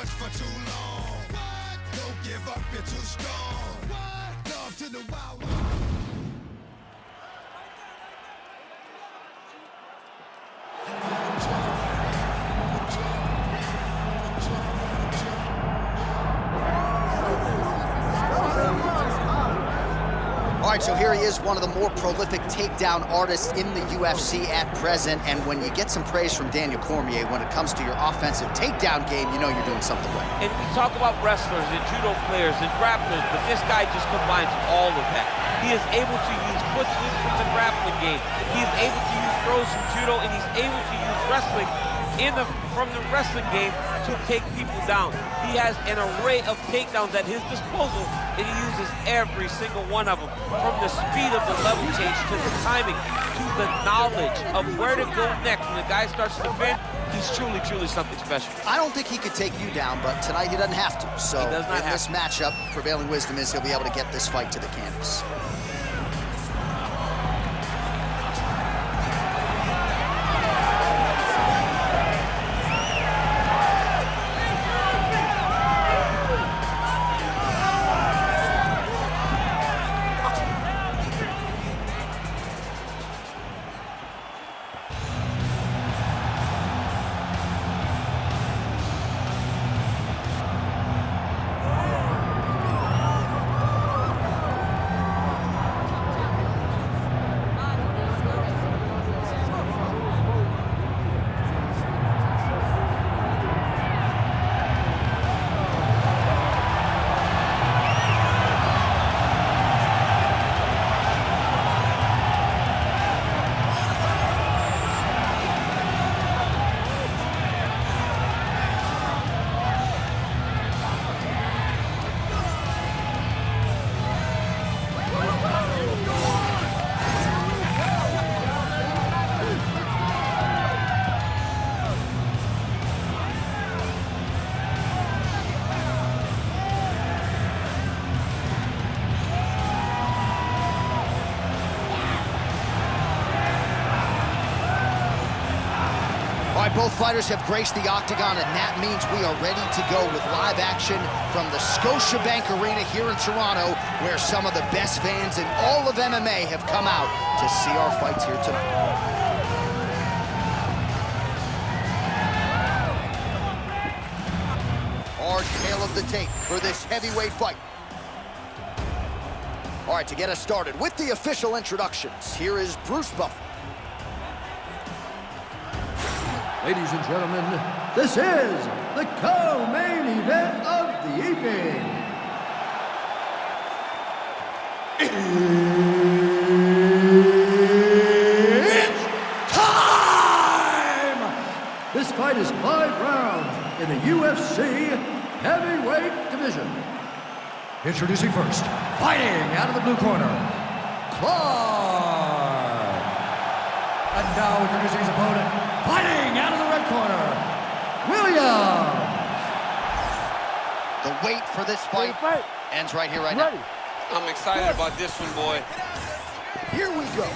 much for too long. What? Don't give up, you're too strong. What? Love to the wild one. All right, so here he is, one of the more prolific takedown artists in the UFC at present. And when you get some praise from Daniel Cormier, when it comes to your offensive takedown game, you know you're doing something right. And we talk about wrestlers and judo players and grapplers, but this guy just combines all of that. He is able to use foot sweeps from the grappling game. He is able to use throws from judo, and he's able to use wrestling from the wrestling game to take people down. He has an array of takedowns at his disposal, and he uses every single one of them. From the speed of the level change, to the timing, to the knowledge of where to go next. When the guy starts to defend, he's truly, truly something special. I don't think he could take you down, but tonight he doesn't have to. So he does not in this matchup, prevailing wisdom is he'll be able to get this fight to the canvas. Both fighters have graced the octagon, and that means we are ready to go with live action from the Scotiabank Arena here in Toronto, where some of the best fans in all of MMA have come out to see our fights here tonight. Hard tail of the tape for this heavyweight fight. All right, to get us started with the official introductions, here is Bruce Buffer. Ladies and gentlemen, this is the co-main event of the evening. It's time! This fight is 5 rounds in the UFC heavyweight division. Introducing first, fighting out of the blue corner, Clark. And now introducing his opponent, fighting out of the red corner, Williams. The wait for this fight ends right here, right now. I'm excited about this one, boy. Here we go.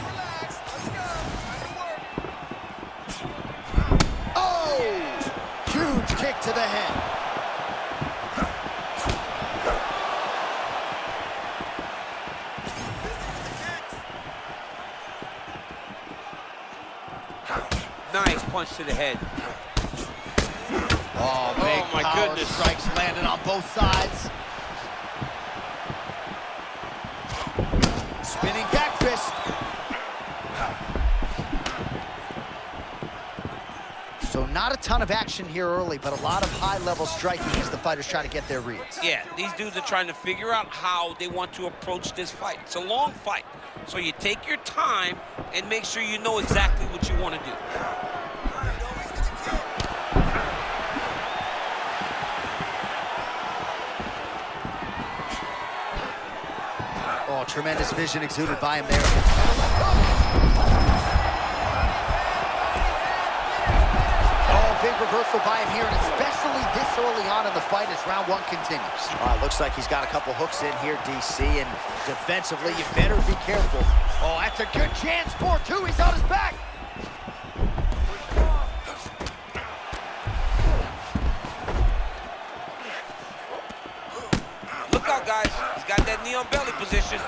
Oh! Huge kick to the head. Nice punch to the head. Oh, big my power goodness. strikes landed on both sides. Spinning back fist. So not a ton of action here early, but a lot of high-level striking as the fighters try to get their reads. Yeah, these dudes are trying to figure out how they want to approach this fight. It's a long fight, so you take your time and make sure you know exactly what you want to do. Oh, tremendous vision exuded by him there. Big reversal by him here, and especially this early on in the fight as round 1 continues. Looks like he's got a couple hooks in here, DC, and defensively, you better be careful. Oh, that's a good chance for 2. He's on his back. Good knee on belly position.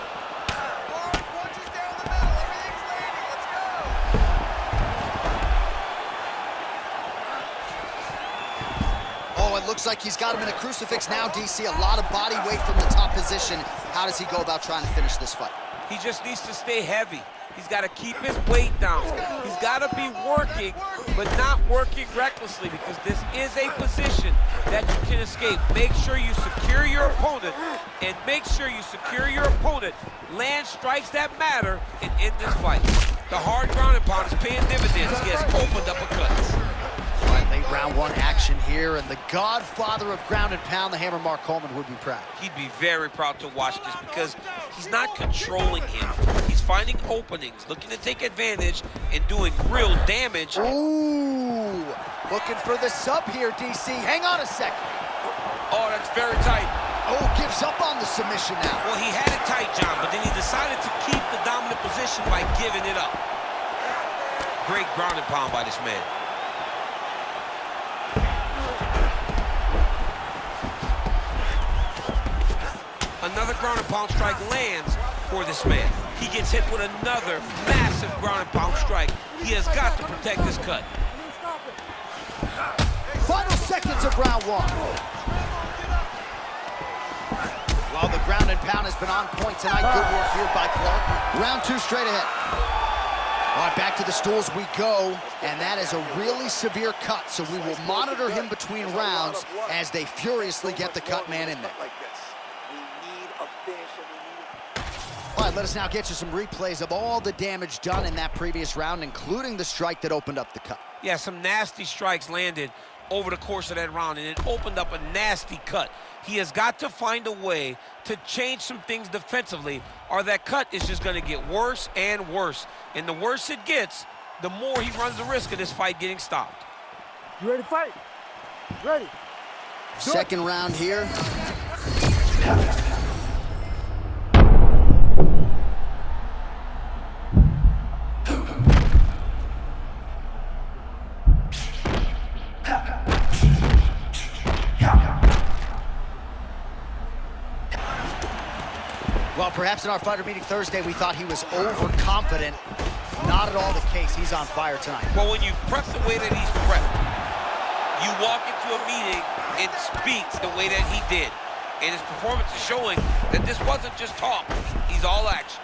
Oh, it looks like he's got him in a crucifix now, DC. A lot of body weight from the top position. How does he go about trying to finish this fight? He just needs to stay heavy. He's got to keep his weight down. He's got to be working, but not working recklessly, because this is a position that you can escape. Make sure you secure your opponent, and make sure you secure your opponent, land strikes that matter, and end this fight. The hard ground and pound is paying dividends. He has opened uppercuts. All right, late round one action here, and the godfather of ground and pound, the Hammer Mark Coleman, would be proud. He'd be very proud to watch this, because he's not controlling him. He's finding openings, looking to take advantage, and doing real damage. Ooh, looking for the sub here, DC. Hang on a second. Oh, that's very tight. Oh, gives up on the submission now. Well, he had it tight, John, but then he decided to keep the dominant position by giving it up. Great ground and pound by this man. Another ground and pound strike lands for this man. He gets hit with another massive ground and pound strike. He has got to protect this cut. Final seconds of round one. Well, the ground and pound has been on point tonight. Good work here by Clark. Round two straight ahead. All right, back to the stools we go, and that is a really severe cut, so we will monitor him between rounds as they furiously get the cut man in there. All right, let us now get you some replays of all the damage done in that previous round, including the strike that opened up the cut. Yeah, some nasty strikes landed over the course of that round, and it opened up a nasty cut. He has got to find a way to change some things defensively, or that cut is just going to get worse and worse. And the worse it gets, the more he runs the risk of this fight getting stopped. You ready to fight? Ready. Second round here. Well, perhaps in our fighter meeting Thursday, we thought he was overconfident. Not at all the case. He's on fire tonight. Well, when you prep the way that he's prepped, you walk into a meeting and speak the way that he did. And his performance is showing that this wasn't just talk. He's all action.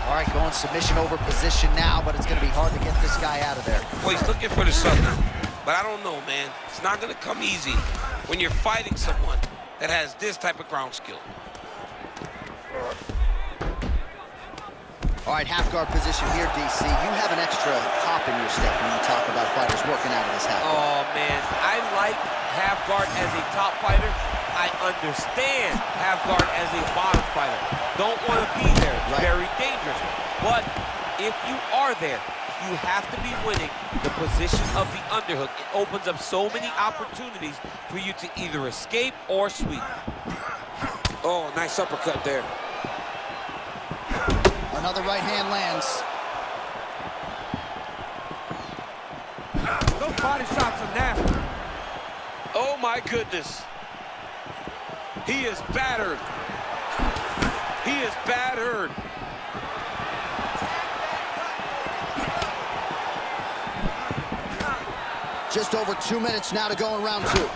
All right, going submission over position now, but it's going to be hard to get this guy out of there. Well, he's looking for the southern. But I don't know, man. It's not going to come easy when you're fighting someone that has this type of ground skill. All right, half guard position here, DC. You have an extra hop in your step when you talk about fighters working out of this half guard. Oh, man, I like half guard as a top fighter. I understand half guard as a bottom fighter. Don't want to be there. It's very dangerous. But if you are there, you have to be winning the position of the underhook. It opens up so many opportunities for you to either escape or sweep. Oh, nice uppercut there. Another right hand lands. Those body shots are nasty. Oh my goodness. He is battered. He is battered. Just over 2 minutes now to go in round two.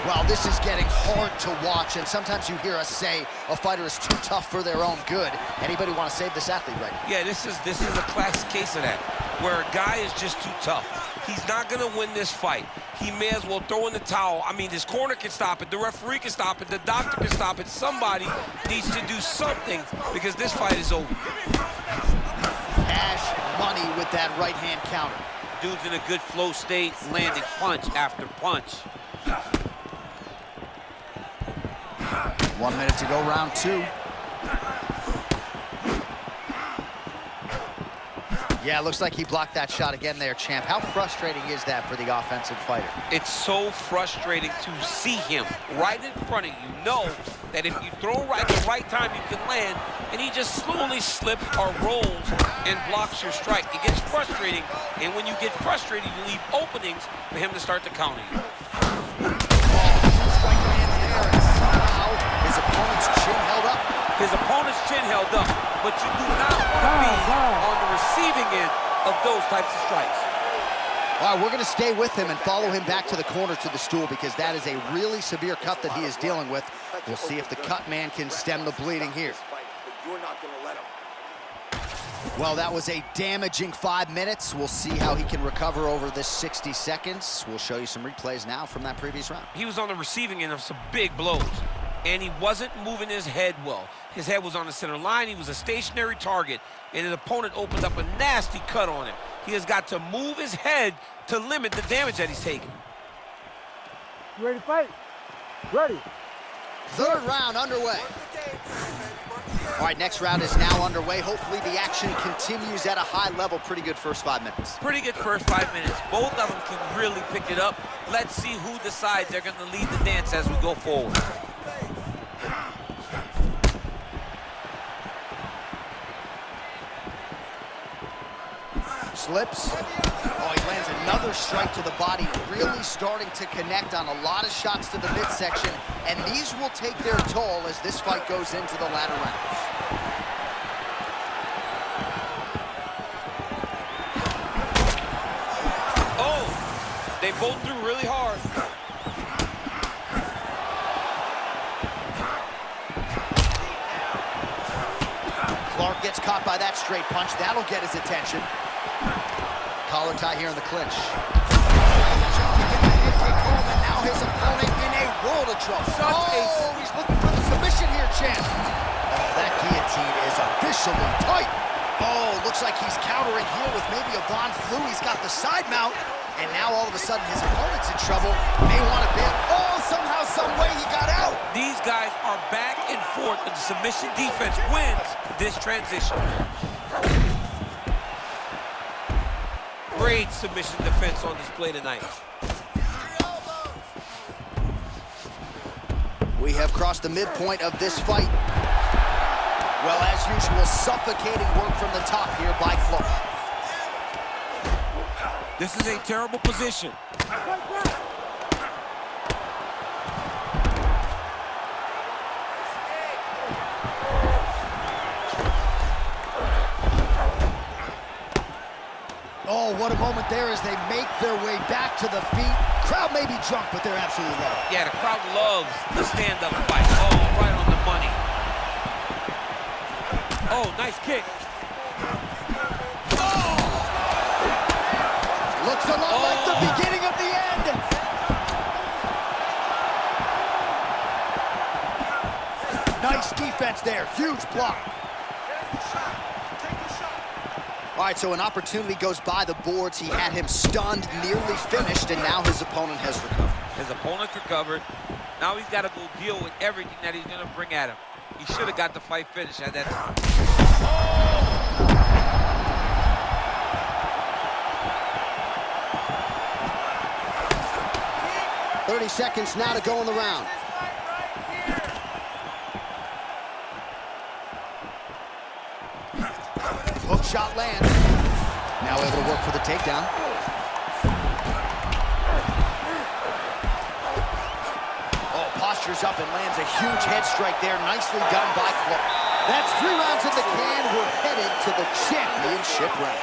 Well, this is getting hard to watch, and sometimes you hear us say a fighter is too tough for their own good. Anybody want to save this athlete right now? Yeah, this is a classic case of that, where a guy is just too tough. He's not going to win this fight. He may as well throw in the towel. I mean, his corner can stop it, the referee can stop it, the doctor can stop it. Somebody needs to do something, because this fight is over. Cash money with that right hand counter. Dude's in a good flow state, landing punch after punch. 1 minute to go, round two. Yeah, it looks like he blocked that shot again there, champ. How frustrating is that for the offensive fighter? It's so frustrating to see him right in front of you. Know that if you throw right at the right time, you can land, and he just slowly slips or rolls and blocks your strike. It gets frustrating, and when you get frustrated, you leave openings for him to start to counter you. Strike lands there, and somehow his opponent's chin held up. His opponent's chin held up, but you do not want to be on the receiving end of those types of strikes. All right, we're going to stay with him and follow him back to the corner to the stool because that is a really severe cut that he is dealing with. We'll see if the cut man can stem the bleeding here. Well, that was a damaging 5 minutes. We'll see how he can recover over this 60 seconds. We'll show you some replays now from that previous round. He was on the receiving end of some big blows, and he wasn't moving his head well. His head was on the center line. He was a stationary target, and his opponent opened up a nasty cut on him. He has got to move his head to limit the damage that he's taking. You ready to fight? Ready. Third round underway. All right, next round is now underway. Hopefully the action continues at a high level. Pretty good first 5 minutes. Pretty good first 5 minutes. Both of them can really pick it up. Let's see who decides they're going to lead the dance as we go forward. Slips. Oh, he lands another strike to the body, really starting to connect on a lot of shots to the midsection, and these will take their toll as this fight goes into the latter rounds. Oh, they both threw really hard. Clark gets caught by that straight punch. That'll get his attention. Collar tie here in the clinch. And now his opponent in a world of trouble. He's looking for the submission here, champ. Oh, that guillotine is officially tight. Oh, looks like he's countering here with maybe a Von Flu. He's got the side mount, and now all of a sudden his opponent's in trouble. May want to bid. Oh, somehow, some way he got out. These guys are back and forth, and the submission defense wins this transition. Great submission defense on display tonight. We have crossed the midpoint of this fight. Well, as usual, suffocating work from the top here by Clark. This is a terrible position. Oh, what a moment there as they make their way back to the feet. Crowd may be drunk, but they're absolutely loving it. Yeah, the crowd loves the stand-up fight. Oh, right on the money. Oh, nice kick. Oh! Looks a lot like the beginning of the end. Nice defense there, huge block. All right, so an opportunity goes by the boards. He had him stunned, nearly finished, and now his opponent has recovered. His opponent recovered. Now he's got to go deal with everything that he's going to bring at him. He should have got the fight finished at that time. Oh! 30 seconds now to go in the round. Hook shot lands. Now able to work for the takedown. Oh, postures up and lands a huge head strike there. Nicely done by Clark. That's 3 rounds in the can. We're headed to the championship rounds.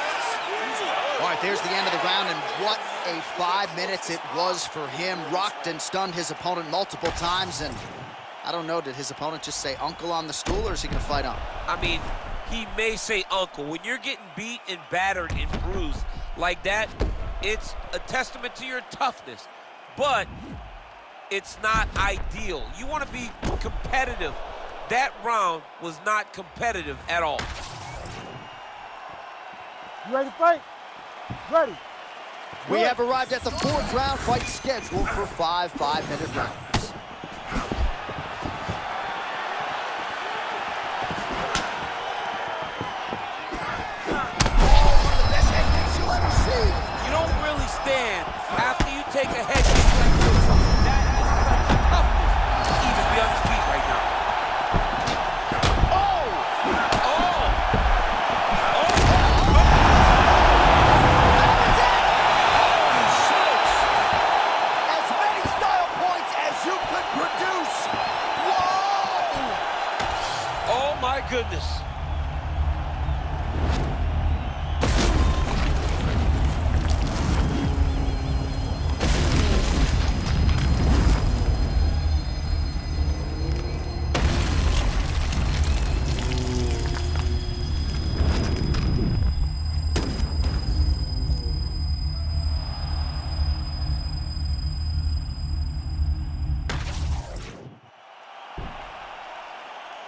All right, there's the end of the round, and what a 5 minutes it was for him. Rocked and stunned his opponent multiple times, and I don't know, did his opponent just say uncle on the stool, or is he gonna fight on? I mean, he may say uncle. When you're getting beat and battered and bruised like that, it's a testament to your toughness, but it's not ideal. You want to be competitive. That round was not competitive at all. You ready to fight? Ready. We have arrived at the 4th round, fight scheduled for 5 5-minute rounds. You don't really stand after you take a head kick like this. That is such toughness to even be on his feet right now. goodness.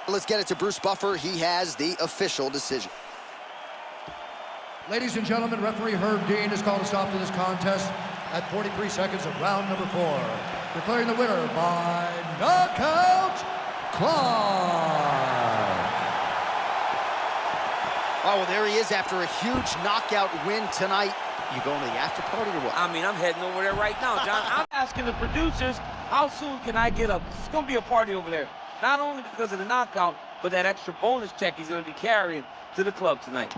Let's get it to Bruce Buffer. He has the official decision. Ladies and gentlemen, referee Herb Dean has called a stop to this contest at 43 seconds of round number 4. Declaring the winner by knockout, Clark. Oh, well, there he is after a huge knockout win tonight. You going to the after party or what? I mean, I'm heading over there right now, John. I'm asking the producers, how soon can I get up? It's going to be a party over there. Not only because of the knockout, but that extra bonus check he's going to be carrying to the club tonight.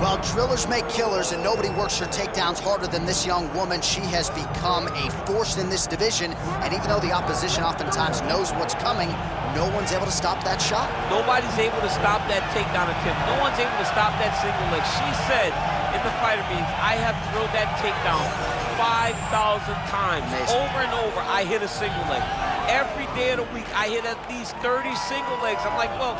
Well, drillers make killers, and nobody works her takedowns harder than this young woman. She has become a force in this division, and even though the opposition oftentimes knows what's coming, no one's able to stop that shot. Nobody's able to stop that takedown attempt. No one's able to stop that single leg. She said in the fighter meetings, I have drilled that takedown 5,000 times. Amazing. Over and over, I hit a single leg. Every day of the week, I hit at least 30 single legs. I'm like, well,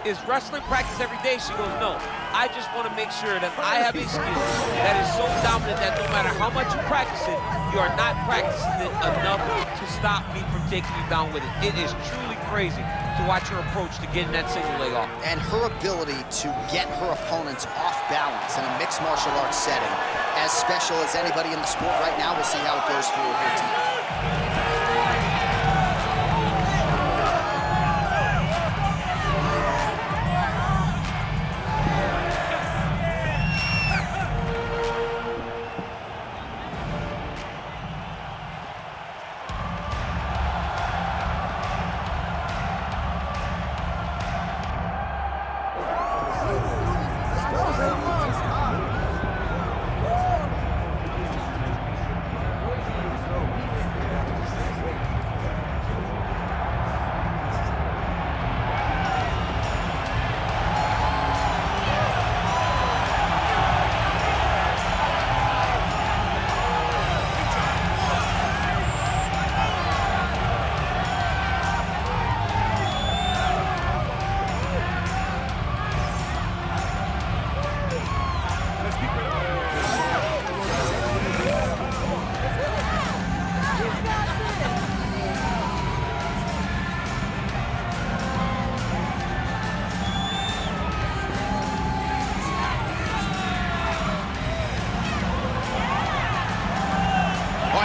is wrestling practice every day? She goes, no. I just want to make sure that I have a skill that is so dominant that no matter how much you practice it, you are not practicing it enough to stop me from taking you down with it. It is truly crazy to watch her approach to getting that single leg off. And her ability to get her opponents off balance in a mixed martial arts setting, as special as anybody in the sport right now. We'll see how it goes for her team.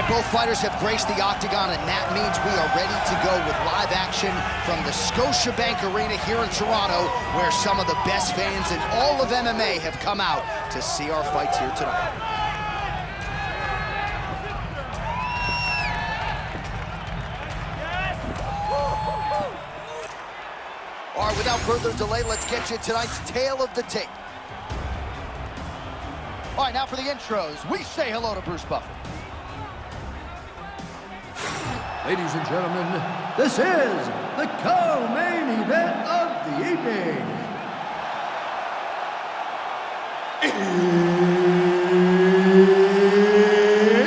Both fighters have graced the octagon, and that means we are ready to go with live action from the Scotiabank Arena here in Toronto, where some of the best fans in all of MMA have come out to see our fights here tonight. All right, without further delay, let's get you tonight's tale of the tape. All right, now for the intros, we say hello to Bruce Buffer. Ladies and gentlemen, this is the co-main event of the evening.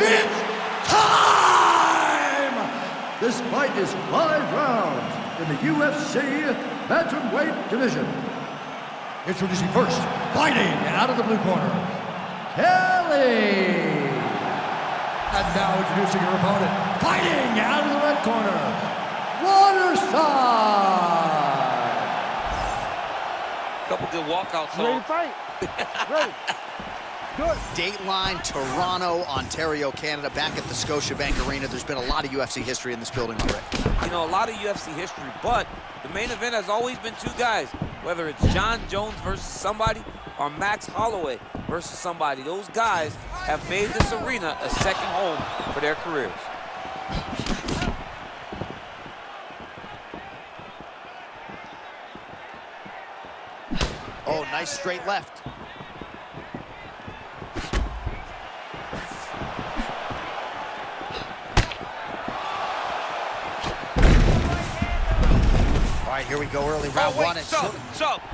It's time! This fight is 5 rounds in the UFC bantamweight division. Introducing first, fighting out of the blue corner, Kelley. And now introducing your opponent, fighting out of the red corner, Waterson. Couple Good walkout song. Ready to fight? Ready. Do it. Dateline, Toronto, Ontario, Canada, back at the Scotiabank Arena. There's been a lot of UFC history in this building already. You know, a lot of UFC history, but the main event has always been two guys, whether it's John Jones versus somebody or Max Holloway versus somebody. Those guys have made this arena a second home for their careers. Oh, nice straight left. All right, here we go, early round one. So,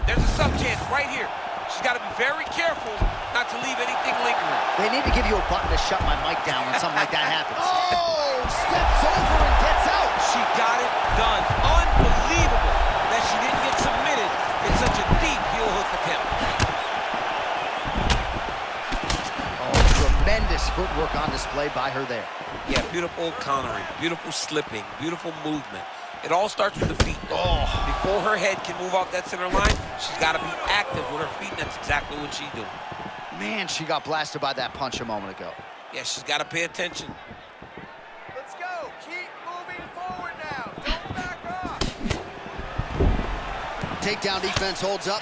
there's a sub chance right here. She's got to be very careful not to leave anything lingering. They need to give you a button to shut my mic down when something like that happens. Oh, steps over and gets out. She got it done. Unbelievable that she didn't get submitted in such a deep heel hook attempt. Oh, tremendous footwork on display by her there. Yeah, beautiful countering, beautiful slipping, beautiful movement. It all starts with the feet. Oh. Before her head can move off that center line, she's got to be active with her feet, and that's exactly what she's doing. Man, she got blasted by that punch a moment ago. Yeah, she's got to pay attention. Let's go. Keep moving forward now. Don't back off. Takedown defense holds up.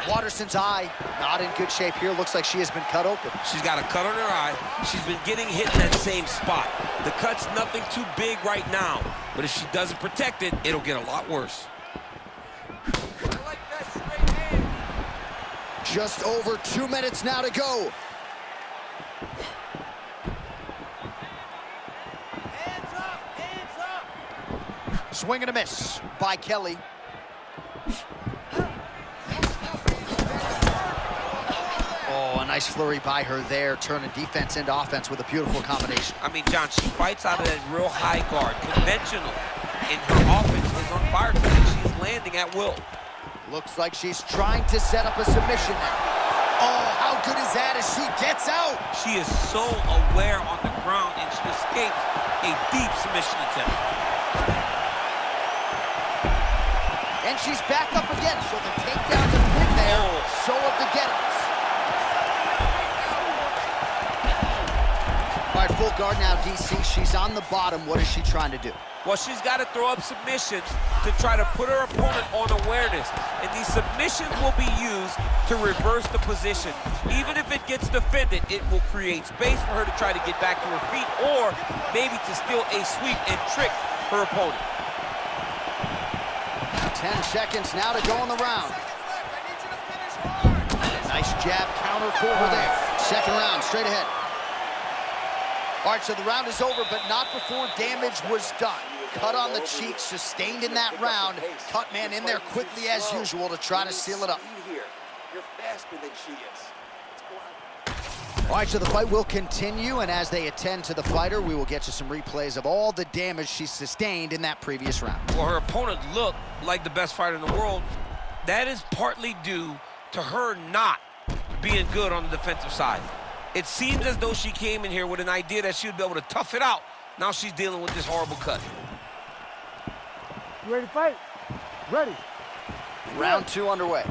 Waterson's eye not in good shape here. Looks like she has been cut open. She's got a cut on her eye. She's been getting hit in that same spot. The cut's nothing too big right now, but if she doesn't protect it, it'll get a lot worse. I like that straight hand. Just over 2 minutes now to go. Hands up, hands up. Swing and a miss by Kelley. Oh, a nice flurry by her there, turning defense into offense with a beautiful combination. I mean, John, she fights out of that real high guard, conventional, and her offense is on fire today. She's landing at will. Looks like she's trying to set up a submission now. Oh, how good is that as she gets out? She is so aware on the ground, and she escapes a deep submission attempt. And she's back up again, so the takedowns have been there, so have the get-ups. All right, full guard now, DC. She's on the bottom. What is she trying to do? Well, she's got to throw up submissions to try to put her opponent on awareness. And these submissions will be used to reverse the position. Even if it gets defended, it will create space for her to try to get back to her feet or maybe to steal a sweep and trick her opponent. 10 seconds now to go in the round. Seconds left. I need you to finish hard. Nice jab counter for her there. Second round, straight ahead. All right, so the round is over, but not before damage was done. Cut on the cheek, sustained in that round. Cut man in there quickly as usual to try to seal it up. You're faster than she is. All right, so the fight will continue, and as they attend to the fighter, we will get you some replays of all the damage she sustained in that previous round. Well, her opponent looked like the best fighter in the world. That is partly due to her not being good on the defensive side. It seems as though she came in here with an idea that she would be able to tough it out. Now she's dealing with this horrible cut. You ready to fight? Ready. Round 2 underway.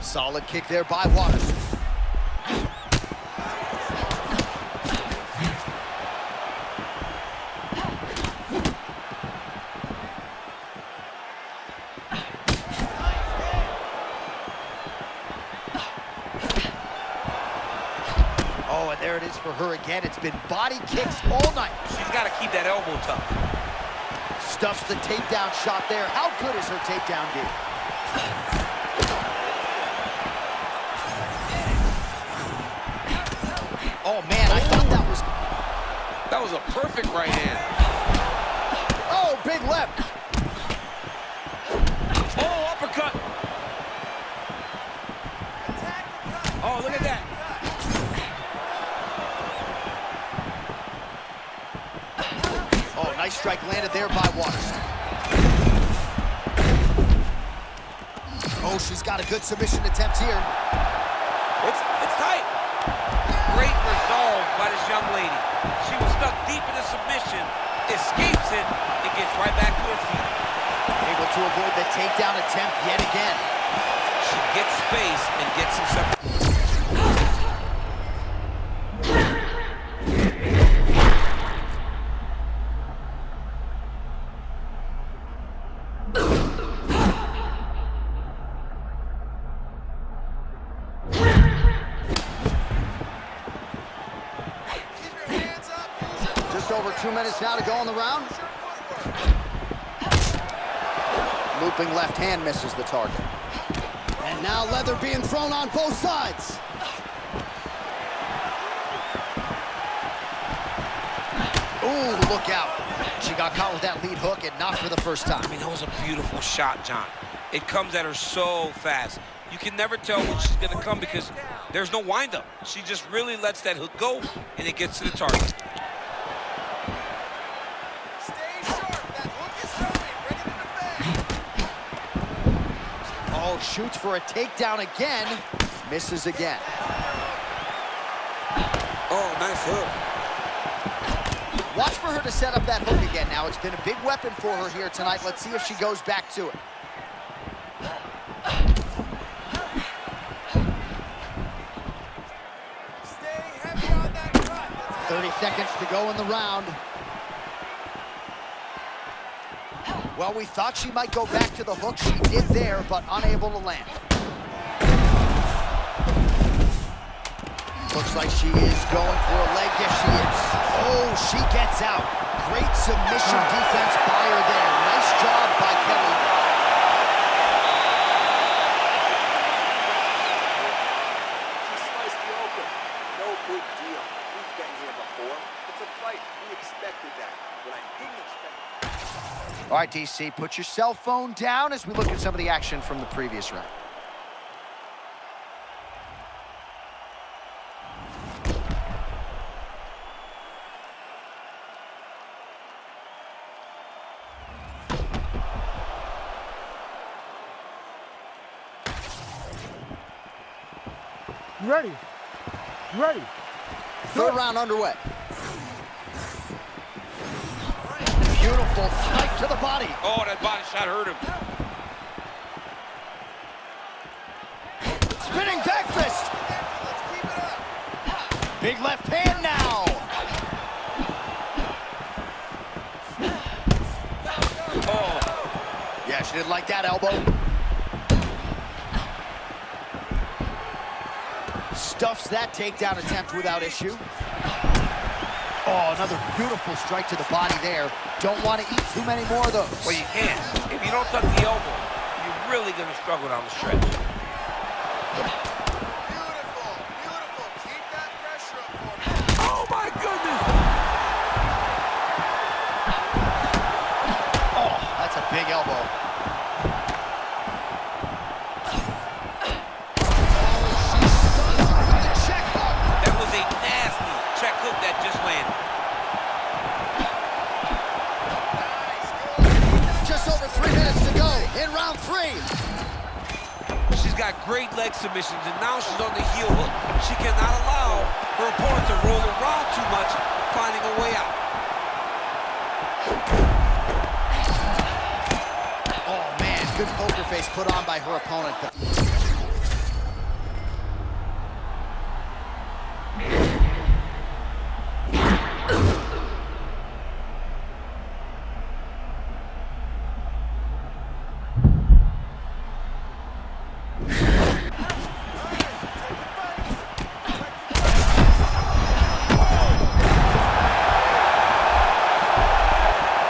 Solid kick there by Waterson. Oh, and there it is for her again. It's been body kicks all night. She's got to keep that elbow tough. Stuffs the takedown shot there. How good is her takedown game? Oh, man, I thought that was a perfect right hand. Oh, big left. Oh, uppercut. Oh, look at that. Oh, nice strike landed there by Waterson. Oh, she's got a good submission attempt here. It's tight. Great resolve by this young lady. She was stuck deep in the submission, escapes it, and gets right back to her feet. Able to avoid the takedown attempt yet again. She gets space and gets some separation. Just over 2 minutes now to go in the round. Looping left hand misses the target. And now leather being thrown on both sides. Ooh, look out. She got caught with that lead hook and not for the first time. I mean, that was a beautiful shot, John. It comes at her so fast. You can never tell when she's gonna come because there's no windup. She just really lets that hook go, and it gets to the target. Oh, shoots for a takedown again. Misses again. Oh, nice hook. Watch for her to set up that hook again now. It's been a big weapon for her here tonight. Let's see if she goes back to it. Stay heavy on that cut. 30 seconds to go in the round. Well, we thought she might go back to the hook. She did there, but unable to land. Looks like she is going for a leg. Yes, she is. Oh, she gets out. Great submission defense by her there. Nice job by Kelley. She sliced the open. No big deal. We've been here before. It's a fight. We expected that. But I didn't expect it. All right, DC, put your cell phone down as we look at some of the action from the previous round. You ready? You ready? Third round underway. Beautiful snipe to the body. Oh, that body shot hurt him. Spinning back fist. Big left hand now. Oh, Yeah, she didn't like that elbow. Stuffs that takedown attempt without issue. Oh, another beautiful strike to the body there. Don't want to eat too many more of those. well, you can't. If you don't tuck the elbow, you're really going to struggle down the stretch. Beautiful, beautiful. Keep that pressure up for me. Oh, my goodness. Oh, that's a big elbow. That was a nasty check hook that just landed. Just over 3 minutes to go in round 3. She's got great leg submissions, and now she's on the heel hook. She cannot allow her opponent to roll around too much, finding a way out. Oh, man, good poker face put on by her opponent.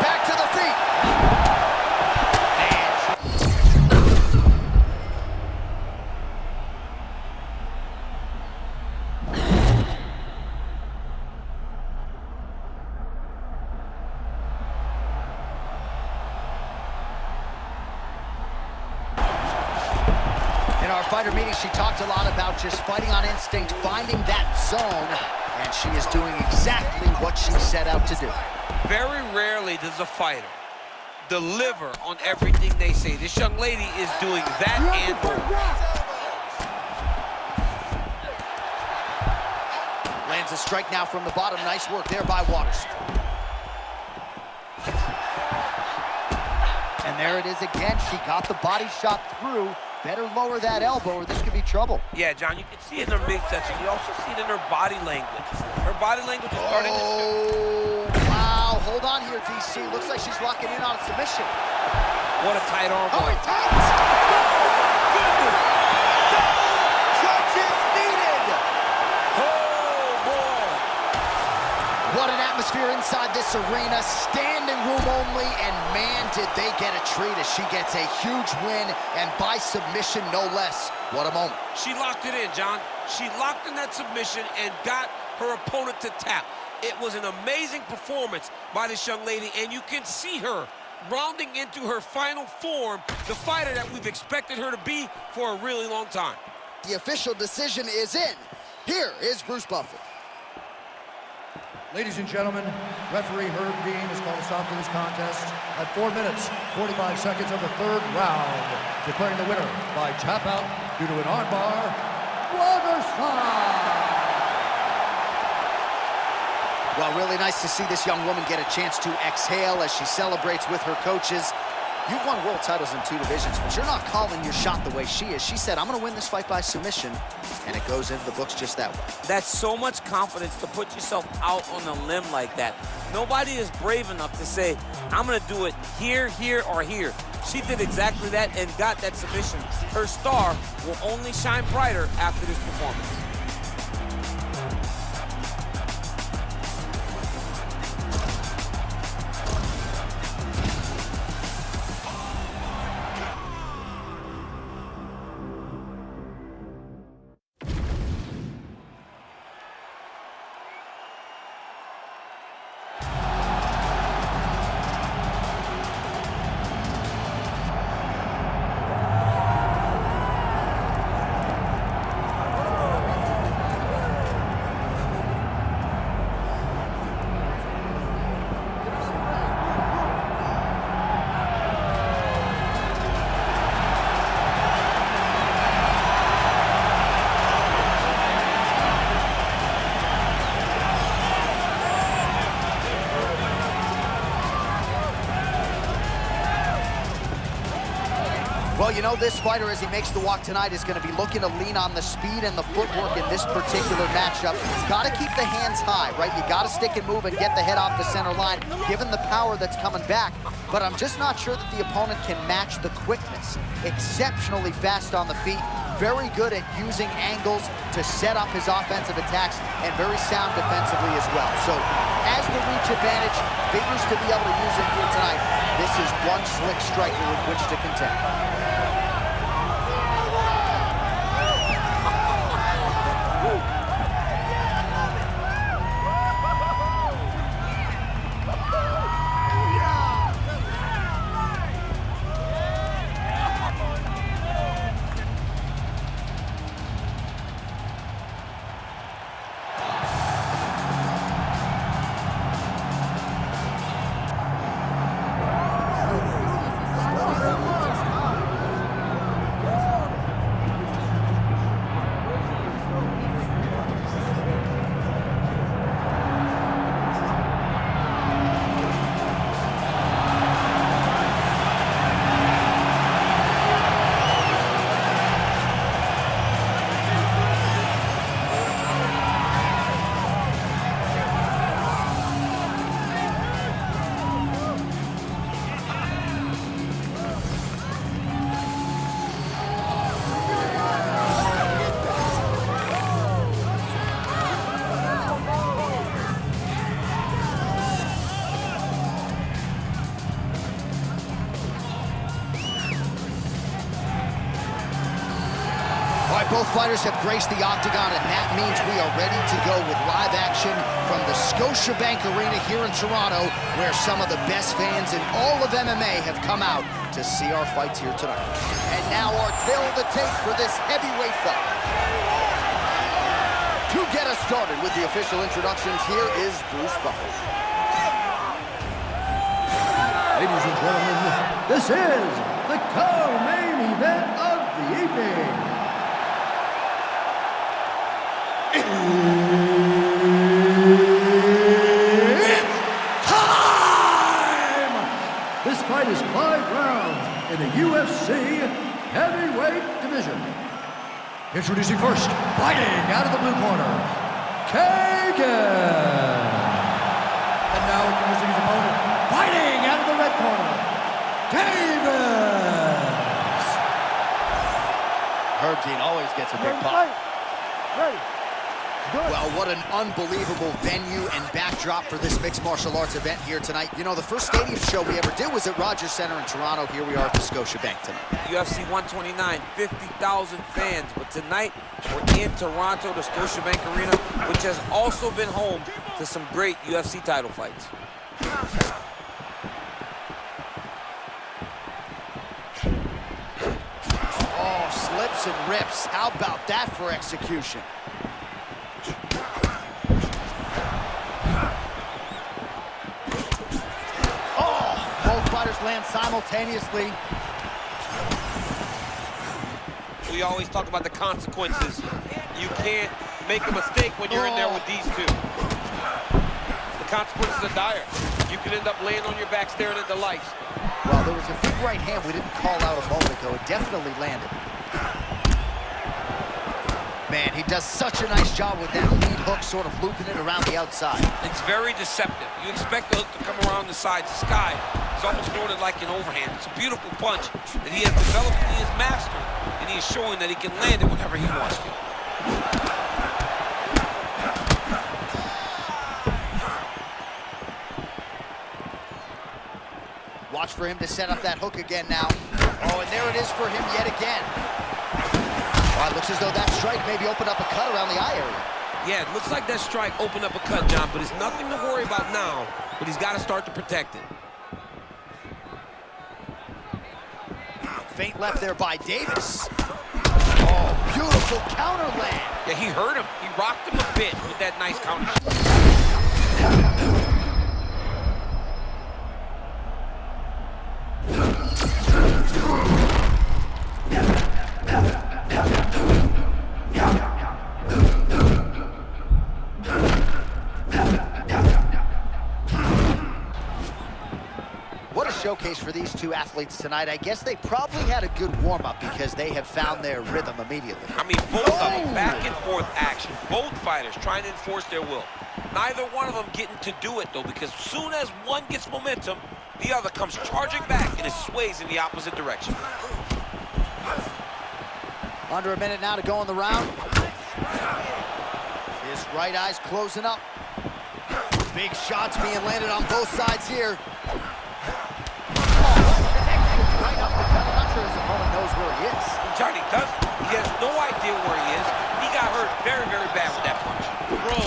Back to the feet. In our fighter meeting, she talked a lot about just fighting on instinct, finding that zone, and she is doing exactly what she set out to do. Very rarely does a fighter deliver on everything they say. This young lady is doing that and more. Lands a strike now from the bottom. Nice work there by Waterson. And there it is again. She got the body shot through. Better lower that elbow or this could be trouble. Yeah, John, you can see it in her midsection. You also see it in her body language. Her body language is starting to... Oh, wow. Hold on here, DC. Looks like she's locking in on a submission. What a tight arm. Oh, it's tight. Oh, goodness. No judges needed. Oh, boy. What an atmosphere inside this arena. Standing room only, and man, did they get a treat as she gets a huge win, and by submission, no less. What a moment. She locked it in, John. She locked in that submission and got her opponent to tap. It was an amazing performance by this young lady, and you can see her rounding into her final form, the fighter that we've expected her to be for a really long time. The official decision is in. Here is Bruce Buffer. Ladies and gentlemen, referee Herb Dean has called a stop to this contest at 4 minutes, 45 seconds of the third round, declaring the winner by tap out due to an armbar, Waterson! Well, really nice to see this young woman get a chance to exhale as she celebrates with her coaches. You've won world titles in 2 divisions, but you're not calling your shot the way she is. She said, I'm going to win this fight by submission, and it goes into the books just that way. That's so much confidence to put yourself out on a limb like that. Nobody is brave enough to say, I'm going to do it here, here, or here. She did exactly that and got that submission. Her star will only shine brighter after this performance. Well, you know, this fighter, as he makes the walk tonight, is going to be looking to lean on the speed and the footwork in this particular matchup. Got to keep the hands high, right? You got to stick and move and get the head off the center line, given the power that's coming back. But I'm just not sure that the opponent can match the quickness. Exceptionally fast on the feet, very good at using angles to set up his offensive attacks, and very sound defensively as well. So, as the reach advantage, figures to be able to use it here tonight. This is one slick striker with which to contend. Both fighters have graced the octagon, and that means we are ready to go with live action from the Scotiabank Arena here in Toronto, where some of the best fans in all of MMA have come out to see our fights here tonight. And now our tail of the tape for this heavyweight fight. To get us started with the official introductions, here is Bruce Buffer. Ladies and gentlemen, this is the co-main event of the evening. It's time! This fight is 5 rounds in the UFC Heavyweight Division. Introducing first, fighting out of the blue corner, Kagan. And now introducing his opponent, fighting out of the red corner, Davis. Herb Dean always gets a big Ready to pop. fight. Ready. Do it. Well, what an unbelievable venue and backdrop for this mixed martial arts event here tonight. You know, the first stadium show we ever did was at Rogers Center in Toronto. Here we are at the Scotiabank tonight. UFC 129, 50,000 fans. But tonight, we're in Toronto, the Scotiabank Arena, which has also been home to some great UFC title fights. Oh, slips and rips. How about that for execution? Oh, both fighters land simultaneously. We always talk about the consequences. You can't make a mistake when you're in there with these two. The consequences are dire. You could end up laying on your back staring at the lights. Well, there was a big right hand we didn't call out a moment ago. It definitely landed. Man, he does such a nice job with that lead hook, sort of looping it around the outside. It's very deceptive. You expect the hook to come around the sides. This guy is almost throwing it like an overhand. It's a beautiful punch that he has developed and he has mastered. And he is showing that he can land it whenever he wants to. Watch for him to set up that hook again now. Oh, and there it is for him yet again. Oh, it looks as though that strike maybe opened up a cut around the eye area. Yeah, it looks like that strike opened up a cut, John, but it's nothing to worry about now, but he's got to start to protect it. Feint left there by Davis. Oh, beautiful counter land. Yeah, he hurt him. He rocked him a bit with that nice counter. What a showcase for these two athletes tonight. I guess they probably had a good warm-up because they have found their rhythm immediately. I mean, both of them, back and forth action. Both fighters trying to enforce their will. Neither one of them getting to do it, though, because as soon as one gets momentum, the other comes charging back and it sways in the opposite direction. Under a minute now to go in the round. His right eye's closing up. Big shots being landed on both sides here. Right up the gut. I'm not sure his opponent knows where he is. Johnny doesn't. He has no idea where he is. He got hurt very, very bad with that punch. Bro,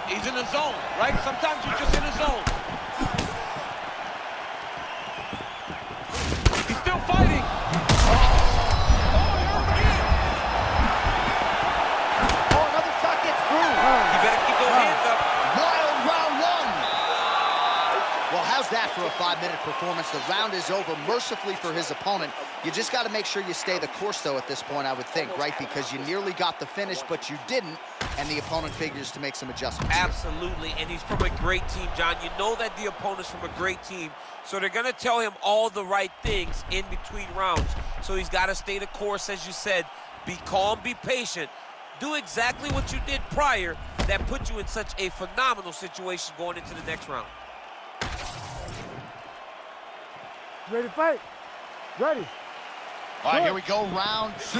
he's in the zone, right? Sometimes you're just in the zone. He's still fighting. Oh, another shot gets through. You better keep those hands up. Wild round one. Well, how's that for a 5-minute performance? The round is over mercifully for his opponent. You just got to make sure you stay the course, though, at this point, I would think, right? Because you nearly got the finish, but you didn't, and the opponent figures to make some adjustments. Absolutely, and he's from a great team, John. You know that the opponent's from a great team, so they're going to tell him all the right things in between rounds. So he's got to stay the course, as you said. Be calm, be patient. Do exactly what you did prior that put you in such a phenomenal situation going into the next round. Ready to fight. Ready. All right, here we go, round two.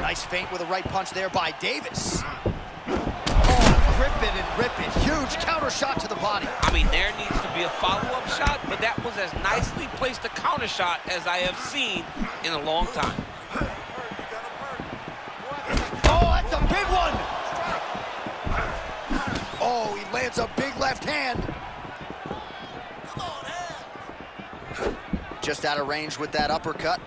Nice feint with a right punch there by Davis. Oh, grip it and rip it. Huge counter shot to the body. I mean, there needs to be a follow-up shot, but that was as nicely placed a counter shot as I have seen in a long time. Oh, that's a big one. Oh, he lands a big left hand. Just out of range with that uppercut.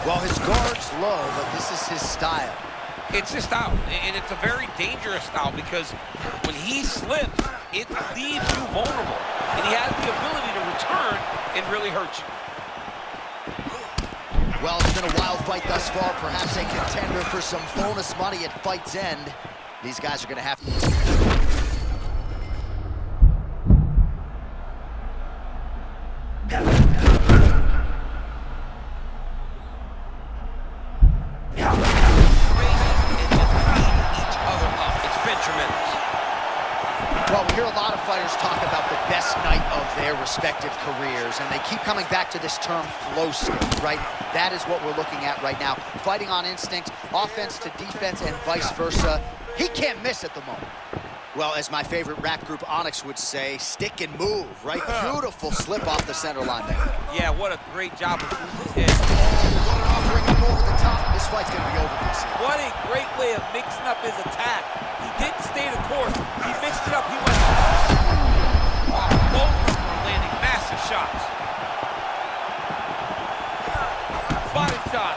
Well, his guard's low, but this is his style. It's his style, and it's a very dangerous style because when he slips, it leaves you vulnerable. And he has the ability to return and really hurt you. Well, it's been a wild fight thus far. Perhaps a contender for some bonus money at fight's end. These guys are going to have to... Well, we hear a lot of fighters talk about the best night of their respective careers, and they keep coming back to this term flow state, right? That is what we're looking at right now. Fighting on instinct, offense to defense, and vice versa. He can't miss at the moment. Well, as my favorite rap group Onyx would say, stick and move, right? Beautiful slip off the center line there. Yeah, what a great job of moving his head. Bring him over the top. This fight's gonna be over, DC. What a great way of mixing up his attack. He didn't stay the course. He mixed it up. He went both landing massive shots. Body shot.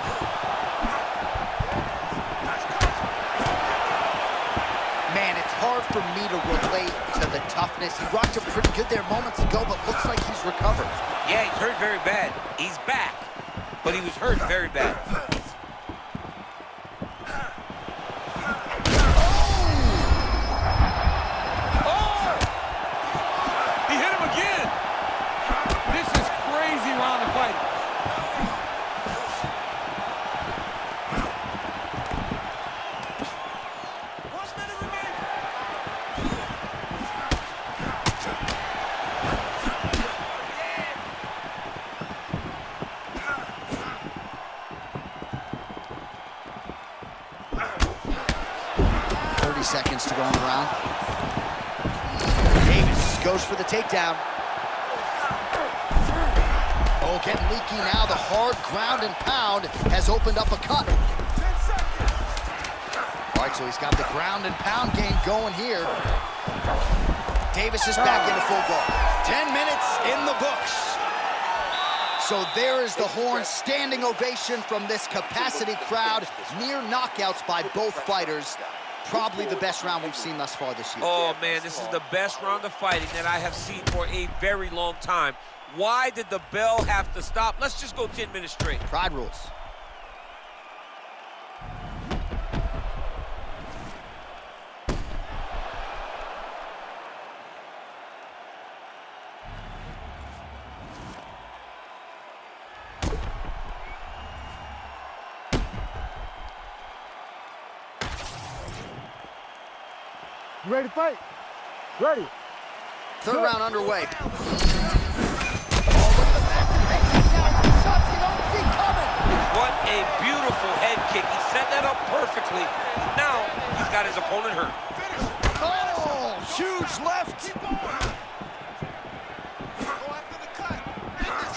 Man, it's hard for me to relate to the toughness. He rocked him pretty good there moments ago, but looks like he's recovered. Yeah, he's hurt very bad. He's back, but he was hurt very bad. Seconds to go on the round. Davis goes for the takedown. Oh, getting leaky now. The hard ground and pound has opened up a cut. All right, so he's got the ground and pound game going here. Davis is back into full ball. 10 minutes in the books. So there is the horn, standing ovation from this capacity crowd. Near knockouts by both fighters. Probably the best round we've seen thus far this year. Oh, man, this is the best round of fighting that I have seen for a very long time. Why did the bell have to stop? Let's just go 10 minutes straight. Pride rules. You ready to fight? Ready. Third round underway. What a beautiful head kick. He set that up perfectly. Now he's got his opponent hurt. Oh, huge left.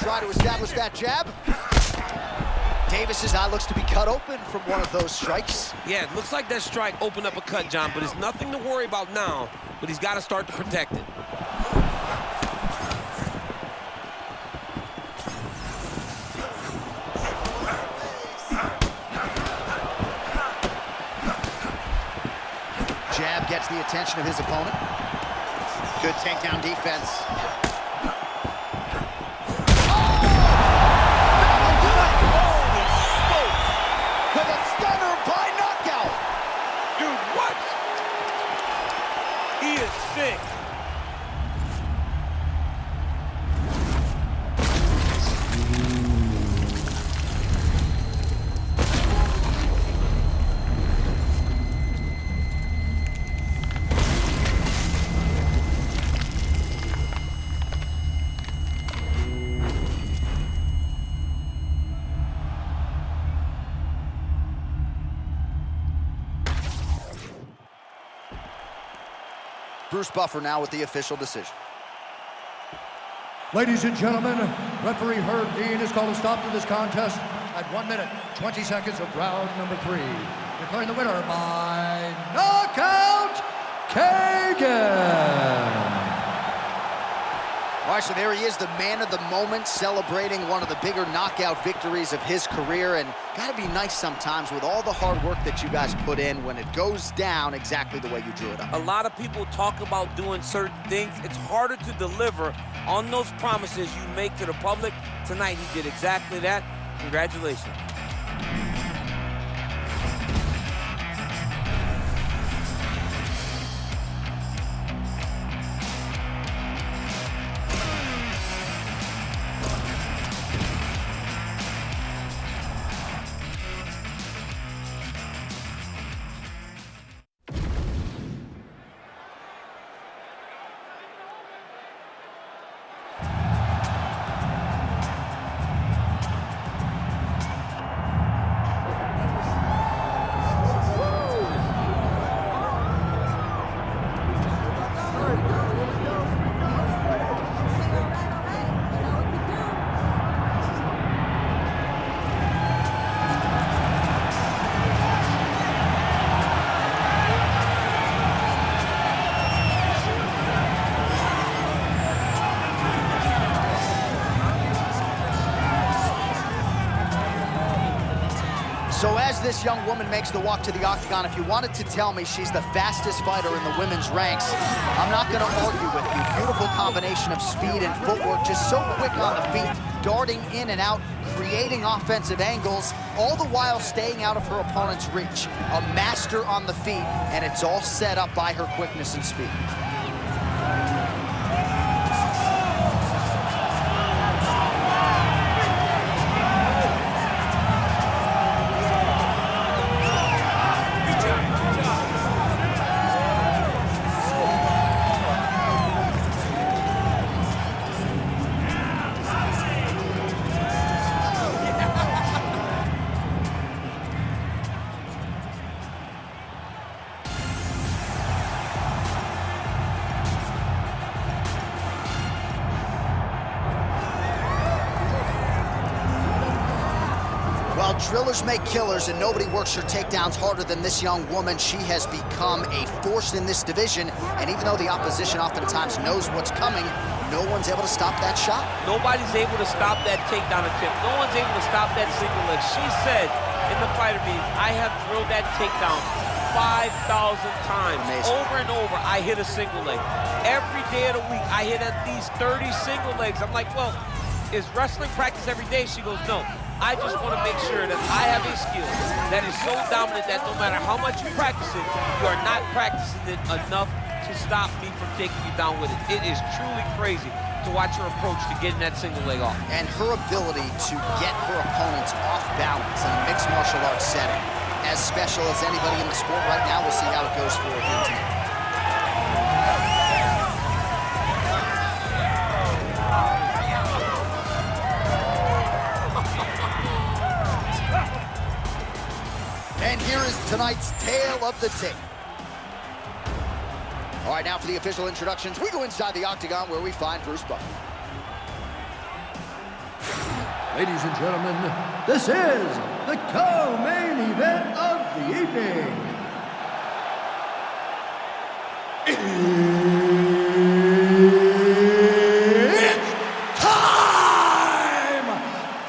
Try to establish that jab. Davis's eye looks to be cut open from one of those strikes. Yeah, it looks like that strike opened up a cut, John, but it's nothing to worry about now, but he's got to start to protect it. Jab gets the attention of his opponent. Good takedown defense. Bruce Buffer now with the official decision. Ladies and gentlemen, referee Herb Dean has called a stop to this contest at 1 minute, 20 seconds of round number 3. Declaring the winner by knockout, Kagan. All right, so there he is, the man of the moment, celebrating one of the bigger knockout victories of his career. And gotta be nice sometimes with all the hard work that you guys put in when it goes down exactly the way you drew it up. A lot of people talk about doing certain things. It's harder to deliver on those promises you make to the public. Tonight, he did exactly that. Congratulations. So as this young woman makes the walk to the octagon, if you wanted to tell me she's the fastest fighter in the women's ranks, I'm not going to argue with you. Beautiful combination of speed and footwork, just so quick on the feet, darting in and out, creating offensive angles, all the while staying out of her opponent's reach. A master on the feet, and it's all set up by her quickness and speed. Drillers make killers, and nobody works her takedowns harder than this young woman. She has become a force in this division, and even though the opposition oftentimes knows what's coming, no one's able to stop that shot. Nobody's able to stop that takedown attempt. No one's able to stop that single leg. She said in the fighter meeting, I have drilled that takedown 5,000 times. Amazing. Over and over, I hit a single leg. Every day of the week, I hit at least 30 single legs. I'm like, well, is wrestling practice every day? She goes, no. I just want to make sure that I have a skill that is so dominant that no matter how much you practice it, you are not practicing it enough to stop me from taking you down with it. It is truly crazy to watch her approach to getting that single leg off. And her ability to get her opponents off balance in a mixed martial arts setting, as special as anybody in the sport right now. We'll see how it goes for her here tonight. And here is tonight's tale of the tape. All right, now for the official introductions, we go inside the octagon where we find Bruce Buck. Ladies and gentlemen, this is the co-main event of the evening. It's time!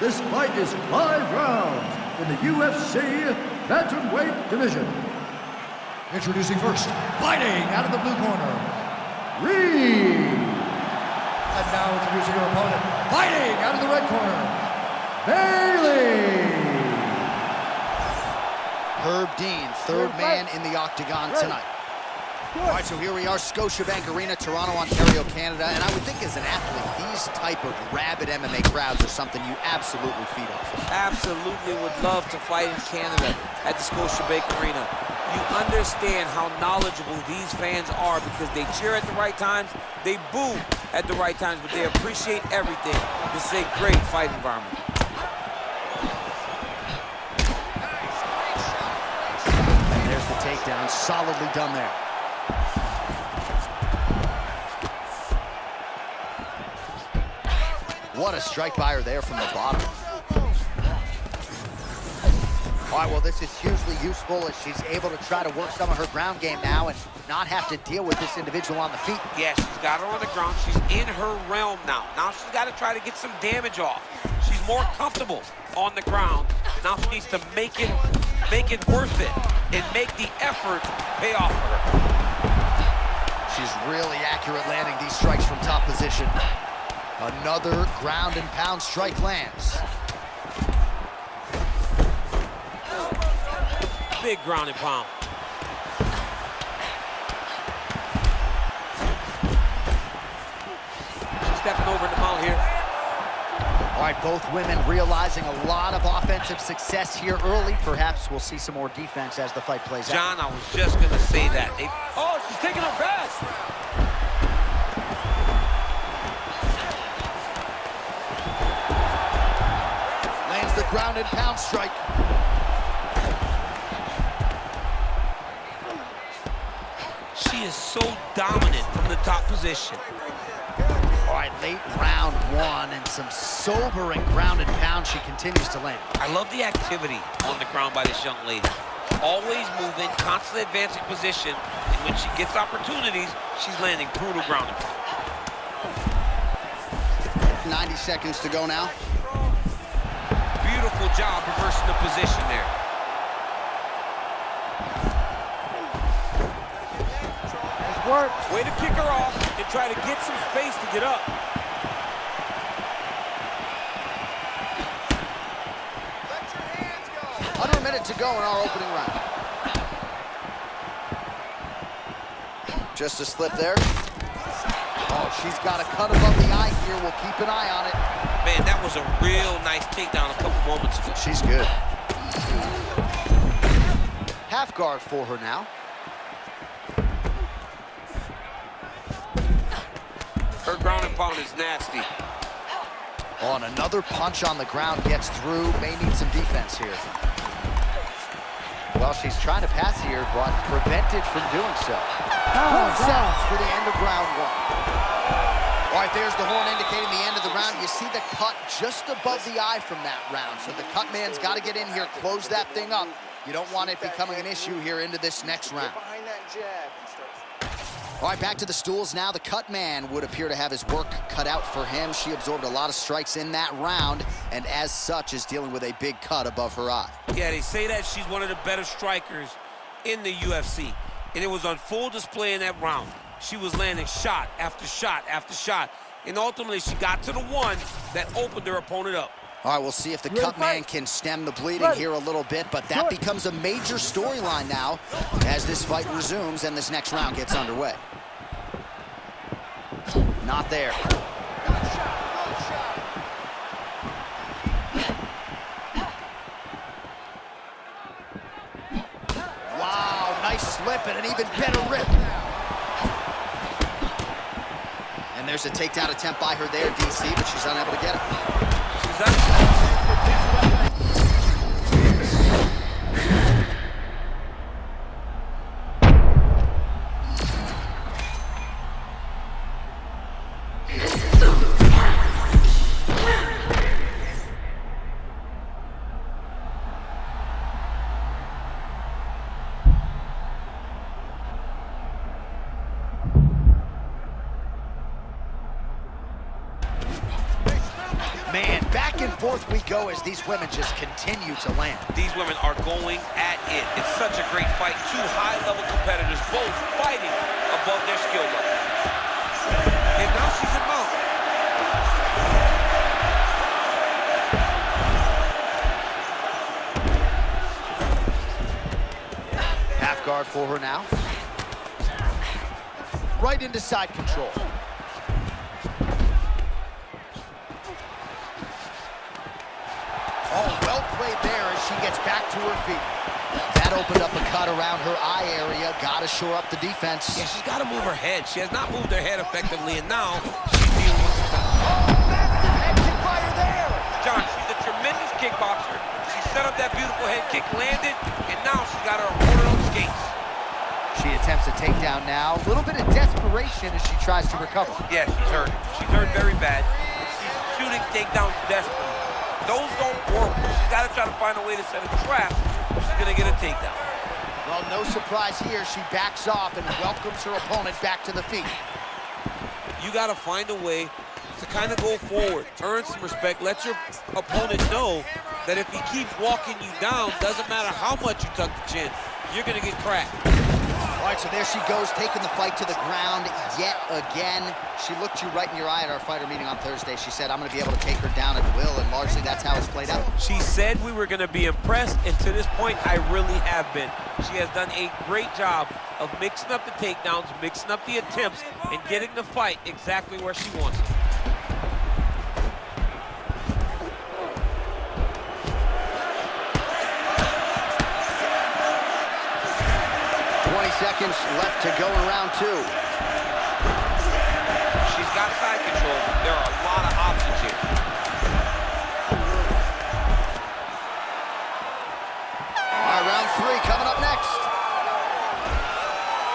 This fight is 5 rounds in the UFC bantamweight division. Introducing first, fighting out of the blue corner, Reed. And now introducing her opponent, fighting out of the red corner, Bailey. Herb Dean, third man in the octagon tonight. All right, so here we are, Scotiabank Arena, Toronto, Ontario, Canada. And I would think as an athlete, these type of rabid MMA crowds are something you absolutely feed off of. Absolutely would love to fight in Canada at the Scotiabank Arena. You understand how knowledgeable these fans are because they cheer at the right times, they boo at the right times, but they appreciate everything. This is a great fight environment. And there's the takedown, solidly done there. What a strike by her there from the bottom. All right, well, this is hugely useful as she's able to try to work some of her ground game now and not have to deal with this individual on the feet. Yeah, she's got her on the ground. She's in her realm now. Now she's got to try to get some damage off. She's more comfortable on the ground. Now she needs to make it worth it and make the effort pay off for her. She's really accurate landing these strikes from top position. Another ground and pound strike lands. Big ground and pound. She's stepping over in the mount here. All right, both women realizing a lot of offensive success here early. Perhaps we'll see some more defense as the fight plays out. John, I was just going to say that. Oh, she's taking her fast. Lands the ground and pound strike. She is so dominant from the top position. All right, late round 1 and some sobering ground and pound she continues to land. I love the activity on the ground by this young lady. Always moving, constantly advancing position, and when she gets opportunities, she's landing brutal ground and pound. 90 seconds to go now. Beautiful job reversing the position there. Work. Way to kick her off and try to get some space to get up. Let your hands go. Under a minute to go in our opening round. Just a slip there. Oh, she's got a cut above the eye here. We'll keep an eye on it. Man, that was a real nice takedown a couple moments ago. She's good. Half guard for her now. Her ground and pound is nasty. Oh, and another punch on the ground gets through. May need some defense here. Well, she's trying to pass here, but prevented from doing so. Sounds for the end of round one. All right, there's the horn indicating the end of the round. You see the cut just above the eye from that round. So the cut man's got to get in here, close that thing up. You don't want it becoming an issue here into this next round. Behind that jab and start. All right, back to the stools now. The cut man would appear to have his work cut out for him. She absorbed a lot of strikes in that round, and as such is dealing with a big cut above her eye. Yeah, they say that she's one of the better strikers in the UFC, and it was on full display in that round. She was landing shot after shot after shot, and ultimately she got to the one that opened her opponent up. All right, we'll see if the cut man can stem the bleeding here a little bit, but that becomes a major storyline now as this fight resumes and this next round gets underway. Not there. Wow, nice slip and an even better rip. And there's a takedown attempt by her there, DC, but she's unable to get it. Man, back and forth we go as these women just continue to land. These women are going at it. It's such a great fight. Two high-level competitors, both fighting above their skill level. And now she's in mount. Half guard for her now. Right into side control. Oh, well played there as she gets back to her feet. That opened up a cut around her eye area. Got to shore up the defense. Yeah, she's got to move her head. She has not moved her head effectively, and now she's dealing with the massive head kick by her there. John, she's a tremendous kickboxer. She set up that beautiful head kick, landed, and now she's got her opponent on skates. She attempts a takedown now. A little bit of desperation as she tries to recover. Yeah, she's hurt. She's hurt very bad. She's shooting takedowns desperately. Those don't work. She's got to try to find a way to set a trap. She's going to get a takedown. Well, no surprise here. She backs off and welcomes her opponent back to the feet. You got to find a way to kind of go forward, earn some respect, let your opponent know that if he keeps walking you down, doesn't matter how much you tuck the chin, you're going to get cracked. All right, so there she goes, taking the fight to the ground yet again. She looked you right in your eye at our fighter meeting on Thursday. She said, I'm going to be able to take her down at will, and largely that's how it's played out. She said we were going to be impressed, and to this point, I really have been. She has done a great job of mixing up the takedowns, mixing up the attempts, and getting the fight exactly where she wants it. Seconds left to go in round two. She's got side control. There are a lot of options here. All right, round three coming up next.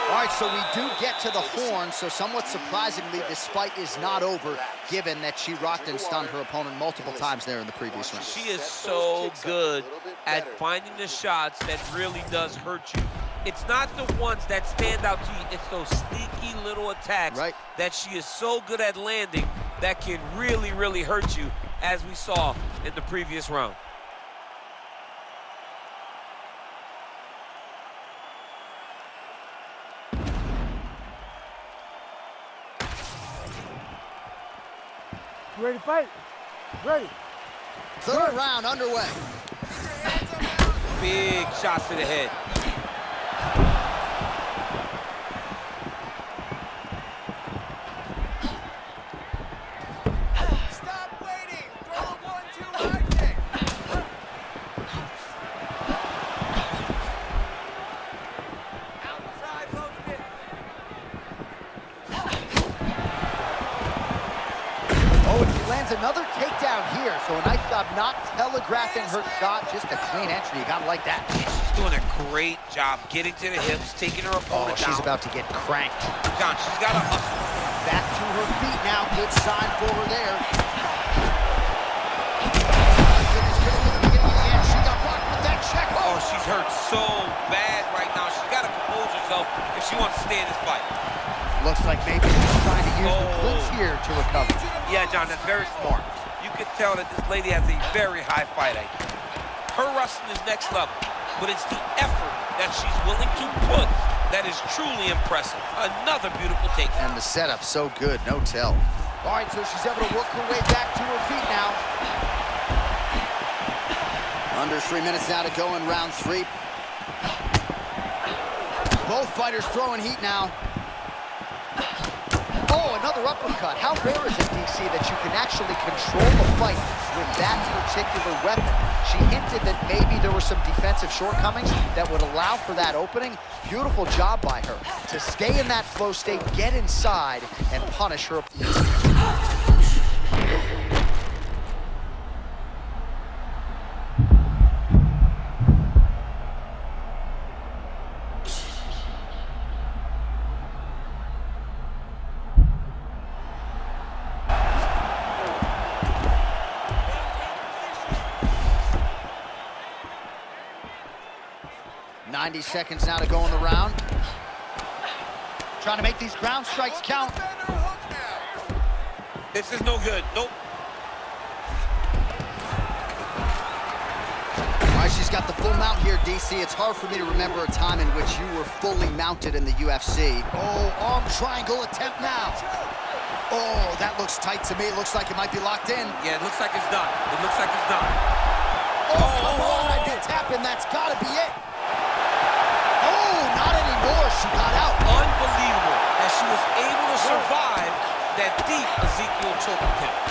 All right, so we do get to the horn, so somewhat surprisingly, this fight is not over, given that she rocked and stunned her opponent multiple times there in the previous round. She is so good at finding the shots that really does hurt you. It's not the ones that stand out to you. It's those sneaky little attacks that she is so good at landing that can really, really hurt you, as we saw in the previous round. You ready to fight? Ready. Third round underway. Big shot to the head. Stop waiting. Throw a 1-2 high kick. Outside low kick. Oh, and she lands another takedown here. So a nice job not telegraphing her shot. Just a clean entry. You gotta like that. She's doing a great job getting to the hips, taking her opponent down. She's about to get cranked. John, she's got to hustle. Back to her feet now. Good sign for her there. And she got blocked with that check. Oh, she's hurt so bad right now. She's got to compose herself if she wants to stay in this fight. Looks like maybe she's trying to use the clinch here to recover. Yeah, John, that's very smart. You can tell that this lady has a very high fight IQ. Her wrestling is next level, but it's the effort that she's willing to put that is truly impressive. Another beautiful take. And the setup so good, no tell. All right, so she's able to work her way back to her feet now. Under 3 minutes now to go in round 3. Both fighters throwing heat now. Oh, another uppercut. How rare is it, DC, that you can actually control a fight with that particular weapon? She hinted that maybe there were some defensive shortcomings that would allow for that opening. Beautiful job by her to stay in that flow state, get inside, and punish her. 90 seconds now to go in the round. Trying to make these ground strikes count. This is no good. Nope. All right, she's got the full mount here, DC. It's hard for me to remember a time in which you were fully mounted in the UFC. Oh, arm triangle attempt now. Oh, that looks tight to me. It looks like it might be locked in. Yeah, it looks like it's done. It looks like it's done. Oh, come on. I did tap in. That's got to be it. Oh, not anymore. She got out. Unbelievable that she was able to survive that deep Ezekiel choke attempt.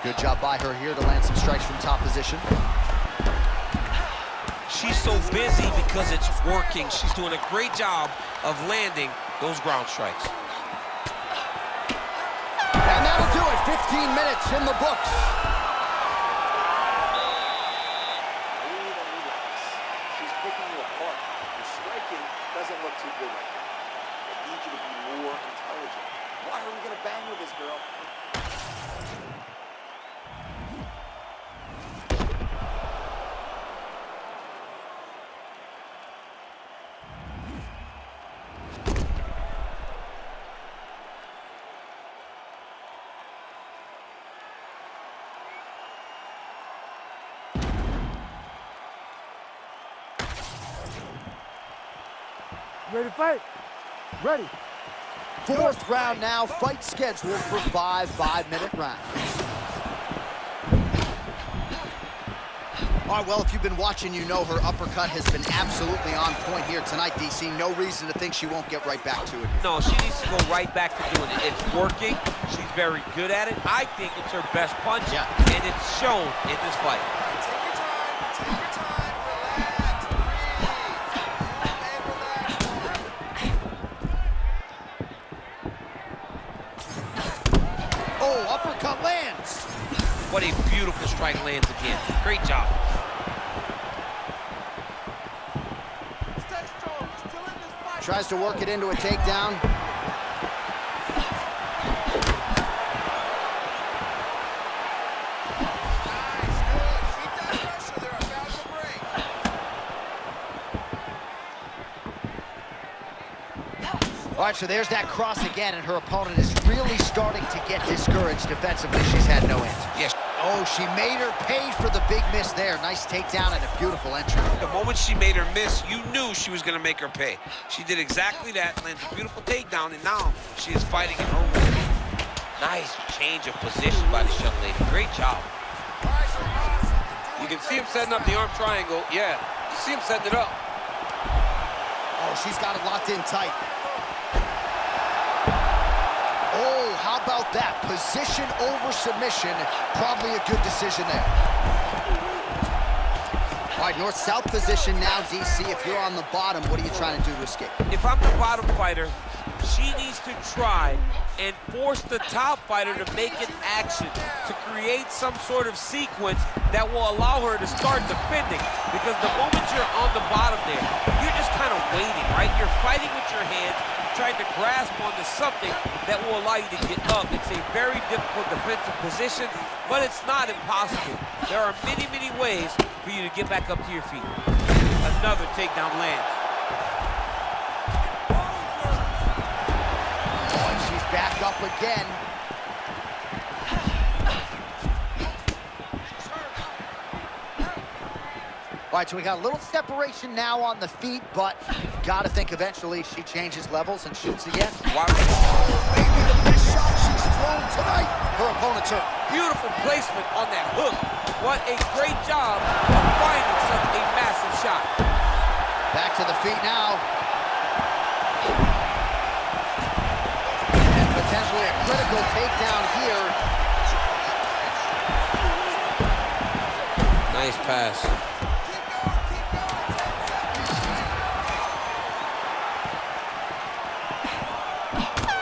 Good job by her here to land some strikes from top position. She's so busy because it's working. She's doing a great job of landing those ground strikes. And that'll do it. 15 minutes in the books. She's picking you apart. Your striking doesn't look too good right now. I need you to be more intelligent. Why are we going to bang with this girl? Ready to fight? Ready. Fourth round now. Fight scheduled for 5 5-minute rounds. All right, well, if you've been watching, you know her uppercut has been absolutely on point here tonight, DC. No reason to think she won't get right back to it. No, she needs to go right back to doing it. It's working. She's very good at it. I think it's her best punch, and it's shown in this fight. Take your time. Take your time. Relax. Breathe. Oh, uppercut lands. What a beautiful strike lands again. Great job. Stay strong. Still in this fight. Tries to work it into a takedown. Nice. Good. Keep that pressure. They're about to break. All right, so there's that cross again, and her opponent is really starting to get discouraged defensively. She's had no answer. Yes. Oh, she made her pay for the big miss there. Nice takedown and a beautiful entry. The moment she made her miss, you knew she was going to make her pay. She did exactly that, landed a beautiful takedown, and now she is fighting in her way. Nice change of position by this young lady. Great job. You can see him setting up the arm triangle. Yeah, you see him setting it up. Oh, she's got it locked in tight. Oh, how about that? Position over submission. Probably a good decision there. All right, north-south position now, DC. If you're on the bottom, what are you trying to do to escape? If I'm the bottom fighter, she needs to try and force the top fighter to make an action, to create some sort of sequence that will allow her to start defending. Because the moment you're on the bottom there, you're just kind of waiting, right? You're fighting with your hands, trying to grasp onto something that will allow you to get up. It's a very difficult defensive position, but it's not impossible. There are many, many ways for you to get back up to your feet. Another takedown lands. Oh, and she's back up again. All right, so we got a little separation now on the feet, but gotta think eventually she changes levels and shoots again. Wow. Maybe the best shot she's thrown tonight. Her opponent's hurt. Beautiful placement on that hook. What a great job of finding such a massive shot. Back to the feet now. And potentially a critical takedown here. Nice pass.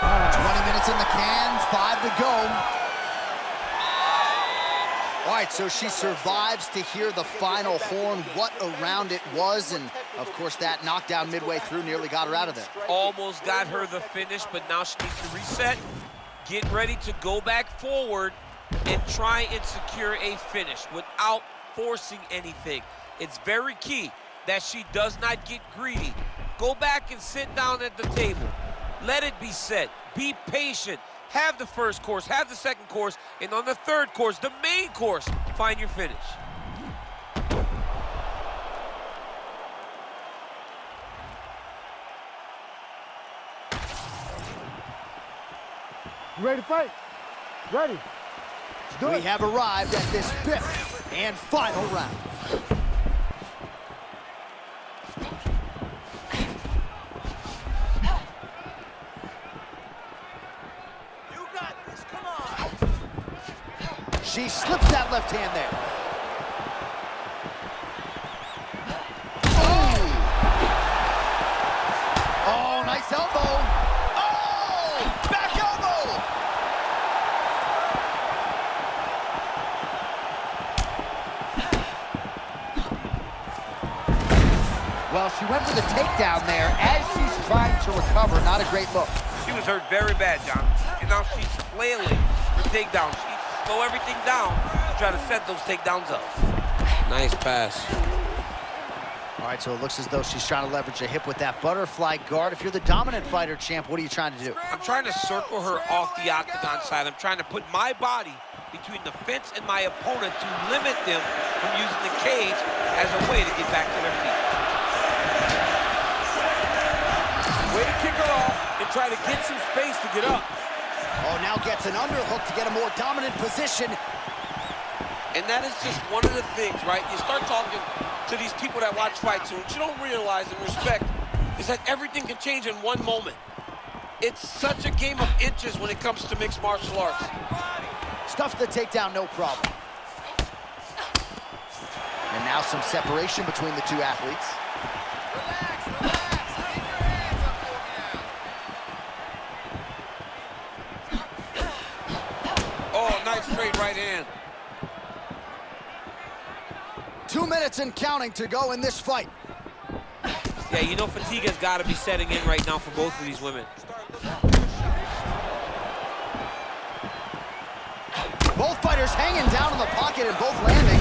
20 minutes in the can, 5 to go. All right, so she survives to hear the final horn. What a round it was, and of course that knockdown midway through nearly got her out of there. Almost got her the finish, but now she needs to reset, get ready to go back forward, and try and secure a finish without forcing anything. It's very key that she does not get greedy. Go back and sit down at the table. Let it be said. Be patient. Have the first course, have the second course, and on the third course, the main course, find your finish. You ready to fight? Ready. Let's do We it. have arrived at this 5th and final round. She slips that left hand there. Oh! Oh, nice elbow. Oh! Back elbow! Well, she went for the takedown there as she's trying to recover. Not a great look. She was hurt very bad, John. And now she's flailing her takedown. She needs to slow everything down to try to set those takedowns up. Nice pass. All right, so it looks as though she's trying to leverage a hip with that butterfly guard. If you're the dominant fighter, champ, what are you trying to do? I'm trying to circle her off the octagon side. I'm trying to put my body between the fence and my opponent to limit them from using the cage as a way to get back to their feet. Way to kick her off and try to get some space to get up. Oh, now gets an underhook to get a more dominant position. And that is just one of the things, right? You start talking to these people that watch fights, and what you don't realize and respect is that everything can change in one moment. It's such a game of inches when it comes to mixed martial arts. Stuffs the takedown, no problem. And now some separation between the two athletes. Oh, nice straight right hand. 2 minutes and counting to go in this fight. Yeah, you know fatigue has got to be setting in right now for both of these women. Both fighters hanging down in the pocket and both landing.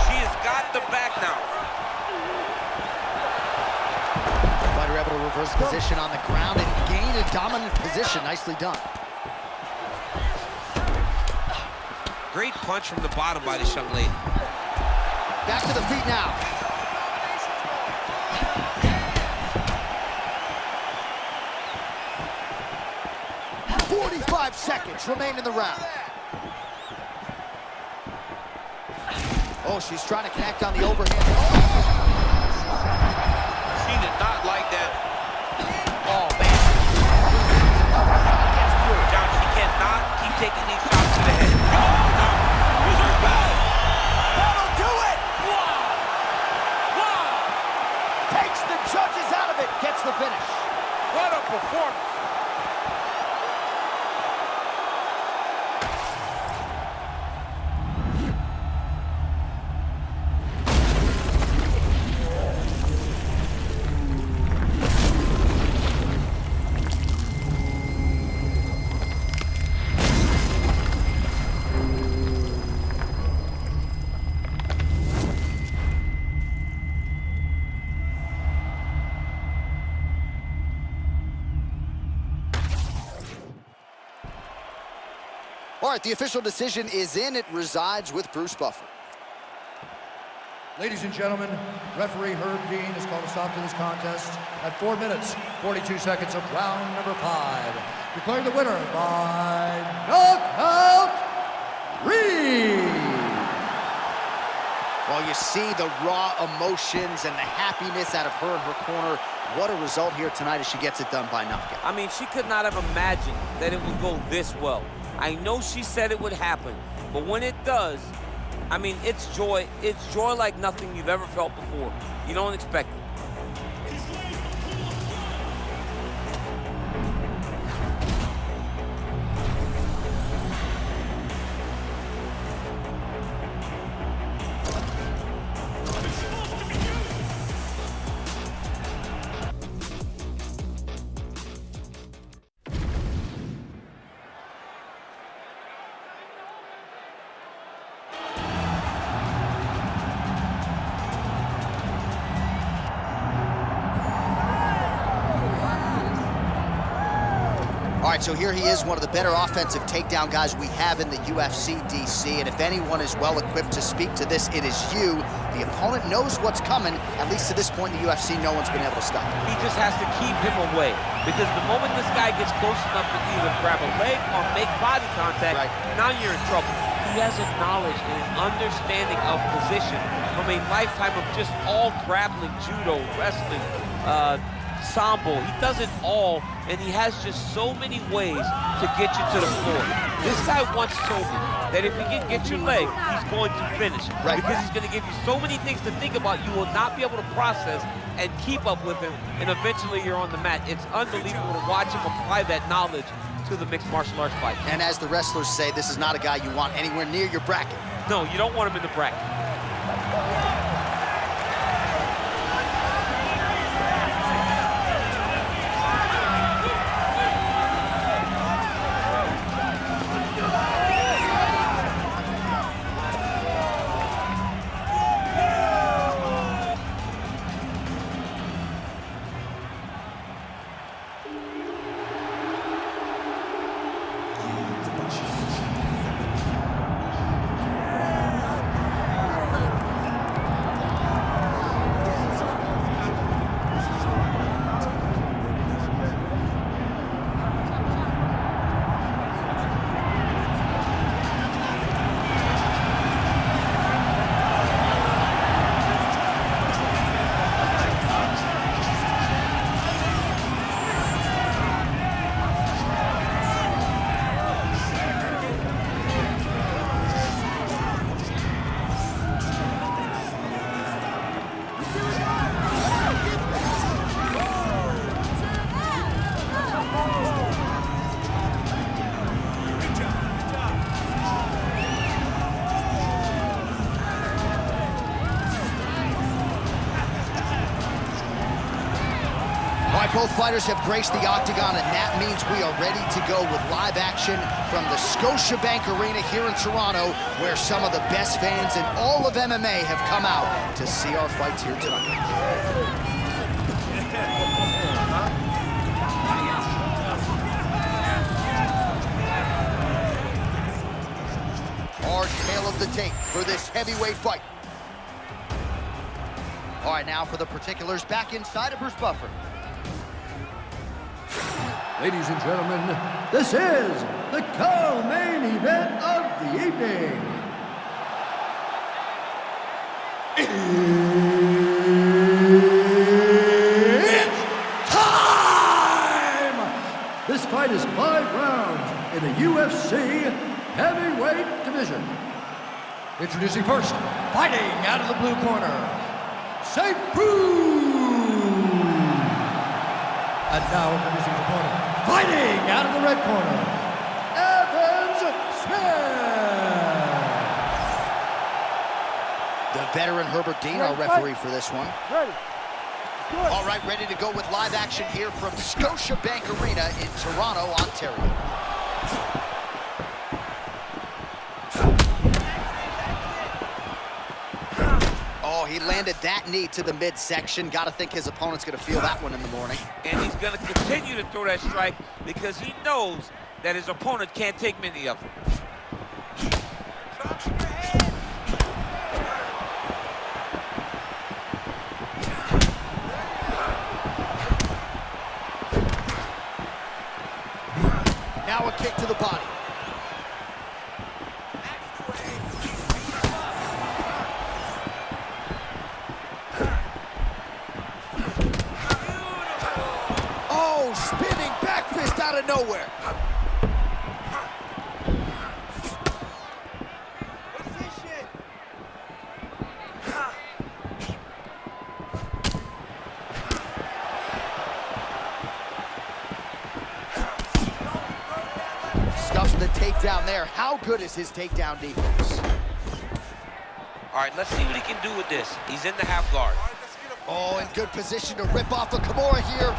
She has got the back now. Fighter able to Reverse position on the ground and gain a dominant position. Nicely done. Great punch from the bottom by this young lady. Back to the feet now. .45 seconds remain in the round. Oh, she's trying to connect on the overhand. She did not like that. Oh, man. John, she cannot keep taking these shots to the head. That'll do it! Takes the judges out of it, gets the finish. What a performance. All right, the official decision is in. It resides with Bruce Buffer. Ladies and gentlemen, referee Herb Dean has called a stop to this contest at 4 minutes, 42 seconds of round number 5. Declaring the winner by knockout, Well, you see the raw emotions and the happiness out of her in her corner. What a result here tonight as she gets it done by knockout. I mean, she could not have imagined that it would go this well. I know she said it would happen, but when it does, I mean, it's joy. It's joy like nothing you've ever felt before. You don't expect it. All right, so here he is, one of the better offensive takedown guys we have in the UFC, DC, and if anyone is well-equipped to speak to this, it is you. The opponent knows what's coming. At least to this point in the UFC, no one's been able to stop him. He just has to keep him away, because the moment this guy gets close enough to either grab a leg or make body contact, now you're in trouble. He has a knowledge and an understanding of position from a lifetime of just all grappling, judo, wrestling, sambo. He does it all, and he has just so many ways to get you to the floor. This guy once told me that if he can get your leg, he's going to finish. Because he's going to give you so many things to think about, you will not be able to process and keep up with him, and eventually you're on the mat. It's unbelievable to watch him apply that knowledge to the mixed martial arts fight. And as the wrestlers say, this is not a guy you want anywhere near your bracket. No, you don't want him in the bracket. Both fighters have graced the octagon, and that means we are ready to go with live action from the Scotiabank Arena here in Toronto, where some of the best fans in all of MMA have come out to see our fights here tonight. our tale of the tape for this heavyweight fight. All right, now for the particulars back inside of Bruce Buffer. Ladies and gentlemen, this is the co-main event of the evening. It's time! This fight is 5 rounds in the UFC heavyweight division. Introducing first, fighting out of the blue corner, St. Bruce. And now introducing his opponent, fighting out of the red corner, The veteran Herbert Dean, our referee for this one. Ready. Good. All right, ready to go with live action here from Scotiabank Arena in Toronto, Ontario. Oh, he landed that knee to the midsection. Got to think his opponent's going to feel that one in the morning. And he's going to continue to throw that strike because he knows that his opponent can't take many of them. Now a kick to the body. Oh, spinning back fist out of nowhere. Stuffs the takedown there. How good is his takedown defense? All right, let's see what he can do with this. He's in the half guard. Oh, in good position to rip off a Kimura here.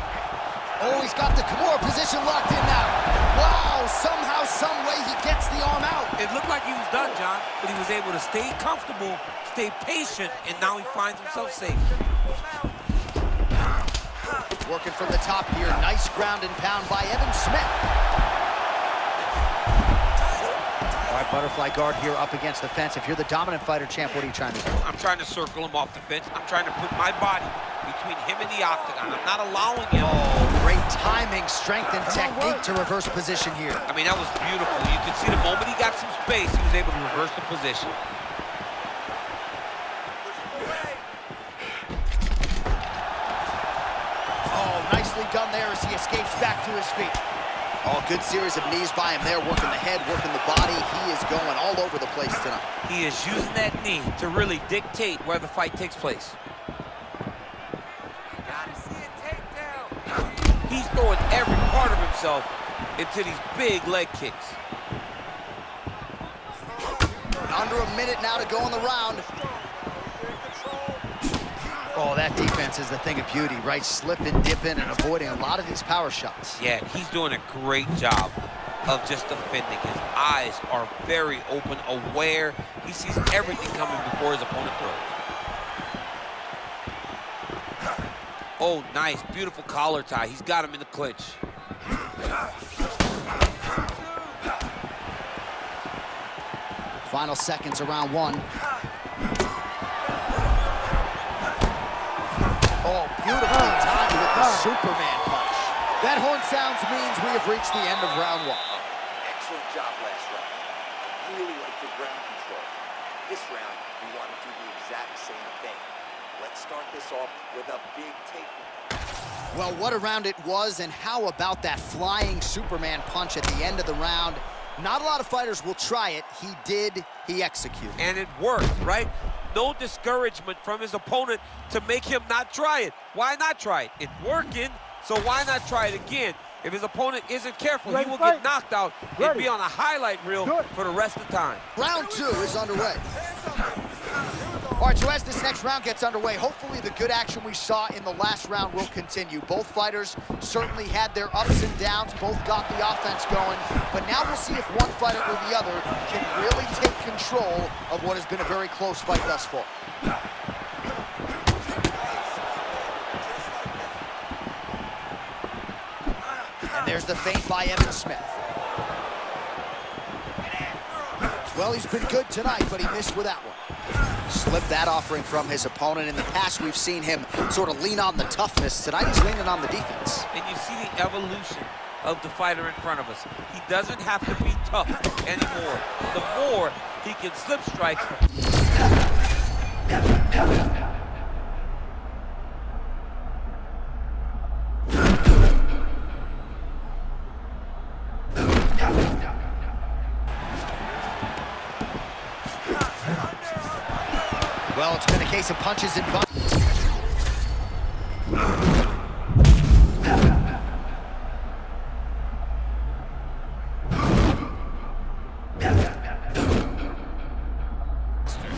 Oh, he's got the Kimura position locked in now. Wow, somehow, some way he gets the arm out. It looked like he was done, John, but he was able to stay comfortable, stay patient, and now he finds himself safe. Working from the top here. Nice ground and pound by Evan Smith. All right, butterfly guard here up against the fence. If you're the dominant fighter, champ, what are you trying to do? I'm trying to circle him off the fence. I'm trying to put my body between him and the octagon. I'm not allowing him. Oh, great timing, strength, and technique to reverse position here. I mean, that was beautiful. You could see the moment he got some space, he was able to reverse the position. Oh, nicely done there as he escapes back to his feet. Oh, good series of knees by him there, working the head, working the body. He is going all over the place tonight. He is using that knee to really dictate where the fight takes place. He's throwing every part of himself into these big leg kicks. Under a minute now to go in the round. Oh, that defense is the thing of beauty, right? Slipping, dipping, and avoiding a lot of these power shots. Yeah, he's doing a great job of just defending. His eyes are very open, aware. He sees everything coming before his opponent throws. Oh, nice, beautiful collar tie. He's got him in the clinch. Final seconds of round one. Oh, beautifully timed with the Superman punch. That horn sounds means we have reached the end of round one. Excellent job last round. I really like your ground control. This round, we want to do the exact same thing. Let's start this off with a big takedown. Well, what a round it was, and how about that flying Superman punch at the end of the round? Not a lot of fighters will try it. He did, he executed. And it worked, right? No discouragement from his opponent to make him not try it. Why not try it? It's working, so why not try it again? If his opponent isn't careful, he will get knocked out and be on a highlight reel for the rest of the time. Round two is underway. All right, so as this next round gets underway, hopefully the good action we saw in the last round will continue. Both fighters certainly had their ups and downs, both got the offense going, but now we'll see if one fighter or the other can really take control of what has been a very close fight thus far. And there's the feint by Evan Smith. Well, he's been good tonight, but he missed with that one. Slipped that offering from his opponent. In the past, we've seen him sort of lean on the toughness. Tonight, he's leaning on the defense. And you see the evolution of the fighter in front of us. He doesn't have to be tough anymore. The more he can slip strikes. Well, it's been a case of punches and buttons.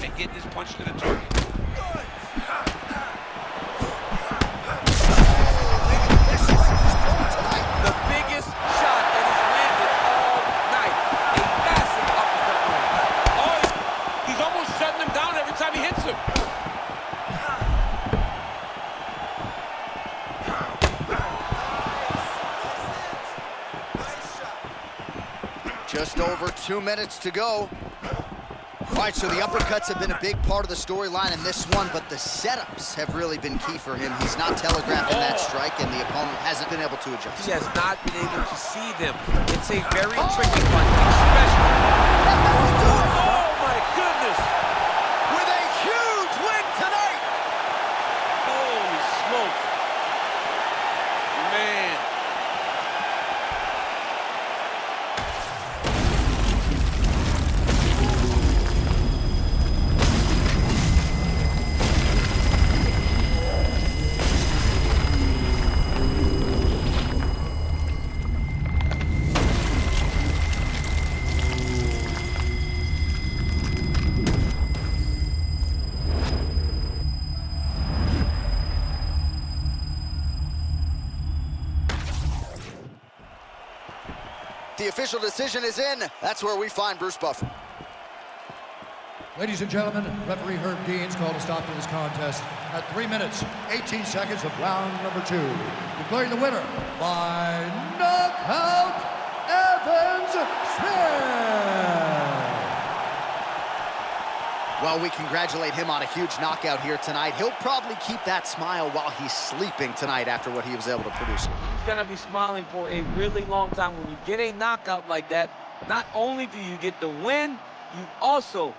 And getting his punch to the target. The biggest shot that he's landed all night. A massive uppercut move. Oh, he's almost shutting him down every time he hits him. Just over 2 minutes to go. All right, so the uppercuts have been a big part of the storyline in this one, but the setups have really been key for him. He's not telegraphing that strike, and the opponent hasn't been able to adjust. He has not been able to see them. It's a very tricky punch, especially. Oh, my goodness. With a huge win tonight. Holy smoke. Man. The official decision is in. That's where we find Bruce Buffer. Ladies and gentlemen, referee Herb Dean's called a stop to this contest at 3 minutes, 18 seconds of round number 2. Declaring the winner by knockout, Evans Smith. Well, we congratulate him on a huge knockout here tonight. He'll probably keep that smile while he's sleeping tonight after what he was able to produce. He's going to be smiling for a really long time. When you get a knockout like that, not only do you get the win, you also,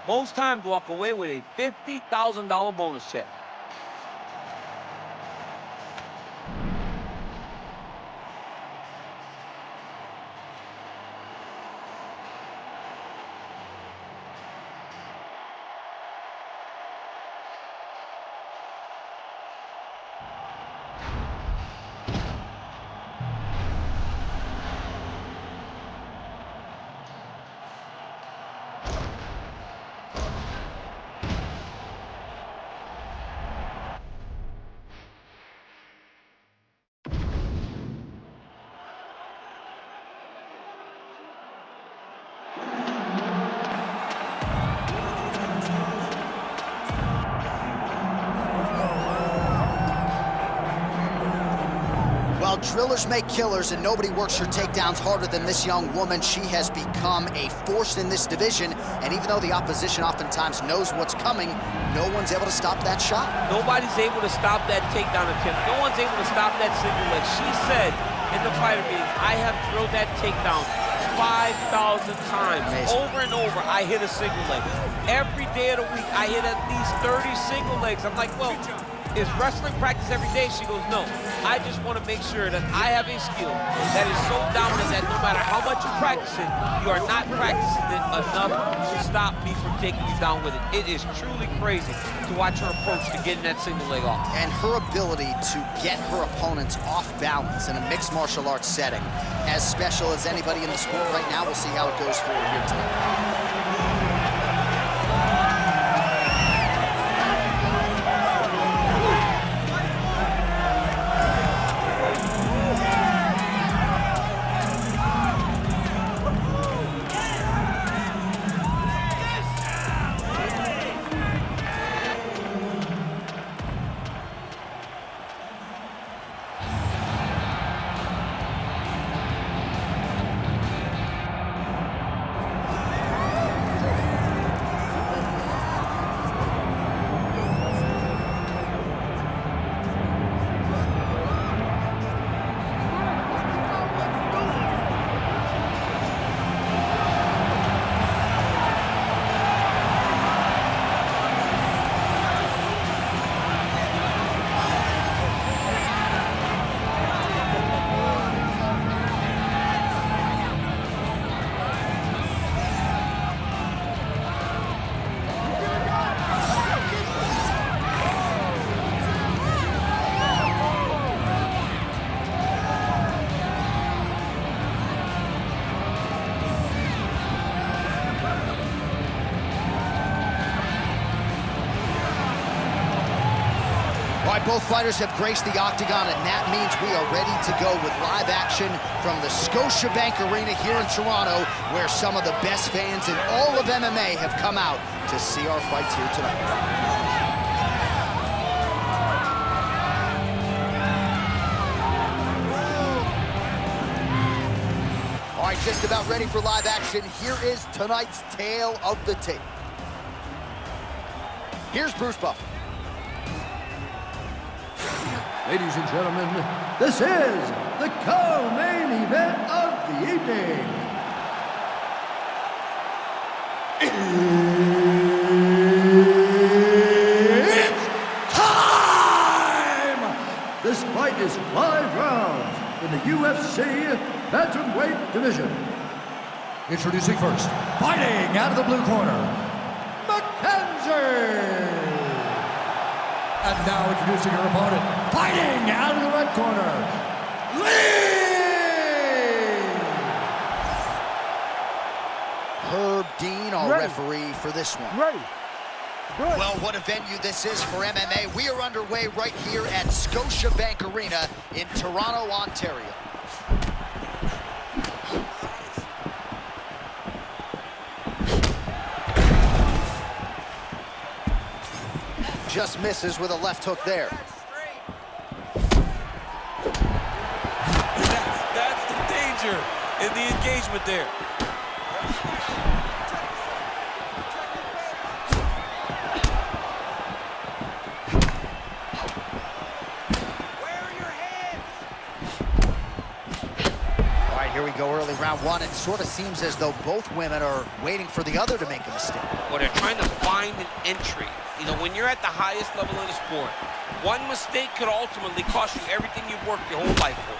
most times, walk away with a $50,000 bonus check. Drillers make killers, and nobody works her takedowns harder than this young woman. She has become a force in this division, and even though the opposition oftentimes knows what's coming, no one's able to stop that shot. Nobody's able to stop that takedown attempt. No one's able to stop that single leg. She said in the fighter meeting, I have drilled that takedown 5,000 times. Amazing. Over and over, I hit a single leg. Every day of the week, I hit at least 30 single legs. I'm like, well, is wrestling practice every day? She goes, no. I just want to make sure that I have a skill that is so dominant that no matter how much you practice it, you are not practicing it enough to stop me from taking you down with it. It is truly crazy to watch her approach to getting that single leg off. And her ability to get her opponents off balance in a mixed martial arts setting, as special as anybody in the sport right now. We'll see how it goes for her here tonight. All right, both fighters have graced the octagon, and that means we are ready to go with live action from the Scotiabank Arena here in Toronto, where some of the best fans in all of MMA have come out to see our fights here tonight. All right, just about ready for live action. Here is tonight's tale of the tape. Here's Bruce Buffer. Ladies and gentlemen, this is the co-main event of the evening. It's time! This fight is 5 rounds in the UFC Bantamweight division. Introducing first, fighting out of the blue corner, Mackenzie! And now introducing her opponent, fighting out of the red corner, Lee! Herb Dean, our referee for this one. Ready. Good. Well, what a venue this is for MMA. We are underway right here at Scotiabank Arena in Toronto, Ontario. Just misses with a left hook there. That's the danger in the engagement there. All right, here we go, early round one. It sort of seems as though both women are waiting for the other to make a mistake. Well, they're trying to find an entry. You know, when you're at the highest level of the sport, one mistake could ultimately cost you everything you've worked your whole life for.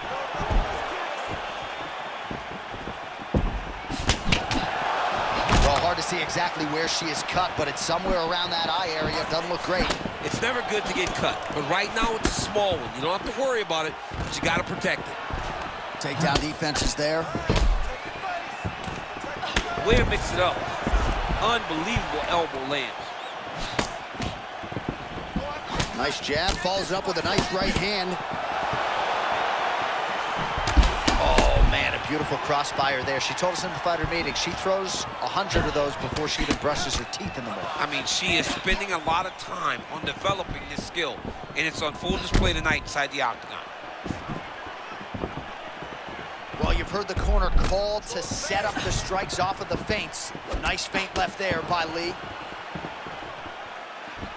Well, hard to see exactly where she is cut, but it's somewhere around that eye area. It doesn't look great. It's never good to get cut, but right now it's a small one. You don't have to worry about it, but you got to protect it. Takedown defense is there. Way to mix it up. Unbelievable elbow lands. Nice jab, follows it up with a nice right hand. Oh, man, a beautiful crossfire there. She told us in the fighter meeting she throws 100 of those before she even brushes her teeth in the morning. I mean, she is spending a lot of time on developing this skill, and it's on full display tonight inside the octagon. Well, you've heard the corner call to set up the strikes off of the feints. Nice feint left there by Lee.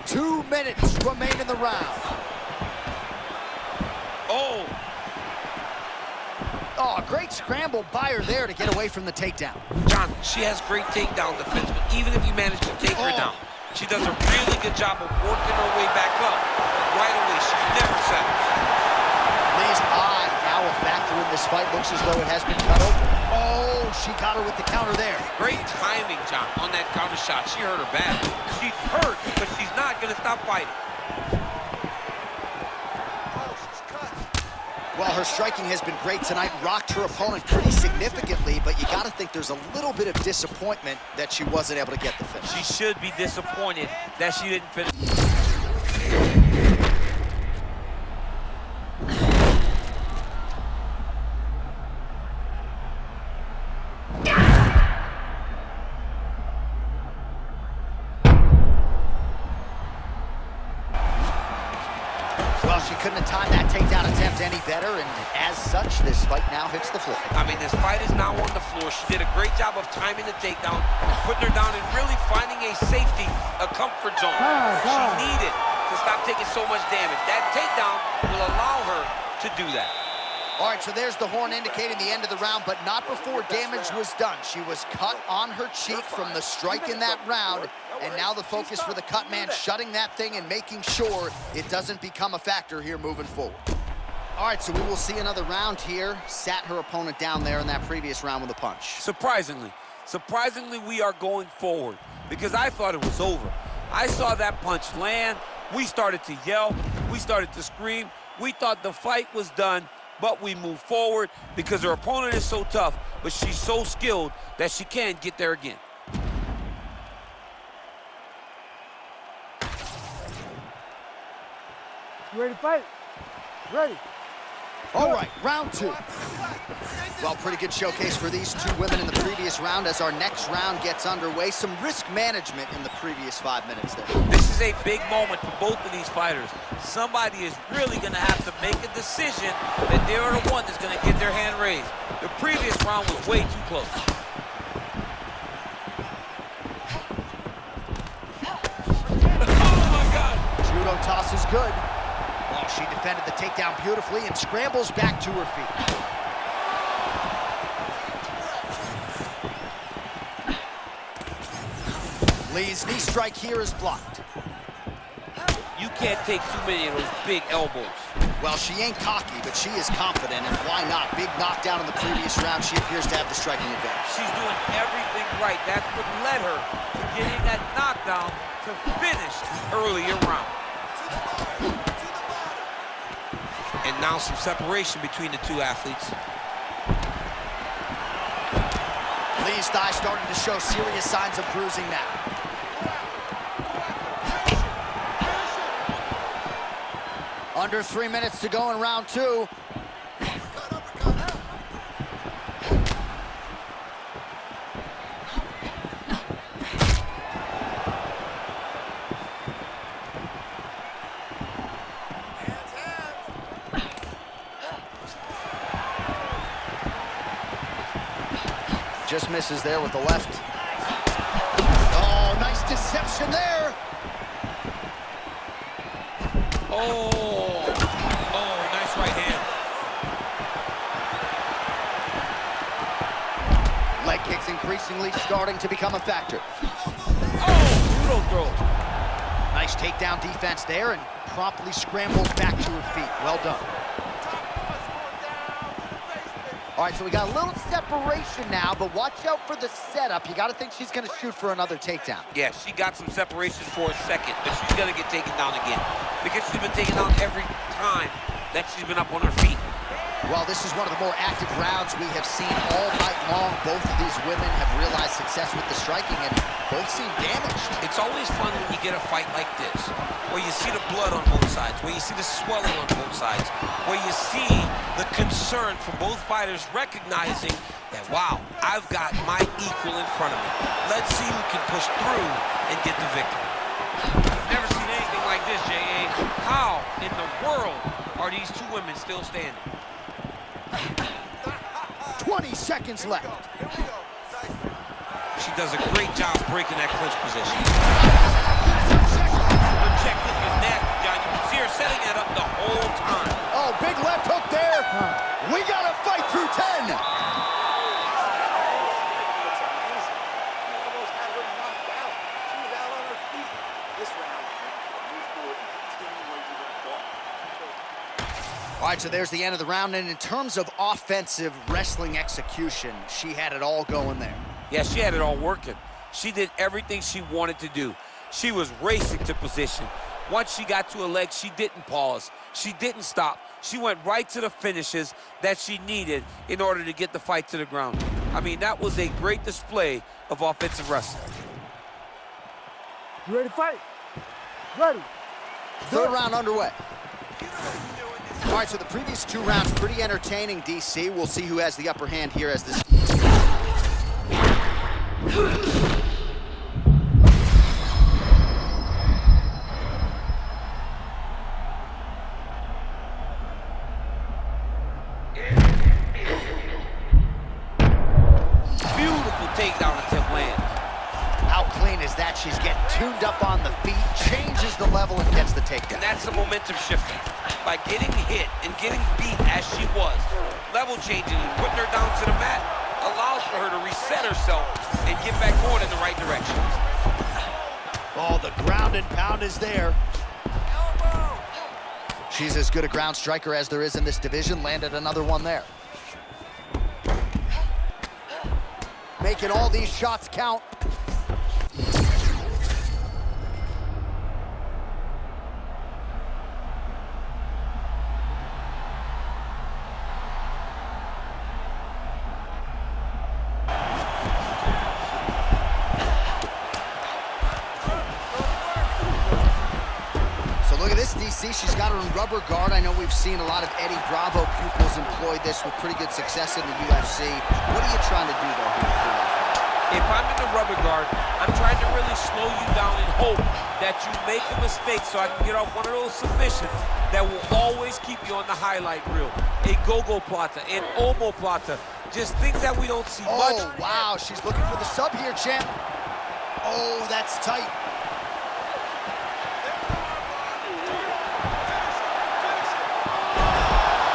2 minutes remain in the round. Oh, a great scramble by her there to get away from the takedown. John, she has great takedown defense, but even if you manage to take her down, she does a really good job of working her way back up. Right away, she never settles. Lee's eye now a factor in this fight. Looks as though it has been cut open. Oh, she got her with the counter there. Great timing, John, on that counter shot. She hurt her bad. She's hurt, but she's not going to stop fighting. Well, her striking has been great tonight. Rocked her opponent pretty significantly, but you got to think there's a little bit of disappointment that she wasn't able to get the finish. She should be disappointed that she didn't finish. Well, she couldn't have timed that takedown attempt any better, and as such, this fight now hits the floor. I mean, this fight is now on the floor. She did a great job of timing the takedown, putting her down and really finding a safety, a comfort zone. She needed to stop taking so much damage. That takedown will allow her to do that. All right, so there's the horn indicating the end of the round, but not before damage was done. She was cut on her cheek from the strike in that round, and now the focus for the cut man, shutting that thing and making sure it doesn't become a factor here moving forward. All right, so we will see another round here. Sat her opponent down there in that previous round with a punch. Surprisingly, we are going forward because I thought it was over. I saw that punch land. We started to yell. We started to scream. We thought the fight was done, but we moved forward because her opponent is so tough, but she's so skilled that she can get there again. You ready to fight? Ready. All right, round 2. Well, pretty good showcase for these two women in the previous round as our next round gets underway. Some risk management in the previous 5 minutes there. This is a big moment for both of these fighters. Somebody is really going to have to make a decision that they're the one that's going to get their hand raised. The previous round was way too close. Oh my God! Judo toss is good. Oh, she defended the takedown beautifully and scrambles back to her feet. Lee's knee strike here is blocked. You can't take too many of those big elbows. Well, she ain't cocky, but she is confident, and why not? Big knockdown in the previous round. She appears to have the striking advantage. She's doing everything right. That's what led her to getting that knockdown to finish the earlier round. And now some separation between the two athletes. Lee's thigh starting to show serious signs of bruising now. Under 3 minutes to go in round 2. Just misses there with the left. Oh, nice deception there. Oh, nice right hand. Leg kicks increasingly starting to become a factor. Oh, judo throw. Nice takedown defense there and promptly scrambles back to her feet. Well done. All right, so we got a little separation now, but watch out for the setup. You got to think she's going to shoot for another takedown. Yeah, she got some separation for a second, but she's going to get taken down again because she's been taken down every time that she's been up on her feet. Well, this is one of the more active rounds we have seen all night long. Both of these women have realized success with the striking, and both seem damaged. It's always fun when you get a fight like this, where you see the blood on both sides, where you see the swelling on both sides, where you see the concern from both fighters recognizing that, wow, I've got my equal in front of me. Let's see who can push through and get the victory. Never seen anything like this, J.A. How in the world are these two women still standing? 20 seconds left. She does a great job breaking that clinch position. The check hook is nasty, John. You can see her setting that up the whole time. Oh, big left hook there. We got to fight through 10. It's amazing. He almost had her knocked out. She was out on her feet. This round, move forward and continue where you left off. All right, so there's the end of the round, and in terms of offensive wrestling execution, she had it all going there. Yeah, she had it all working. She did everything she wanted to do. She was racing to position. Once she got to a leg, she didn't pause. She didn't stop. She went right to the finishes that she needed in order to get the fight to the ground. I mean, that was a great display of offensive wrestling. You ready to fight? Ready. Third round underway. All right, so the previous 2 rounds pretty entertaining, DC. We'll see who has the upper hand here as this... Beautiful takedown attempt lands. How clean is that? She's getting tuned up on the feet, changes the level, and gets the takedown. And that's a momentum shifter. By getting hit and getting beat as she was, level changing and putting her down to the mat allows for her to reset herself and get back going in the right direction. Oh, the ground and pound is there. She's as good a ground striker as there is in this division. Landed another one there. Making all these shots count. at this, DC. She's got her in rubber guard. I know we've seen a lot of Eddie Bravo pupils employ this with pretty good success in the UFC. What are you trying to do, though? If I'm in the rubber guard, I'm trying to really slow you down and hope that you make a mistake so I can get off one of those submissions that will always keep you on the highlight reel. A go-go plata, an omoplata, just things that we don't see much. Oh, wow, she's looking for the sub here, champ. Oh, that's tight.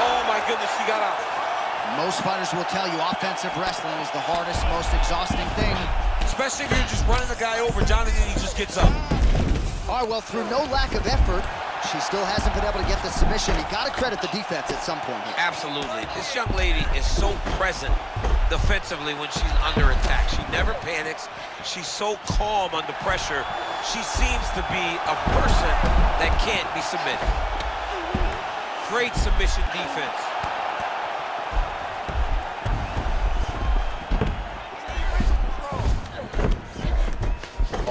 Oh my goodness, she got out. Most fighters will tell you offensive wrestling is the hardest, most exhausting thing. Especially if you're just running the guy over, Jonathan, he just gets up. All right, well, through no lack of effort, she still hasn't been able to get the submission. You got to credit the defense at some point here. Absolutely. This young lady is so present defensively when she's under attack. She never panics. She's so calm under pressure. She seems to be a person that can't be submitted. Great submission defense.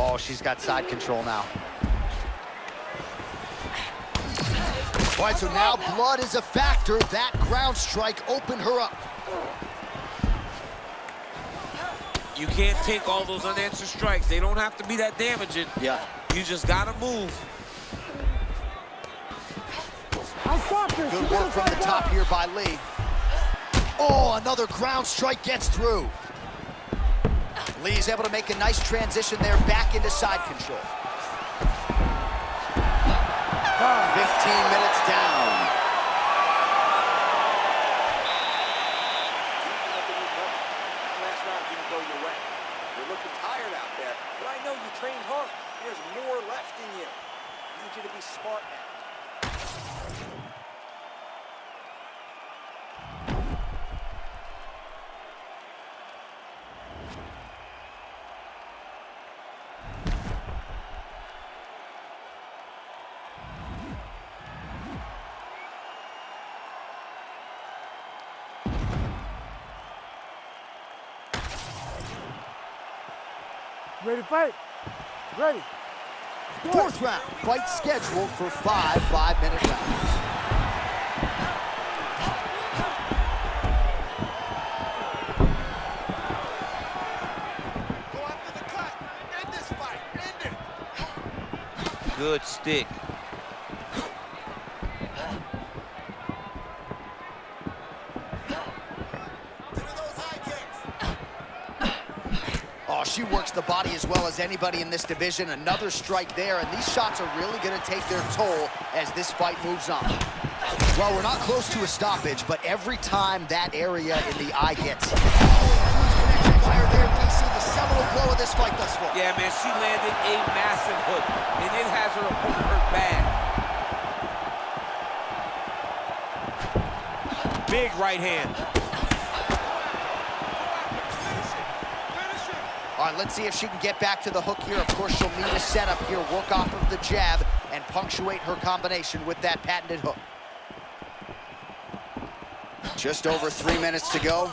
Oh, she's got side control now. All right, so now blood is a factor. That ground strike opened her up. You can't take all those unanswered strikes. They don't have to be that damaging. Yeah. You just gotta move. Good work from the top here by Lee. Oh, another ground strike gets through. Lee's able to make a nice transition there back into side control. 15 minutes down. Last round didn't go your way. You're looking tired out there, but I know you trained hard. There's more left in you. I need you to be smart now. Ready to fight? Ready. Fourth round, fight scheduled for 5 5-minute rounds. Go after the cut. End this fight. End it. Good stick. She works the body as well as anybody in this division. Another strike there, and these shots are really going to take their toll as this fight moves on. Well, we're not close to a stoppage, but every time that area in the eye gets fire there, DC, the seminal blow of this fight thus far. Yeah, man, she landed a massive hook, and it has her opponent hurt bad. Big right hand. All right, let's see if she can get back to the hook here. Of course, she'll need a setup here, work off of the jab, and punctuate her combination with that patented hook. Just over 3 minutes to go.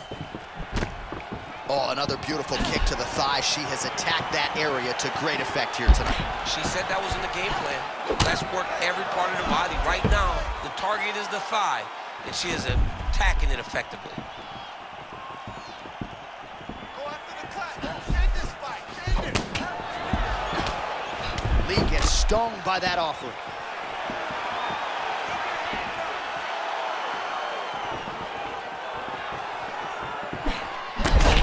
Oh, another beautiful kick to the thigh. She has attacked that area to great effect here tonight. She said that was in the game plan. Let's work every part of the body. Right now, the target is the thigh, and she is attacking it effectively. Lee gets stung by that offer.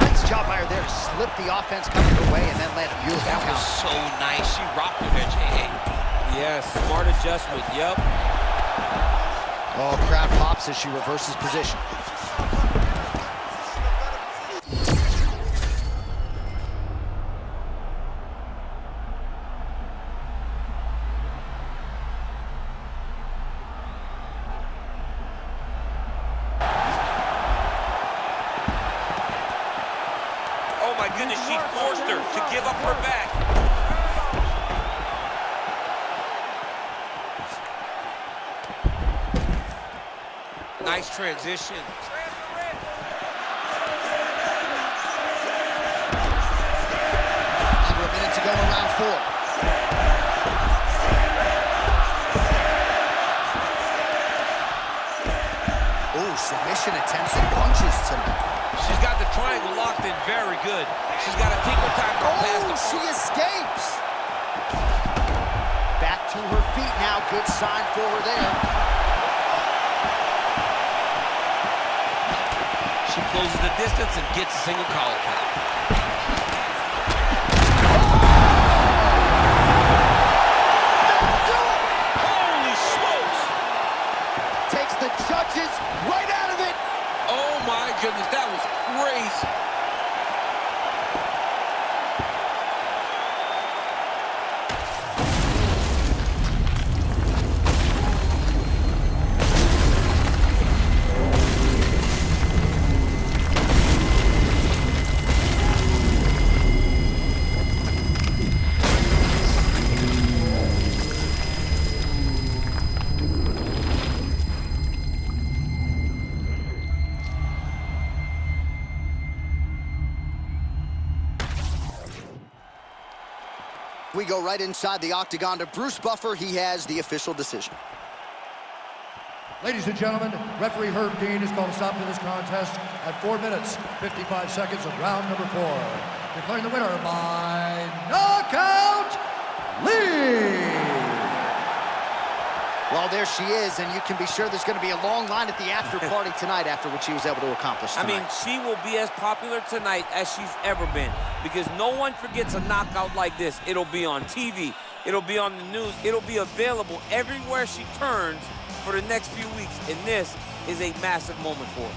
Nice job by her there to slip the offense coming her way and then land a beautiful That was so nice. She rocked her there, Jay. Yes, smart adjustment, yep. Oh, crowd pops as she reverses position. She forced her to give up her back. Nice transition. Under a minute to go in round 4. submission attempts and punches tonight. She's got the triangle locked in very good. She's got to take her time to pass the... She escapes. Back to her feet now. Good sign for her there. She closes the distance and gets a single collar count. Holy smokes! Takes the judges right out of it. Oh my goodness, that was crazy. We go right inside the octagon to Bruce Buffer. He has the official decision. Ladies and gentlemen, referee Herb Dean has called a stop to this contest at 4 minutes, 55 seconds of round number 4. Declaring the winner by knockout, Lee! Well, there she is, and you can be sure there's going to be a long line at the after party tonight after what she was able to accomplish tonight. I mean, she will be as popular tonight as she's ever been because no one forgets a knockout like this. It'll be on TV. It'll be on the news. It'll be available everywhere she turns for the next few weeks, and this is a massive moment for her.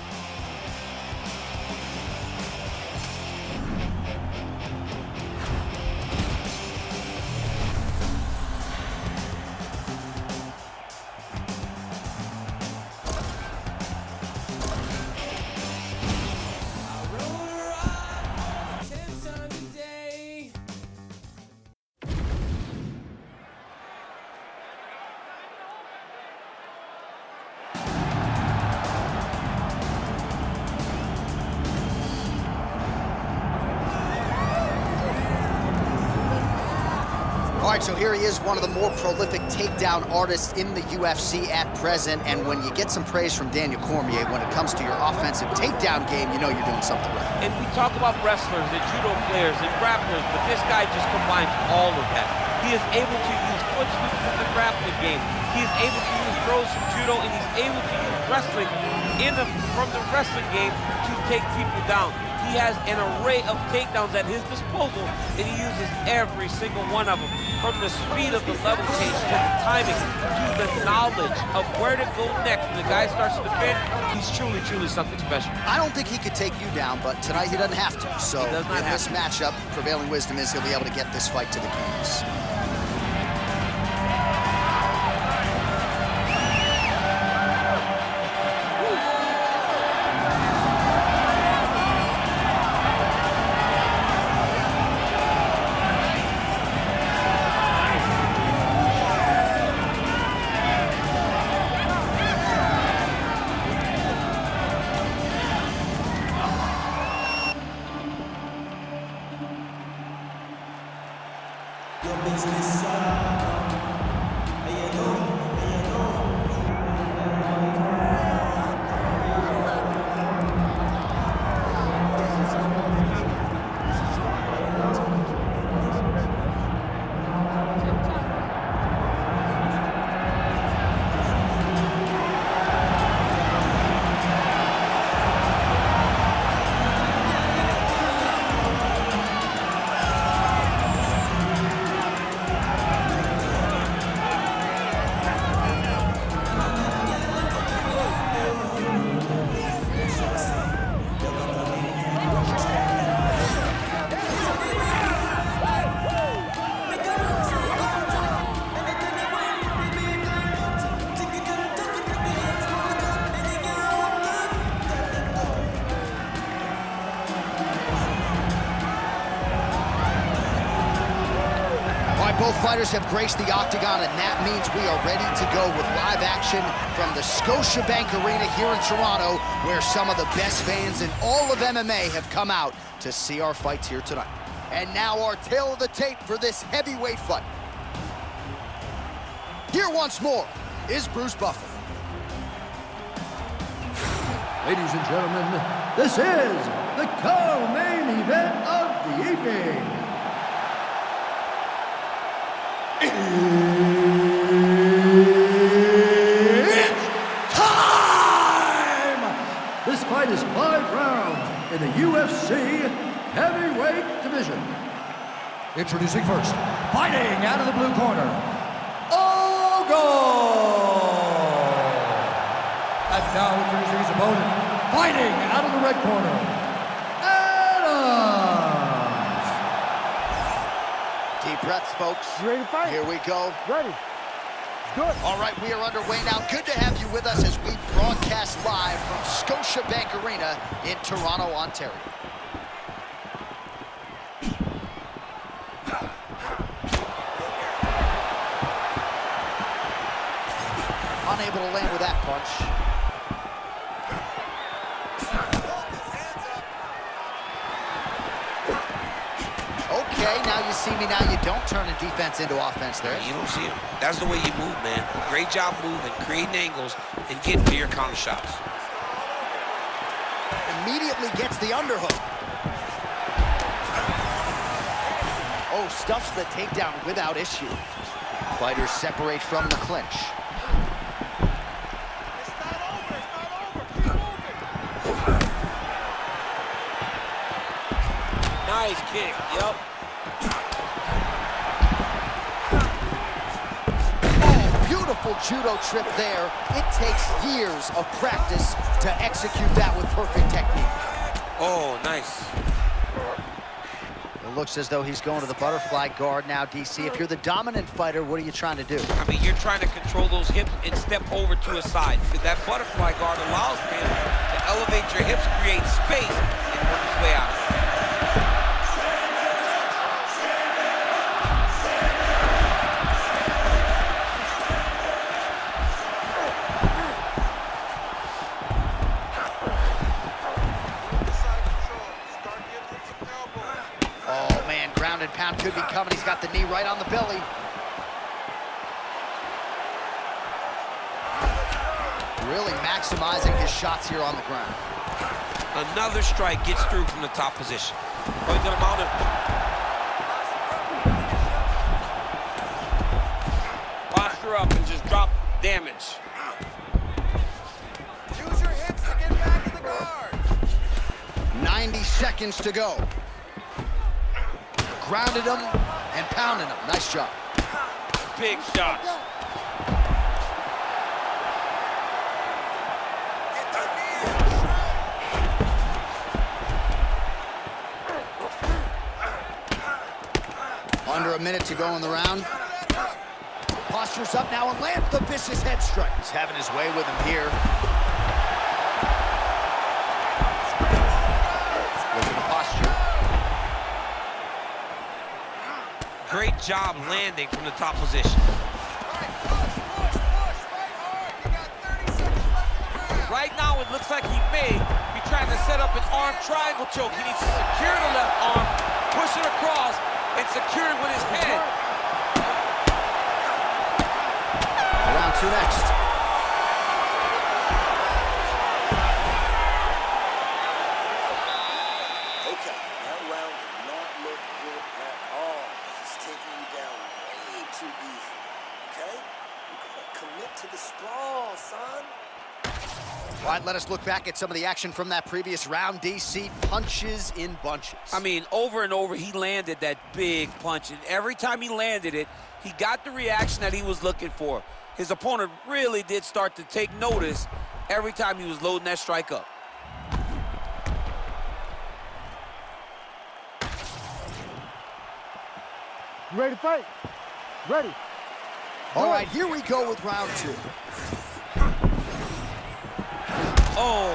All right, so here he is, one of the more prolific takedown artists in the UFC at present. And when you get some praise from Daniel Cormier, when it comes to your offensive takedown game, you know you're doing something right. And we talk about wrestlers and judo players and grapplers, but this guy just combines all of that. He is able to use foot sweeps from the grappling game. He is able to use throws from judo, and he's able to use wrestling from the wrestling game to take people down. He has an array of takedowns at his disposal, and he uses every single one of them. From the speed of the level change, to the timing, to the knowledge of where to go next. When the guy starts to defend, he's truly, truly something special. I don't think he could take you down, but tonight he doesn't have to. So in this matchup, prevailing wisdom is he'll be able to get this fight to the canvas. Both fighters have graced the octagon, and that means we are ready to go with live action from the Scotiabank Arena here in Toronto, where some of the best fans in all of MMA have come out to see our fights here tonight. And now our tale of the tape for this heavyweight fight. Here once more is Bruce Buffer. Ladies and gentlemen, this is the co-main event of the evening. It's time! This fight is 5 rounds in the UFC heavyweight division. Introducing first, fighting out of the blue corner, Ogle! And now introducing his opponent, fighting out of the red corner, Adams! Deep breaths, folks. You ready to fight? Here we go. Ready. Good. All right, we are underway now. Good to have you with us as we broadcast live from Scotiabank Arena in Toronto, Ontario. Unable to land with that punch. Okay, now you see me, now you don't turn the defense into offense there. You don't see him. That's the way you move, man. Great job moving, creating angles, and getting to your counter shots. Immediately gets the underhook. Oh, stuffs the takedown without issue. Fighters separate from the clinch. Nice kick, yep. Oh, beautiful judo trip there. It takes years of practice to execute that with perfect technique. Oh, nice. It looks as though he's going to the butterfly guard now, DC. If you're the dominant fighter, what are you trying to do? I mean, you're trying to control those hips and step over to a side. Because that butterfly guard allows him to elevate your hips, create space, and work his way out. Pound could be coming. He's got the knee right on the belly. Really maximizing his shots here on the ground. Another strike gets through from the top position. Oh, he's gonna mount him. Posture up and just drop damage. Use your hips to get back in the guard. 90 seconds to go. Grounded him and pounded him. Nice job. Big shots. Under a minute to go in the round. Postures up now and lands the vicious head strike. He's having his way with him here. Look at the posture. Great job landing from the top position. Right now, it looks like he may be trying to set up an arm triangle choke. He needs to secure the left arm, push it across, and secure it with his head. Round 2 next. Okay, that round did not look good at all. He's taking you down way too easy, okay? You gotta commit to the sprawl, son. All right, let us look back at some of the action from that previous round. DC, punches in bunches. I mean, over and over, he landed that big punch, and every time he landed it, he got the reaction that he was looking for. His opponent really did start to take notice every time he was loading that strike up. You ready to fight? Ready. All right, here we go with round 2. Oh.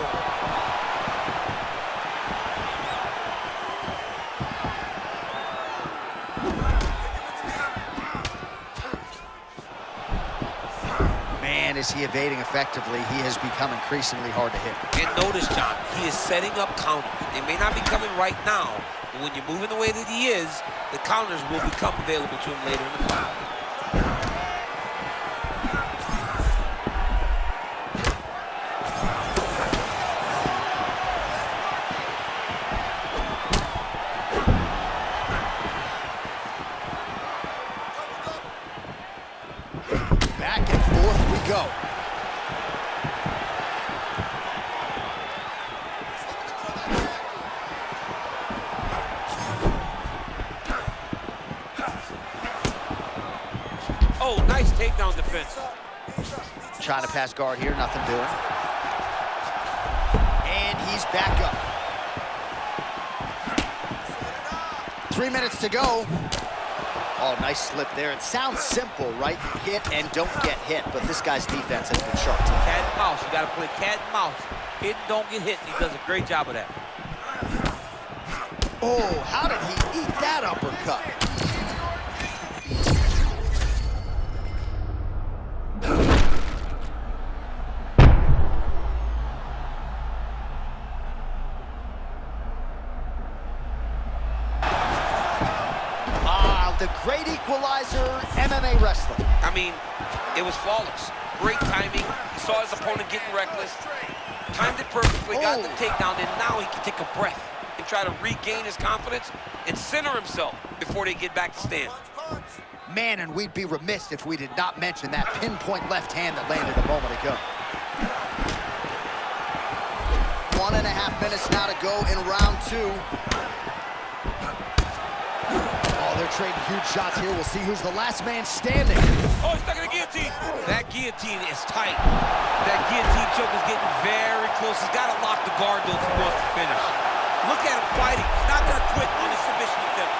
Man, is he evading effectively. He has become increasingly hard to hit. And notice, John, he is setting up counters. They may not be coming right now, but when you're moving the way that he is, the counters will become available to him later in the fight. go. Oh, nice takedown defense. Trying to pass guard here, nothing doing. And he's back up. 3 minutes to go. Oh, nice slip there. It sounds simple, right? Hit and don't get hit, but this guy's defense has been sharp too. Cat and mouse. You got to play cat and mouse. Hit and don't get hit, and he does a great job of that. Oh, how did he eat that uppercut? The great equalizer, MMA wrestling. I mean, it was flawless. Great timing. He saw his opponent getting reckless. Timed it perfectly, got the takedown, and now he can take a breath and try to regain his confidence and center himself before they get back to stand. Man, and we'd be remiss if we did not mention that pinpoint left hand that landed a moment ago. 1.5 minutes now to go in round 2. They're trading huge shots here. We'll see who's the last man standing. Oh, he's stuck in the guillotine. That guillotine is tight. That guillotine choke is getting very close. He's got to lock the guard, though, if he wants to finish. Look at him fighting. He's not going to quit on his submission attempt.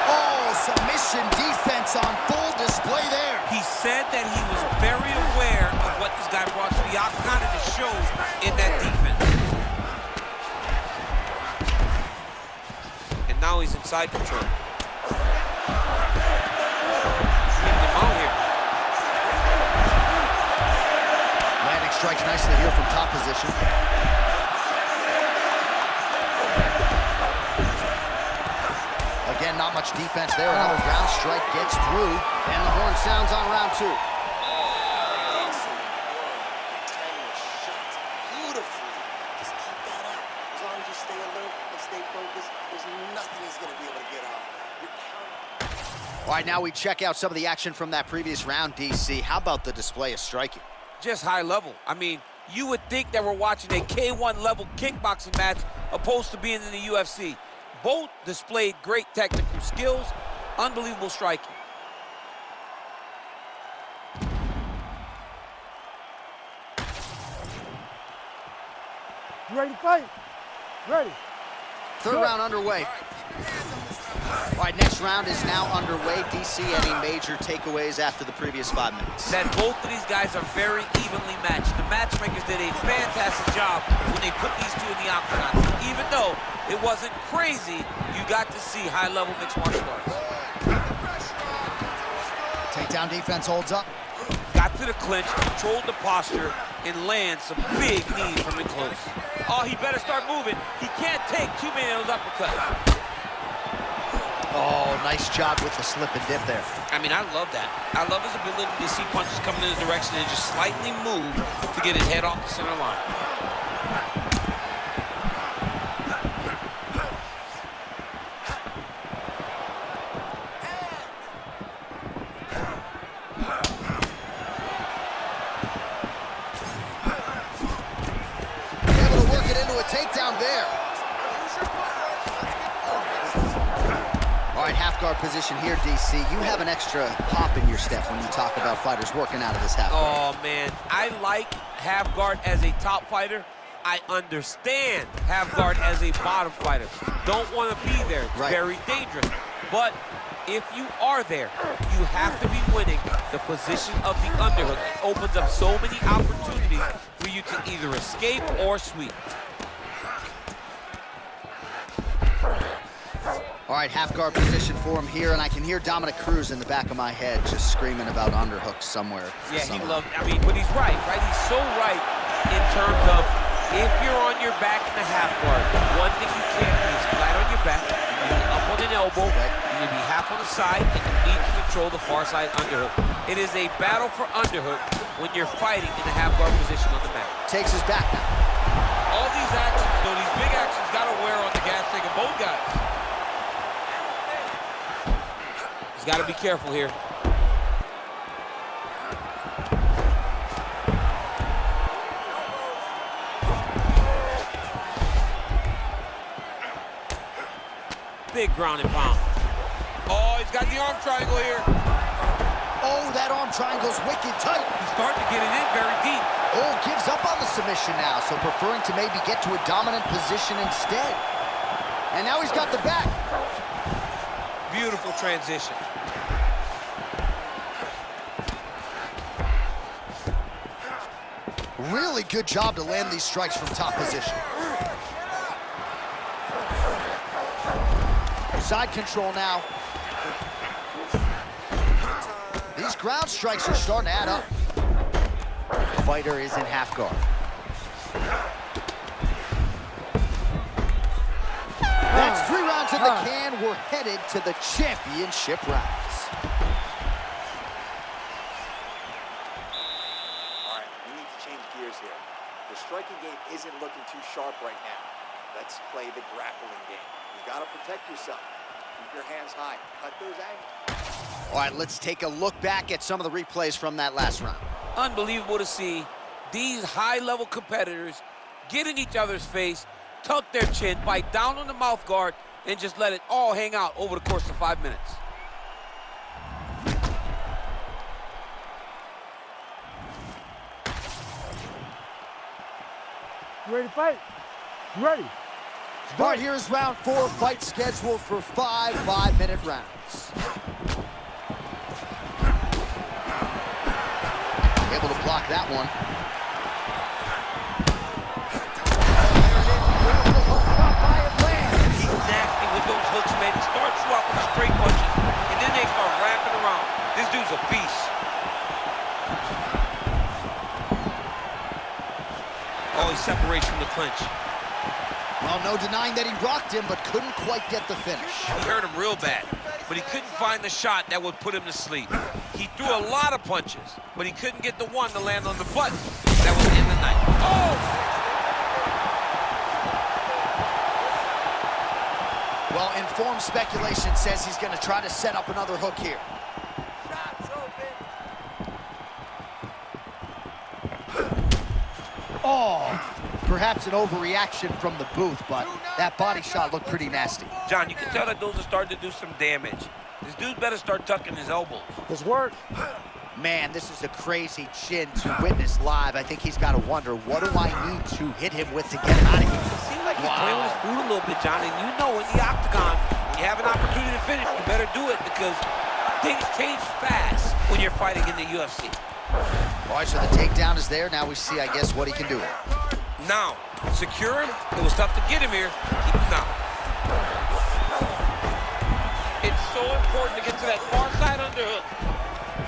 Oh, submission defense on full display there. He said that he was very aware of what this guy brought to the octagon, and it showed in that defense. Now he's inside control. Keeping him out here. Landing strikes nicely here from top position. Again, not much defense there. Another ground strike gets through, and the horn sounds on round 2. All right, now we check out some of the action from that previous round, DC. How about the display of striking? Just high level. I mean, you would think that we're watching a K1 level kickboxing match opposed to being in the UFC. Both displayed great technical skills, unbelievable striking. You ready to fight? Ready. Third round underway. All right, next round is now underway. DC, any major takeaways after the previous 5 minutes? That both of these guys are very evenly matched. The matchmakers did a fantastic job when they put these two in the octagon. Even though it wasn't crazy, you got to see high-level mixed martial arts. Takedown defense holds up. Got to the clinch, controlled the posture, and lands some big knees from in close. Oh, he better start moving. He can't take too many of those uppercuts. Oh, nice job with the slip and dip there. I mean, I love that. I love his ability to see punches coming in his direction and just slightly move to get his head off the center line. Able to work it into a takedown there. All right, half guard position here, DC. You have an extra hop in your step when you talk about fighters working out of this half guard. Oh, man. I like half guard as a top fighter. I understand half guard as a bottom fighter. Don't want to be there. It's very dangerous. But if you are there, you have to be winning the position of the underhook. It opens up so many opportunities for you to either escape or sweep. All right, half guard position for him here, and I can hear Dominic Cruz in the back of my head just screaming about underhooks somewhere. Yeah, he loved, I mean, but he's right? He's so right in terms of if you're on your back in the half guard, one thing you can't be is flat on your back, you need up on an elbow, you need to be half on the side, and you need to control the far side underhook. It is a battle for underhook when you're fighting in the half guard position on the mat. Takes his back now. All these actions, though, these big actions got to wear on the gas tank of both guys. Got to be careful here. big ground and pound. Oh, he's got the arm triangle here. Oh, that arm triangle's wicked tight. He's starting to get it in very deep. Oh, gives up on the submission now, so preferring to maybe get to a dominant position instead. And now he's got the back. Beautiful transition. Really good job to land these strikes from top position. Side control now. These ground strikes are starting to add up. Fighter is in half guard. That's 3 rounds in the can. We're headed to the championship rounds. All right, we need to change gears here. The striking game isn't looking too sharp right now. Let's play the grappling game. You gotta protect yourself. Keep your hands high. Cut those angles. All right, let's take a look back at some of the replays from that last round. Unbelievable to see these high-level competitors get in each other's face, tuck their chin, bite down on the mouth guard, and just let it all hang out over the course of 5 minutes. You ready to fight? You ready? All right, here's round 4. Fight scheduled for 5 5-minute rounds. Able to block that one. He's nasty with those hooks, man. He starts you off with straight punches, and then they start wrapping around. This dude's a beast. Oh, he separates from the clinch. Well, no denying that he rocked him, but couldn't quite get the finish. He hurt him real bad, but he couldn't find the shot that would put him to sleep. He threw a lot of punches, but he couldn't get the one to land on the button that would end the night. Oh! Well, informed speculation says he's going to try to set up another hook here. Oh, perhaps an overreaction from the booth, but that body shot looked pretty nasty. John, you can tell that those are starting to do some damage. This dude better start tucking his elbows. This work. Man, this is a crazy chin to witness live. I think he's got to wonder, what do I need to hit him with to get him out of here? It seems like he's playing with his food a little bit, John, and you know in the octagon, when you have an opportunity to finish, you better do it because things change fast when you're fighting in the UFC. All right, so the takedown is there. Now we see, I guess, what he can do. Now, secure him. It was tough to get him here. Keep him down. It's so important to get to that far side underhook.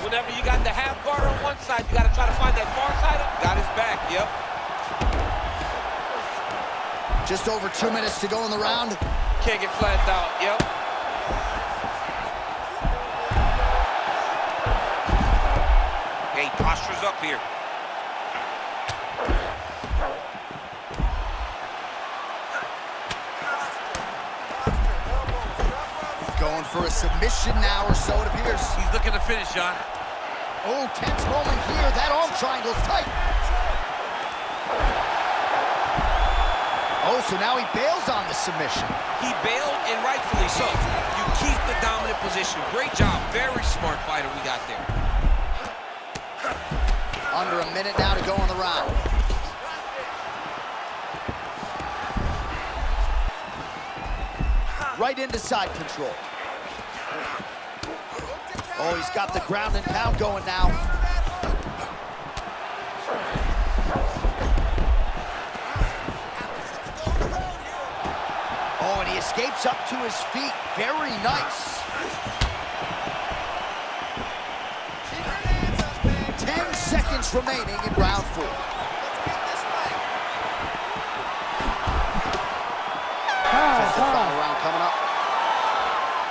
Whenever you got the half guard on one side, you got to try to find that far side. Got his back, yep. Just over 2 minutes to go in the round. Can't get flattened out, yep. Hey, posture's up here. Going for a submission now, or so it appears. He's looking to finish, John. Oh, tense moment here. That arm triangle's tight. Oh, so now he bails on the submission. He bailed, and rightfully so. You keep the dominant position. Great job. Very smart fighter we got there. Under a minute now to go in the round. Right into side control. Oh, he's got the ground and pound going now. Oh, and he escapes up to his feet. Very nice. 10 seconds remaining in round 4. Fifth and final round coming up.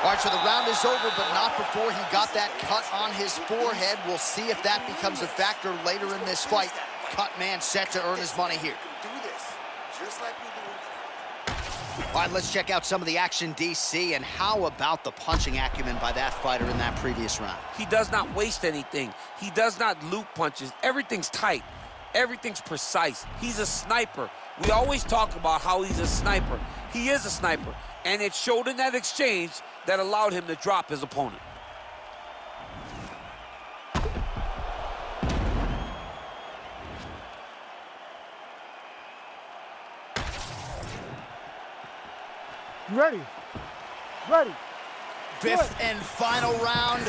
All right, so the round is over, but not before he got that cut on his forehead. We'll see if that becomes a factor later in this fight. Cut man set to earn his money here. Do this, just like we do. All right, let's check out some of the action, DC, and how about the punching acumen by that fighter in that previous round? He does not waste anything. He does not loop punches. Everything's tight. Everything's precise. He's a sniper. We always talk about how he's a sniper. He is a sniper, and it showed in that exchange that allowed him to drop his opponent. Ready. Ready. Fifth and final round.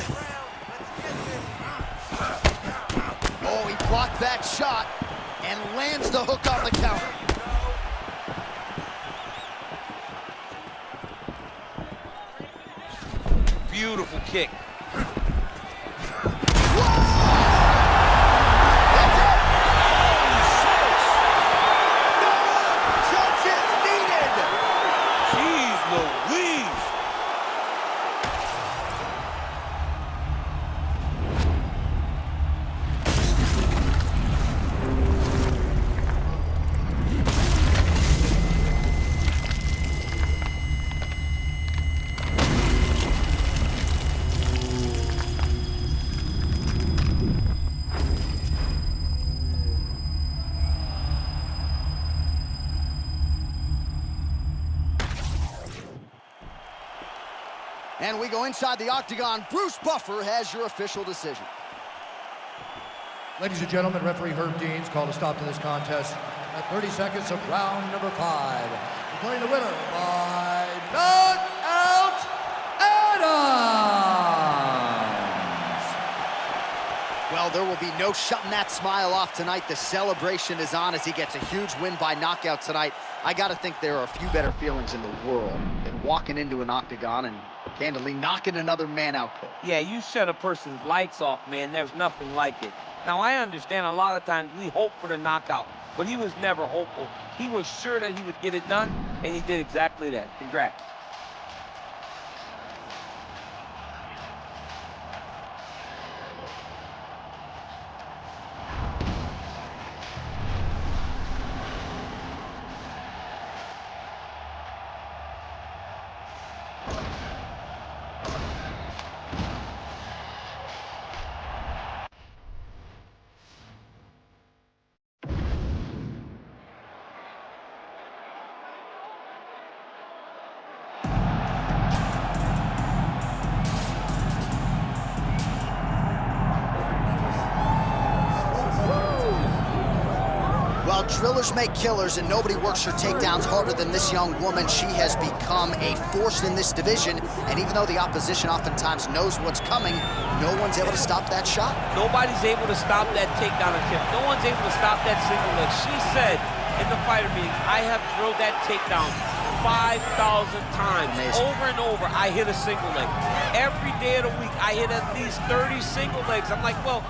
Oh, he blocked that shot and lands the hook on the counter. Beautiful kick. And we go inside the octagon. Bruce Buffer has your official decision. Ladies and gentlemen, referee Herb Dean's called a stop to this contest at 30 seconds of round number 5. Declaring the winner by knockout, Adams! Well, there will be no shutting that smile off tonight. The celebration is on as he gets a huge win by knockout tonight. I got to think there are a few better feelings in the world than walking into an octagon and candidly knocking another man out cold. Yeah, you shut a person's lights off, man. There's nothing like it. Now, I understand a lot of times we hope for the knockout, but he was never hopeful. He was sure that he would get it done, and he did exactly that. Congrats. Drillers make killers, and nobody works her takedowns harder than this young woman. She has become a force in this division, and even though the opposition oftentimes knows what's coming, no one's able to stop that shot. Nobody's able to stop that takedown attempt. No one's able to stop that single leg. She said in the fighter meeting, I have drilled that takedown 5,000 times. Amazing. Over and over, I hit a single leg. Every day of the week, I hit at least 30 single legs. I'm like, well,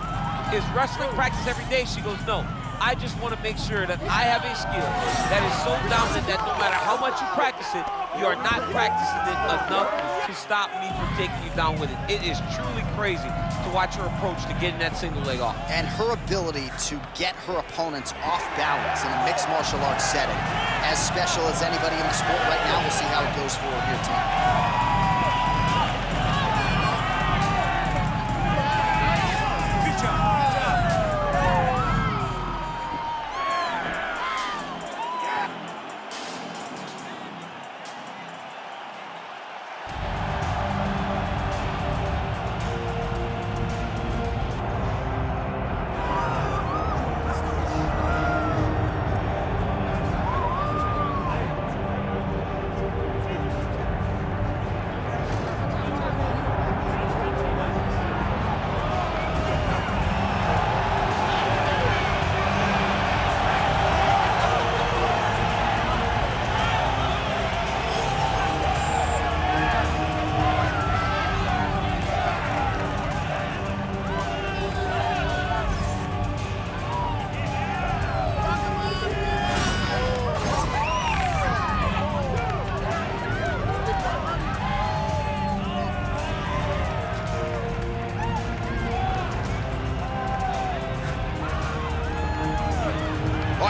is wrestling practice every day? She goes, no. I just want to make sure that I have a skill that is so dominant that no matter how much you practice it, you are not practicing it enough to stop me from taking you down with it. It is truly crazy to watch her approach to getting that single leg off. And her ability to get her opponents off balance in a mixed martial arts setting, as special as anybody in the sport right now. We'll see how it goes for her here tonight.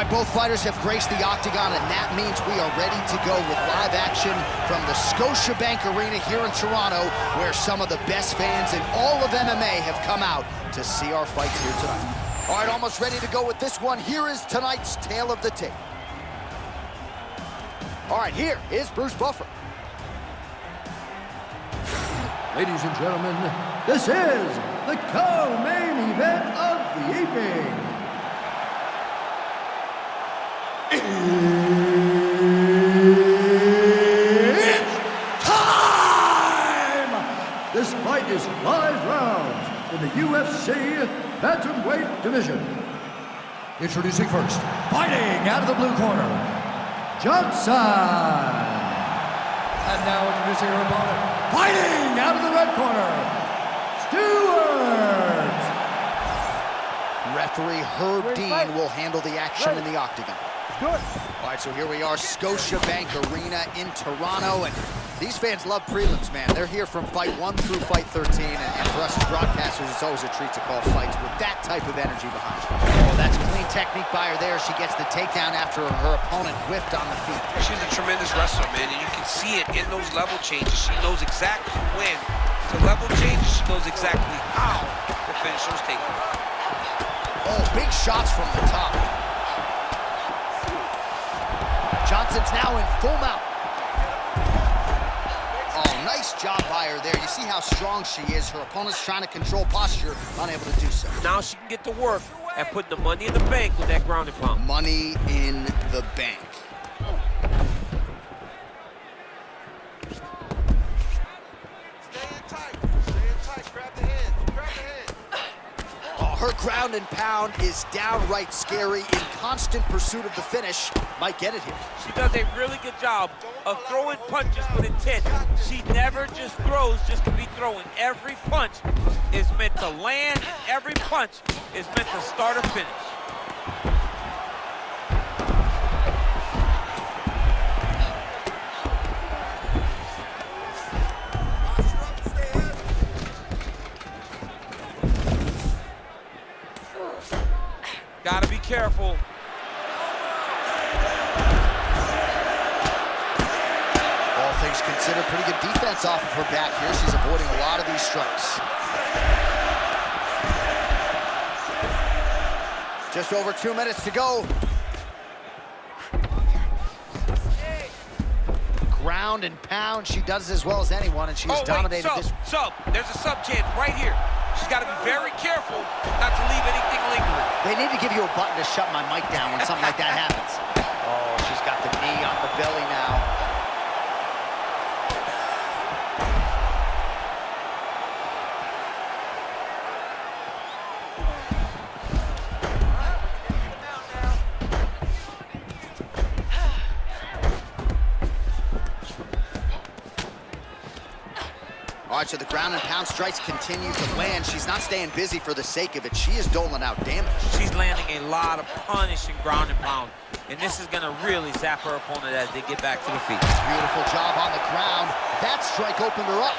Both fighters have graced the octagon, and that means we are ready to go with live action from the Scotiabank Arena here in Toronto, where some of the best fans in all of MMA have come out to see our fights here tonight. All right, almost ready to go with this one. Here is tonight's tale of the tape. All right, here is Bruce Buffer. Ladies and gentlemen, this is the co-main event of the evening. It's time! This fight is 5 rounds in the UFC Bantamweight division. Introducing first, fighting out of the blue corner, Johnson. And now introducing her opponent, fighting out of the red corner, Stuart. Referee Herb Dean will handle the action in the octagon. Good. All right, so here we are, Scotiabank Arena in Toronto, and these fans love prelims, man. They're here from fight 1 through fight 13, and for us as broadcasters, it's always a treat to call fights with that type of energy behind you. Oh, that's clean technique by her there. She gets the takedown after her opponent whipped on the feet. She's a tremendous wrestler, man, and you can see it in those level changes. She knows exactly when to level changes. She knows exactly how to finish those takedowns. Oh, big shots from the top. Johnson's now in full mount. Oh, nice job by her there. You see how strong she is. Her opponent's trying to control posture, unable to do so. Now she can get to work and put the money in the bank with that ground and pound. Money in the bank. Her ground and pound is downright scary, in constant pursuit of the finish. Might get it here. She does a really good job of throwing punches with intent. She never just throws just to be throwing. Every punch is meant to land, and every punch is meant to start or finish. Gotta be careful. All things considered, pretty good defense off of her back here. She's avoiding a lot of these strikes. Just over 2 minutes to go. Ground and pound, she does as well as anyone, and she has dominated this. Sub. There's a sub chance right here. She's got to be very careful not to leave anything lingering. They need to give you a button to shut my mic down when something like that happens. Oh, she's got the knee on the belly now. All right, so the ground and pound strikes continue to land. She's not staying busy for the sake of it. She is doling out damage. She's landing a lot of punishing ground and pound, and this is gonna really zap her opponent as they get back to the feet. Beautiful job on the ground. That strike opened her up.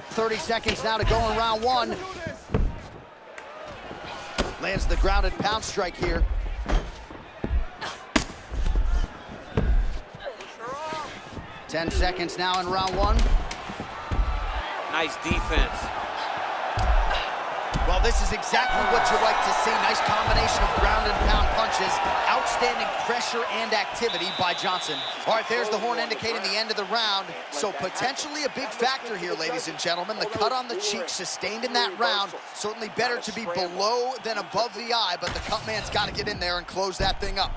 .30 seconds now to go in round 1. Lands the ground and pound strike here. Ten seconds now in round 1. Nice defense. Well, this is exactly what you like to see. Nice combination of ground and pound punches. Outstanding pressure and activity by Johnson. All right, there's the horn indicating the end of the round. So potentially a big factor here, ladies and gentlemen. The cut on the cheek sustained in that round. Certainly better to be below than above the eye, but the cut man's got to get in there and close that thing up.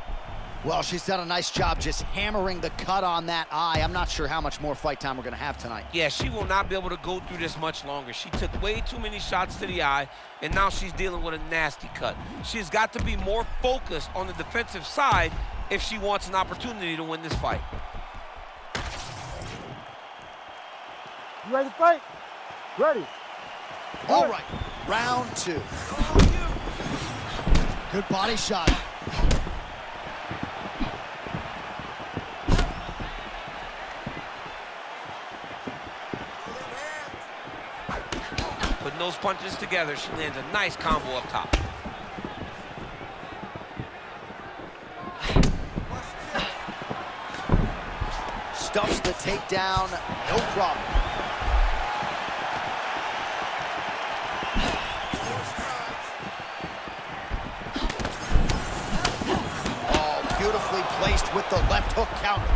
Well, she's done a nice job just hammering the cut on that eye. I'm not sure how much more fight time we're going to have tonight. Yeah, she will not be able to go through this much longer. She took way too many shots to the eye, and now she's dealing with a nasty cut. She's got to be more focused on the defensive side if she wants an opportunity to win this fight. You ready to fight? Ready. All right, round 2. Good body shot. Putting those punches together, she lands a nice combo up top. Stuffs the takedown, no problem. placed with the left hook counter.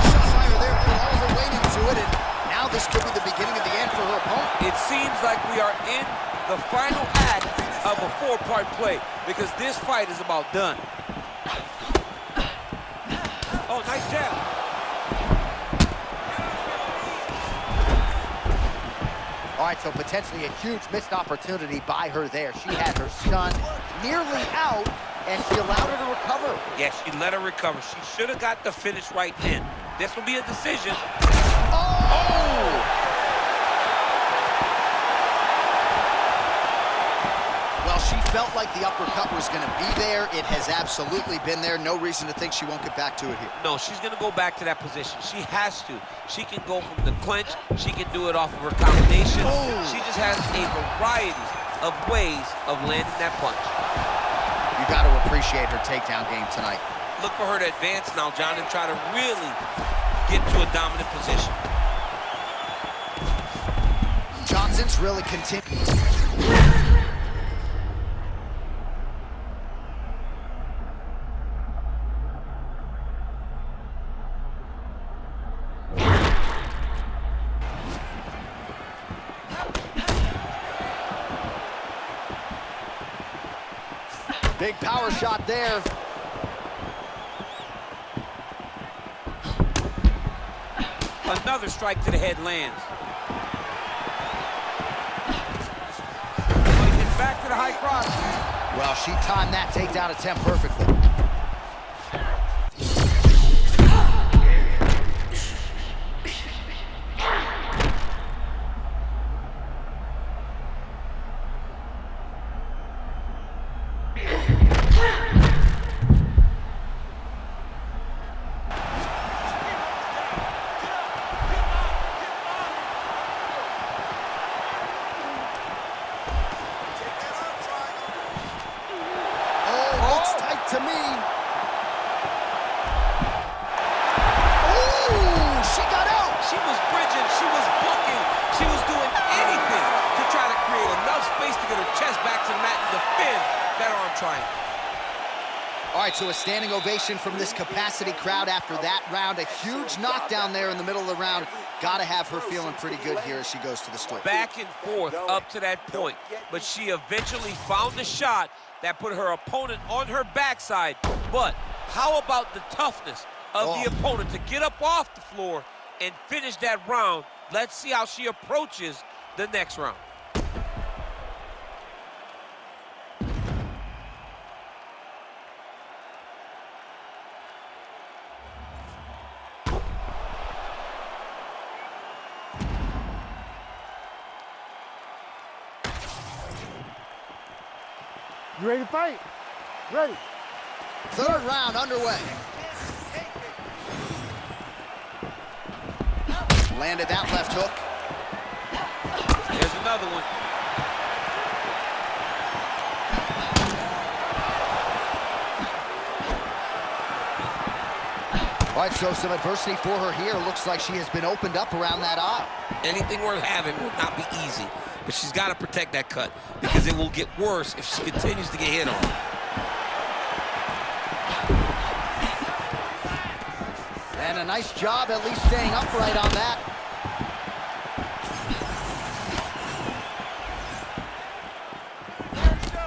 Shot fire there, put all of her weight into it, and now this could be the beginning of the end for her opponent. It seems like we are in the final act of a 4-part play because this fight is about done. Oh, nice jab. All right, so potentially a huge missed opportunity by her there. She had her stun nearly out, and she allowed her to recover. Yeah, she let her recover. She should have got the finish right then. This will be a decision. Oh! Well, she felt like the uppercut was going to be there. It has absolutely been there. No reason to think she won't get back to it here. No, she's going to go back to that position. She has to. She can go from the clinch. She can do it off of her combination. Oh. She just has a variety of ways of landing that punch. You got to appreciate her takedown game tonight. Look for her to advance now, John, and try to really get to a dominant position. Johnson's really continuing. Big power shot there. Another strike to the head lands. He gets back to the high cross. Well, she timed that takedown attempt perfectly. To me. Ooh, she got out. She was bridging, she was booking, she was doing anything to try to create enough space to get her chest back to the mat and defend that arm triangle. All right, so a standing ovation from this capacity crowd after that round. A huge knockdown there in the middle of the round. Got to have her feeling pretty good here as she goes to the split. Back and forth up to that point, but she eventually found a shot that put her opponent on her backside. But how about the toughness of the opponent to get up off the floor and finish that round? Let's see how she approaches the next round. You ready to fight? Ready. Third round underway. Landed that left hook. There's another one. All right, so some adversity for her here. Looks like she has been opened up around that eye. Anything worth having will not be easy, but she's got to protect that cut because it will get worse if she continues to get hit on. And a nice job at least staying upright on that.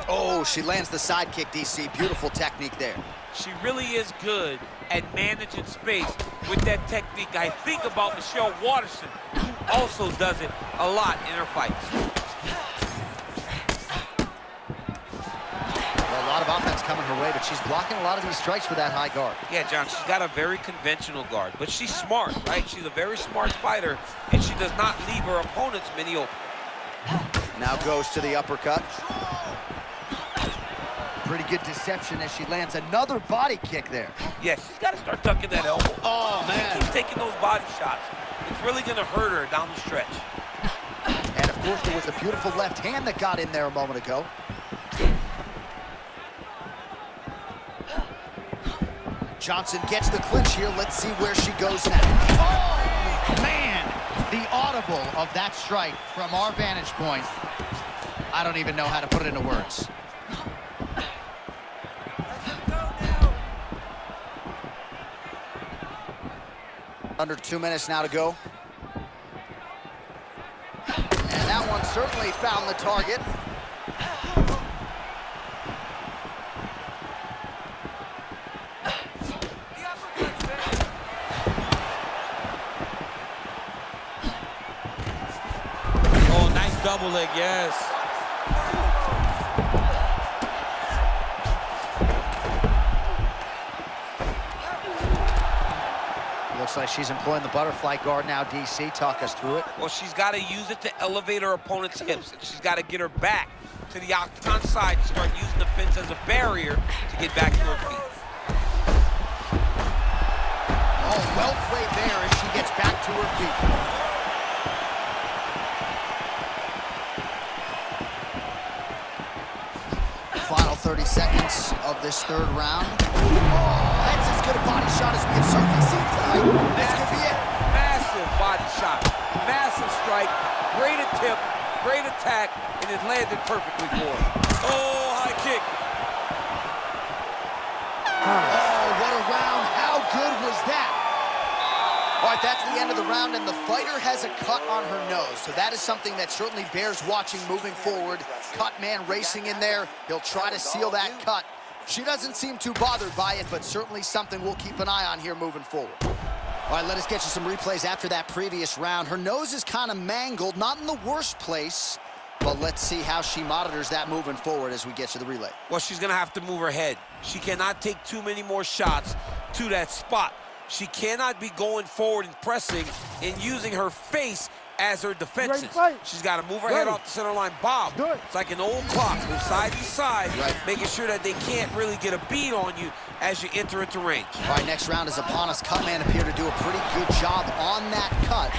Oh, she lands the side kick, DC. Beautiful technique there. She really is good at managing space with that technique. I think about Michelle Waterson, who also does it a lot in her fights. Well, a lot of offense coming her way, but she's blocking a lot of these strikes with that high guard. Yeah, John, she's got a very conventional guard, but she's smart, right? She's a very smart fighter, and she does not leave her opponents many open. Now goes to the uppercut. Pretty good deception as she lands another body kick there. Yeah, she's got to start tucking that elbow. Oh, man. She keeps taking those body shots. It's really going to hurt her down the stretch. And, of course, there was a beautiful left hand that got in there a moment ago. Johnson gets the clinch here. Let's see where she goes now. Oh, man. The audible of that strike from our vantage point. I don't even know how to put it into words. Under 2 minutes now to go. And that one certainly found the target. Oh, nice double leg, yes. Looks like she's employing the butterfly guard now, DC. Talk us through it. Well, she's got to use it to elevate her opponent's hips. And she's got to get her back to the octagon side and start using the fence as a barrier to get back to her feet. Oh, well played there as she gets back to her feet. Final 30 seconds of this third round. Oh, that's as good a body shot as we have certainly seen tonight. This could be it. Massive body shot, massive strike, great attempt, great attack, and it landed perfectly for her. Oh, high kick. Oh, what a round. How good was that? All right, that's the end of the round, and the fighter has a cut on her nose. So that is something that certainly bears watching moving forward. Cut man racing in there. He'll try to seal that cut. She doesn't seem too bothered by it, but certainly something we'll keep an eye on here moving forward. All right, let us get you some replays after that previous round. Her nose is kind of mangled, not in the worst place, but let's see how she monitors that moving forward as we get to the relay. Well, she's going to have to move her head. She cannot take too many more shots to that spot. She cannot be going forward and pressing and using her face as her defenses. She's got to move her head off the center line. Bob, it's like an old clock, move side to side, making sure that they can't really get a beat on you as you enter into range. All right, next round is upon us. Cutman appeared to do a pretty good job on that cut.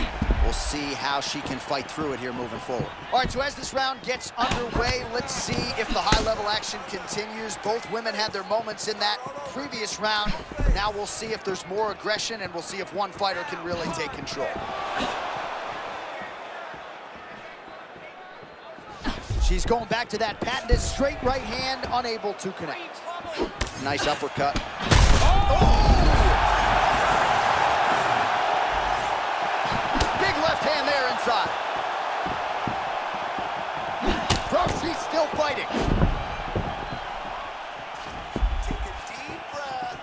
We'll see how she can fight through it here moving forward. All right, so as this round gets underway, let's see if the high-level action continues. Both women had their moments in that previous round. Now we'll see if there's more aggression, and we'll see if one fighter can really take control. She's going back to that patented straight right hand, unable to connect. Nice uppercut. Big left hand there inside. Bro, she's still fighting. Take a deep breath.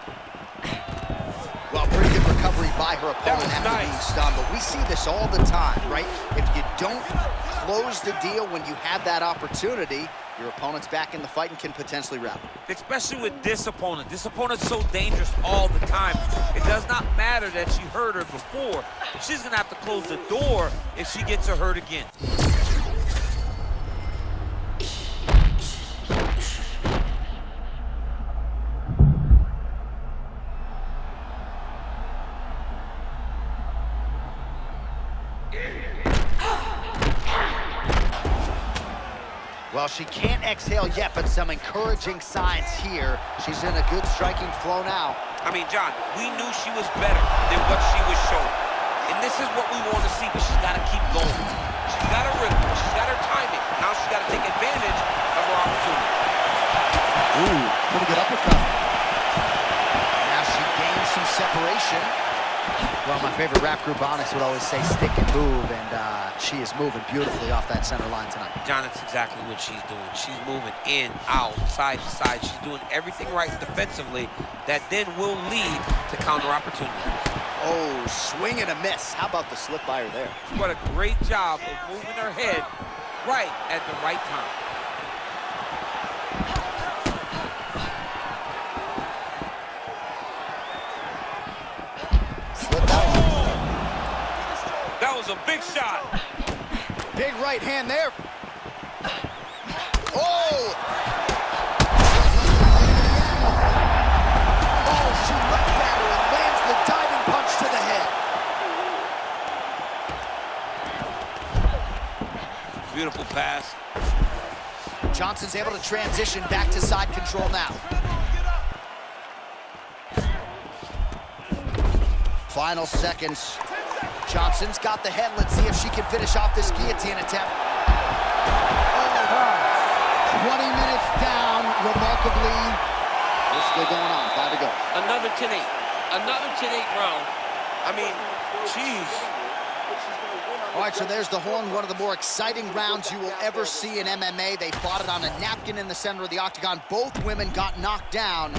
Well, pretty good recovery by her opponent after being stunned, but we see this all the time, right? If you don't close the deal when you have that opportunity, your opponent's back in the fight and can potentially rally. Especially with this opponent. This opponent's so dangerous all the time. It does not matter that she hurt her before. She's gonna have to close the door if she gets her hurt again. Well, she can't exhale yet, but some encouraging signs here. She's in a good striking flow now. I mean, John, we knew she was better than what she was showing. And this is what we want to see, but she's got to keep going. She's got her rhythm, she's got her timing. Now she's got to take advantage of her opportunity. Ooh, pretty good uppercut. Now she gains some separation. Well, my favorite rap group, Honest, would always say stick and move, and she is moving beautifully off that center line tonight. John, that's exactly what she's doing. She's moving in, out, side to side. She's doing everything right defensively that then will lead to counter opportunity. Oh, swing and a miss. How about the slip by her there? What a great job of moving her head right at the right time. That was a big shot. Big right hand there. Oh! Oh, she left at her and lands the diving punch to the head. Beautiful pass. Johnson's able to transition back to side control now. Final seconds. Johnson's got the head. Let's see if she can finish off this guillotine attempt. Oh, 20 minutes down, remarkably. We're still going on, 5 to go. Another 10-8. Another 10-8 round. I mean, Jeez. All right, so there's the horn, one of the more exciting rounds you will ever see in MMA. They fought it on a napkin in the center of the octagon. Both women got knocked down.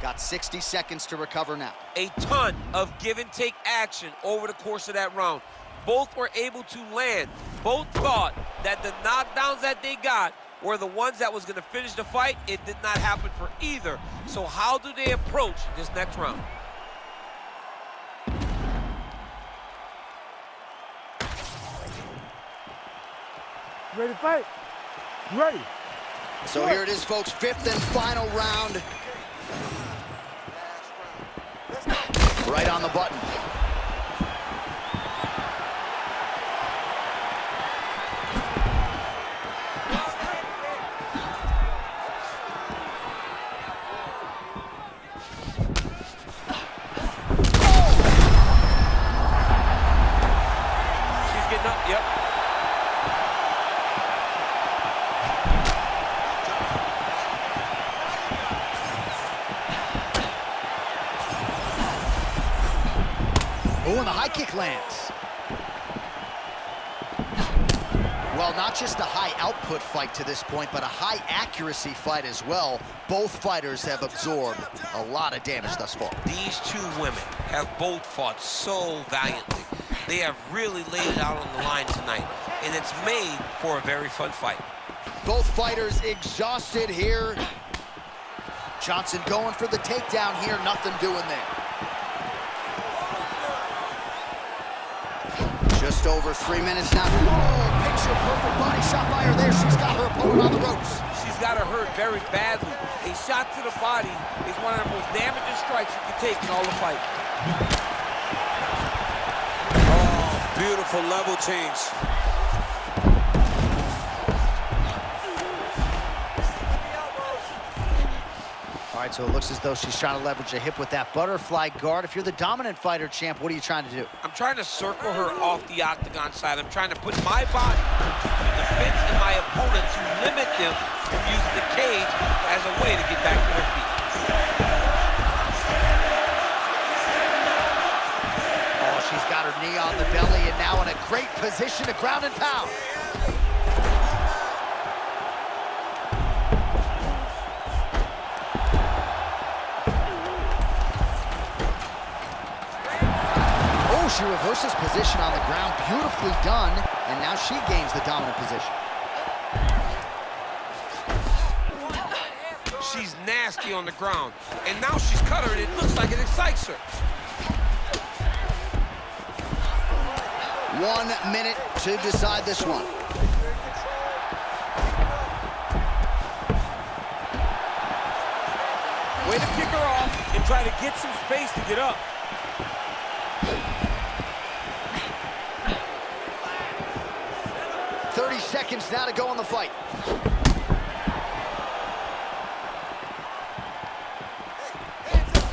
Got 60 seconds to recover now. A ton of give and take action over the course of that round. Both were able to land. Both thought that the knockdowns that they got were the ones that was going to finish the fight. It did not happen for either. So how do they approach this next round? Ready to fight? Ready. So here it is, folks, fifth and final round. Right on the button. She's getting up, yep. Oh, and the high kick lands. Well, not just a high output fight to this point, but a high accuracy fight as well. Both fighters have absorbed a lot of damage thus far. These two women have both fought so valiantly. They have really laid it out on the line tonight, and it's made for a very fun fight. Both fighters exhausted here. Johnson going for the takedown here, nothing doing there. Just over 3 minutes now. Oh, picture perfect body shot by her there. She's got her opponent on the ropes. She's got her hurt very badly. A shot to the body is one of the most damaging strikes you can take in all the fight. Oh, beautiful level change. All right, so it looks as though she's trying to leverage a hip with that butterfly guard. If you're the dominant fighter, champ, what are you trying to do? I'm trying to circle her off the octagon side. I'm trying to put my body between the fence and my opponent to limit them from using the cage as a way to get back to their feet. Oh, she's got her knee on the belly and now in a great position to ground and pound. She reverses position on the ground, beautifully done, and now she gains the dominant position. She's nasty on the ground, and now she's cut her, and it looks like it excites her. 1 minute to decide this one. Way to kick her off and try to get some space to get up. Seconds now to go in the fight.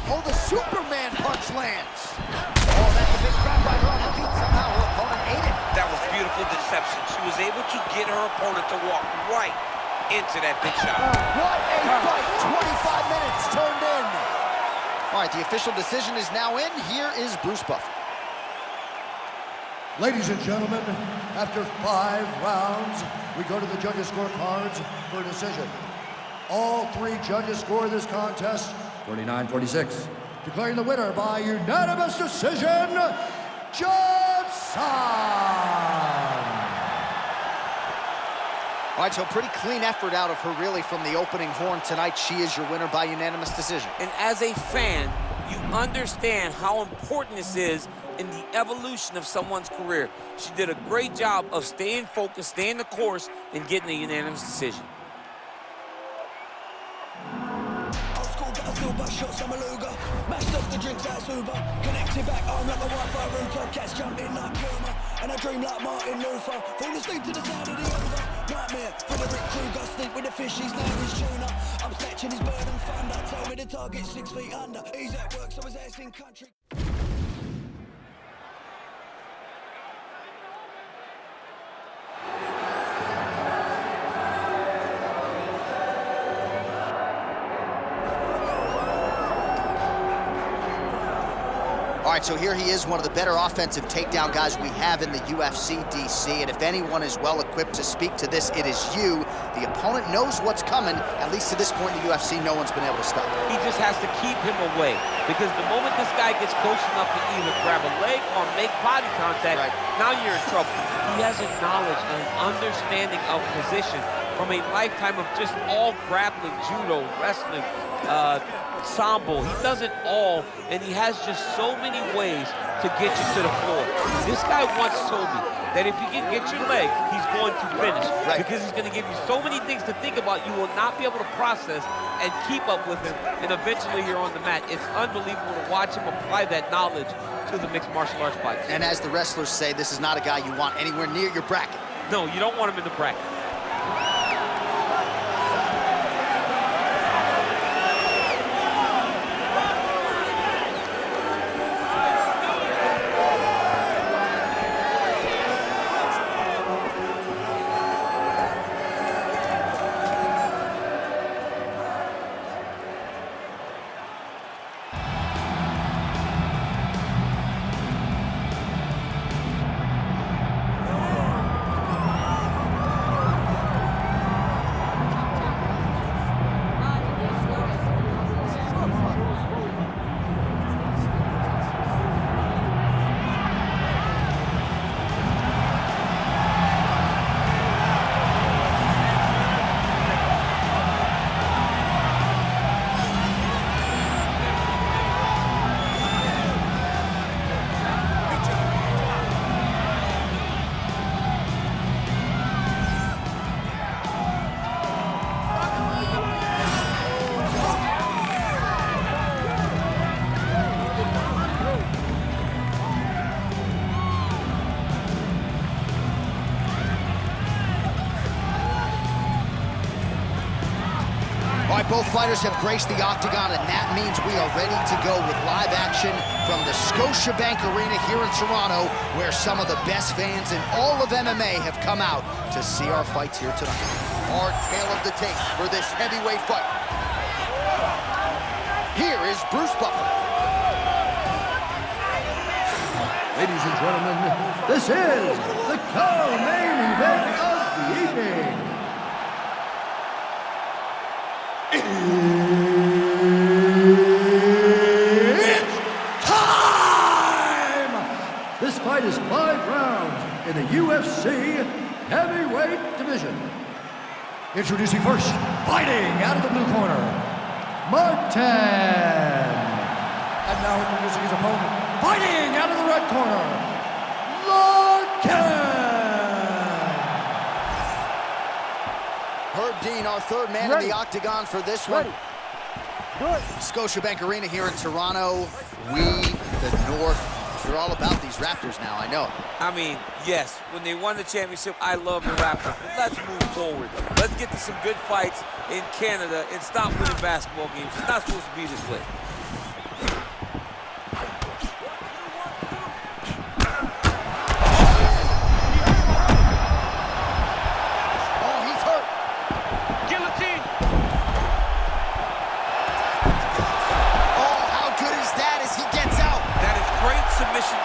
Oh, the Superman punch lands. Oh, that's a big grab by her on the feet. Somehow her opponent ate it. That was beautiful deception. She was able to get her opponent to walk right into that big shot. What a fight. 25 minutes turned in. All right, the official decision is now in. Here is Bruce Buffer. Ladies and gentlemen, after 5 rounds, we go to the judges' scorecards for a decision. All 3 judges score this contest 49-46. Declaring the winner by unanimous decision, Johnson! All right, so pretty clean effort out of her really from the opening horn tonight. She is your winner by unanimous decision. And as a fan, you understand how important this is in the evolution of someone's career. She did a great job of staying focused, staying the course, and getting a unanimous decision. Still butt shots, I'm a luger. Mashed off the drinks out Uber. Connected back home like a Wi-Fi router. Cats jumping like Puma. And I dream like Martin Luther. Fall asleep to the sound of the over. Nightmare for the Rick Kruger. Sleep with the fishies, now he's tuna. I'm snatching his bird and thunder. Tell me the target 6 feet under. He's at work, so his ass in country. All right, so here he is, one of the better offensive takedown guys we have in the UFC, DC, and if anyone is well-equipped to speak to this, it is you. The opponent knows what's coming. At least to this point in the UFC, no one's been able to stop him. He just has to keep him away, because the moment this guy gets close enough to either grab a leg or make body contact, now you're in trouble. He has a knowledge and an understanding of position from a lifetime of just all grappling, judo, wrestling, sambo. He does it all, and he has just so many ways to get you to the floor. This guy once told me that if he can get your leg, he's going to finish. Because he's going to give you so many things to think about, you will not be able to process and keep up with him, and eventually you're on the mat. It's unbelievable to watch him apply that knowledge to the mixed martial arts fights. And as the wrestlers say, this is not a guy you want anywhere near your bracket. No, you don't want him in the bracket. Both fighters have graced the octagon, and that means we are ready to go with live action from the Scotiabank Arena here in Toronto, where some of the best fans in all of MMA have come out to see our fights here tonight. Hard tail of the tape for this heavyweight fight. Here is Bruce Buffer. Ladies and gentlemen, this is the co-main event of the evening. It's time! This fight is 5 rounds in the UFC heavyweight division. Introducing first, fighting out of the blue corner, Martin. And now introducing his opponent, fighting out of the red corner, Larkin. Herb Dean, our third man in the octagon for this one. Scotiabank Arena here in Toronto. We, the North, you're all about these Raptors now, I know. I mean, yes, when they won the championship, I love the Raptors. But let's move forward. Let's get to some good fights in Canada and stop winning basketball games. It's not supposed to be this way.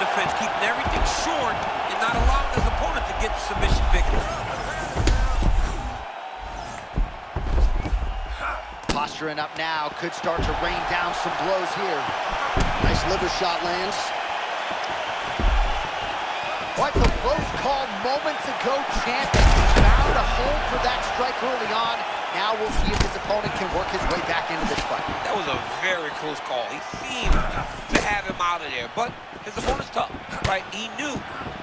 Defense, keeping everything short and not allowing his opponent to get the submission victory. Posturing up now, could start to rain down some blows here. Nice liver shot lands. What the close call moments ago, champion found a home for that strike early on. Now we'll see if his opponent can work his way back into this fight. That was a very close call. He seemed to have him out of there, but his opponent's tough, right? He knew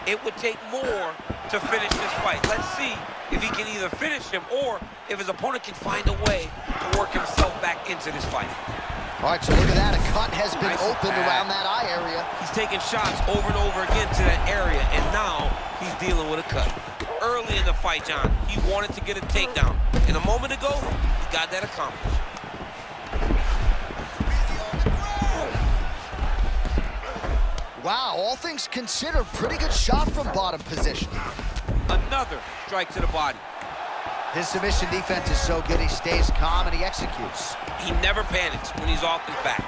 it would take more to finish this fight. Let's see if he can either finish him or if his opponent can find a way to work himself back into this fight. All right, so look at that. A cut has been opened around that eye area. He's taking shots over and over again to that area, and now he's dealing with a cut. Early in the fight, John, he wanted to get a takedown. And a moment ago, he got that accomplished. Wow, all things considered, pretty good shot from bottom position. Another strike to the body. His submission defense is so good, he stays calm and he executes. He never panics when he's off his back.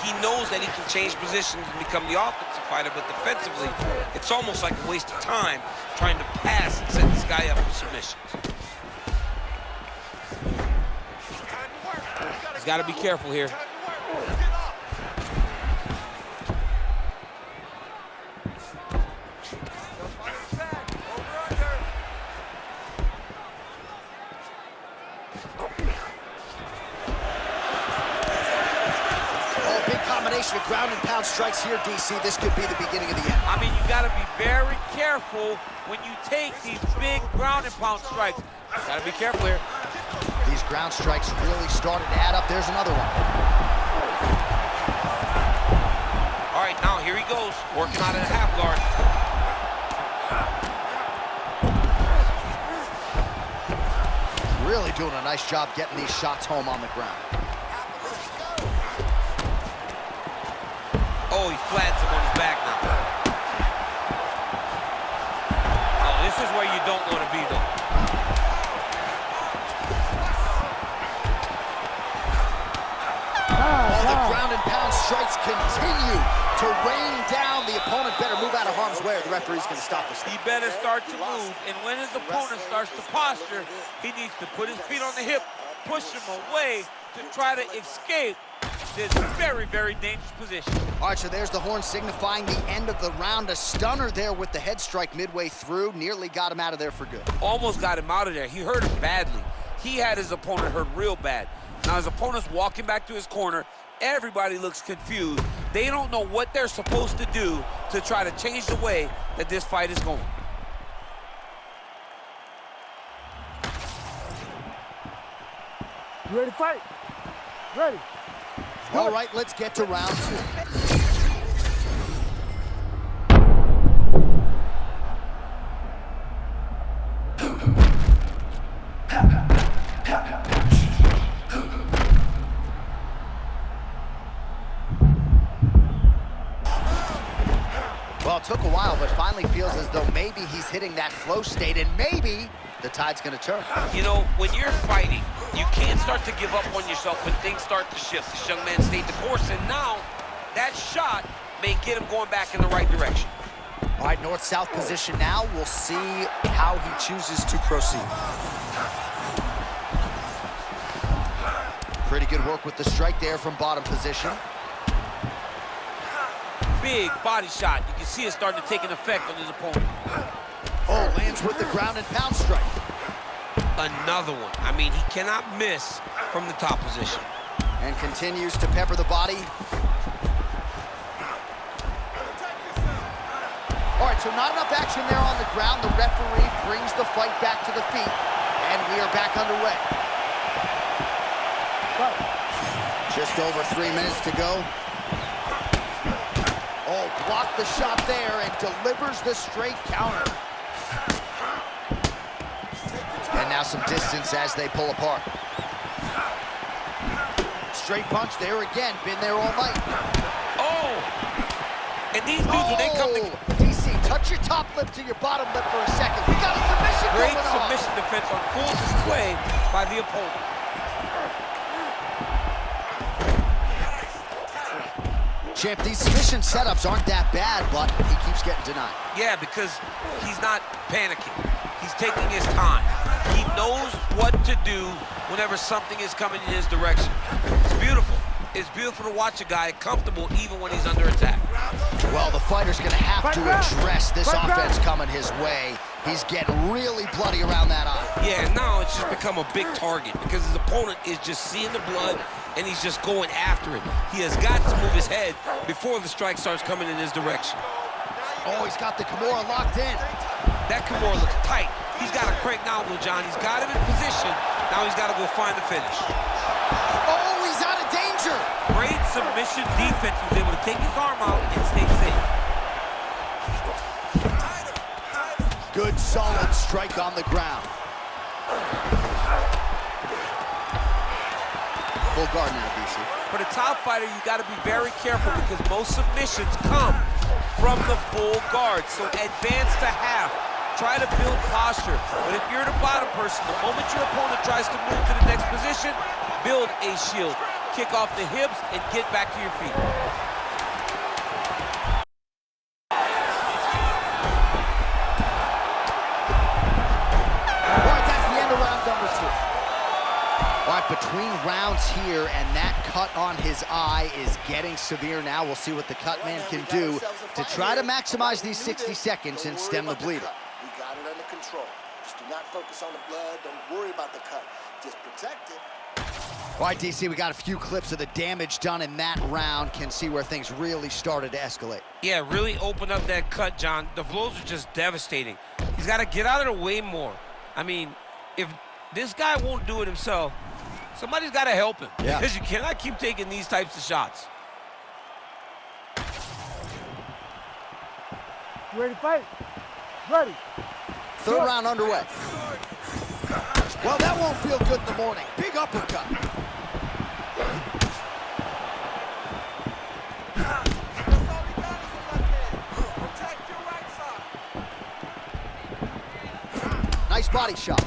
He knows that he can change positions and become the offensive fighter, but defensively, it's almost like a waste of time trying to pass and set this guy up for submissions. He's got to be careful here. Of ground and pound strikes here, DC. This could be the beginning of the end. I mean, you got to be very careful when you take these big ground and pound strikes. Got to be careful here. These ground strikes really started to add up. There's another one. All right, now here he goes, working out of the half guard. Really doing a nice job getting these shots home on the ground. Oh, he flats him on his back now. Oh, this is where you don't want to be, though. The ground and pound strikes continue to rain down. The opponent better move out of harm's way or the referee's going to stop this. He better start to move, and when his opponent starts to posture, he needs to put his feet on the hip, push him away to try to escape this very, very dangerous position. All right, so there's the horn signifying the end of the round. A stunner there with the head strike midway through. Nearly got him out of there for good. Almost got him out of there. He hurt him badly. He had his opponent hurt real bad. Now his opponent's walking back to his corner. Everybody looks confused. They don't know what they're supposed to do to try to change the way that this fight is going. You ready to fight? Ready. All right, let's get to round two. Well, it took a while, but finally feels as though maybe he's hitting that flow state, and maybe the tide's going to turn. You know, when you're fighting, you can't start to give up on yourself when things start to shift. This young man stayed the course, and now that shot may get him going back in the right direction. All right, north-south position now. We'll see how he chooses to proceed. Pretty good work with the strike there from bottom position. Big body shot. You can see it starting to take an effect on his opponent. Oh, lands with the ground and pound strike. Another one. I mean, he cannot miss from the top position. And continues to pepper the body. All right, so not enough action there on the ground. The referee brings the fight back to the feet, and we are back underway. Just over 3 minutes to go. Oh, blocked the shot there and delivers the straight counter. And now some distance as they pull apart. Straight punch there again, been there all night. Oh! And these dudes, when they come together. DC, touch your top lip to your bottom lip for a second. We got a submission Great going on. submission defense on full display by the opponent. Champ, these submission setups aren't that bad, but he keeps getting denied. Yeah, because he's not panicking. He's taking his time. He knows what to do whenever something is coming in his direction. It's beautiful. It's beautiful to watch a guy comfortable even when he's under attack. Well, the fighter's going to have to address this offense coming his way. He's getting really bloody around that eye. Yeah, and now it's just become a big target because his opponent is just seeing the blood and he's just going after it. He has got to move his head before the strike starts coming in his direction. Oh, he's got the Kimura locked in. That Kimura looks tight. He's got to crank now, though, John. He's got him in position. Now he's got to go find the finish. Oh, he's out of danger. Great submission defense. He was able to take his arm out and stay safe. Good, solid strike on the ground. Full guard now, DC. For the top fighter, you got to be very careful because most submissions come from the full guard. So advance to half. try to build posture. But if you're the bottom person, the moment your opponent tries to move to the next position, build a shield. Kick off the hips and get back to your feet. Between rounds here, and that cut on his eye is getting severe now. We'll see what the cut man can do to try to maximize these 60 seconds and stem the bleeding. We got it under control. Just do not focus on the blood. Don't worry about the cut. Just protect it. All right, DC, we got a few clips of the damage done in that round. Can see where things really started to escalate. Yeah, really open up that cut, John. The blows are just devastating. He's got to get out of the way more. I mean, if this guy won't do it himself, somebody's got to help him. Yeah. Because you cannot keep taking these types of shots. You ready to fight? Ready. Third round underway. Well, that won't feel good in the morning. Big uppercut. Nice body shot.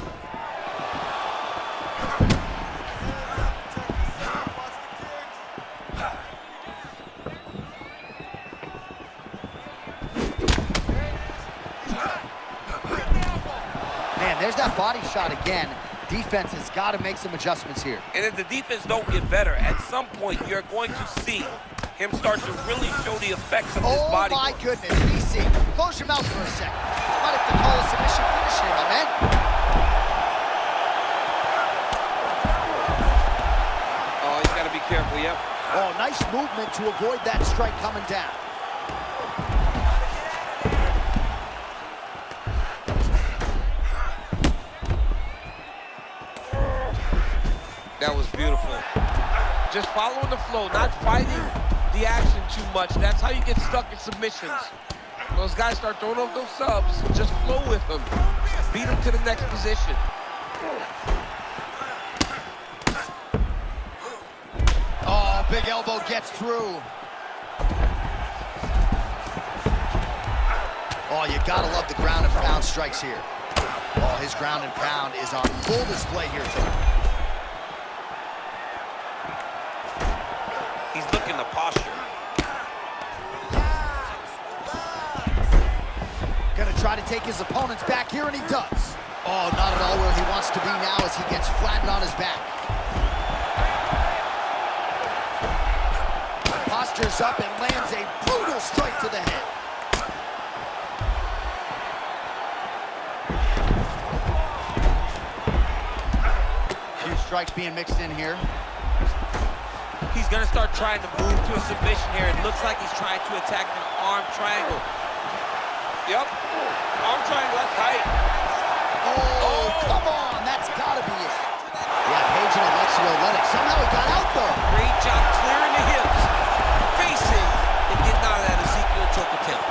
Man, there's that body shot again. Defense has got to make some adjustments here. And if the defense don't get better, at some point you're going to see him start to really show the effects of his body. Oh my goodness, DC, close your mouth for a second. Might have to call a submission finish here, my man. Oh, he's got to be careful, yep. Oh, nice movement to avoid that strike coming down. That was beautiful. Just following the flow, not fighting the action too much. That's how you get stuck in submissions. Those guys start throwing off those subs, just flow with them. Beat them to the next position. Oh, big elbow gets through. Oh, you gotta love the ground and pound strikes here. Oh, his ground and pound is on full display here tonight. He's looking the posture. Gonna try to take his opponents back here, and he does. Oh, not at all where he wants to be now as he gets flattened on his back. Postures up and lands a brutal strike to the head. Few strikes being mixed in here. He's gonna start trying to move to a submission here. It looks like he's trying to attack an arm triangle. Yep. Arm triangle, that's tight. Oh, come on, that's gotta be it. Yeah, Page and Alexio let it. Somehow he got out though. Great job clearing the hips, facing, and getting out of that Ezekiel choke attempt.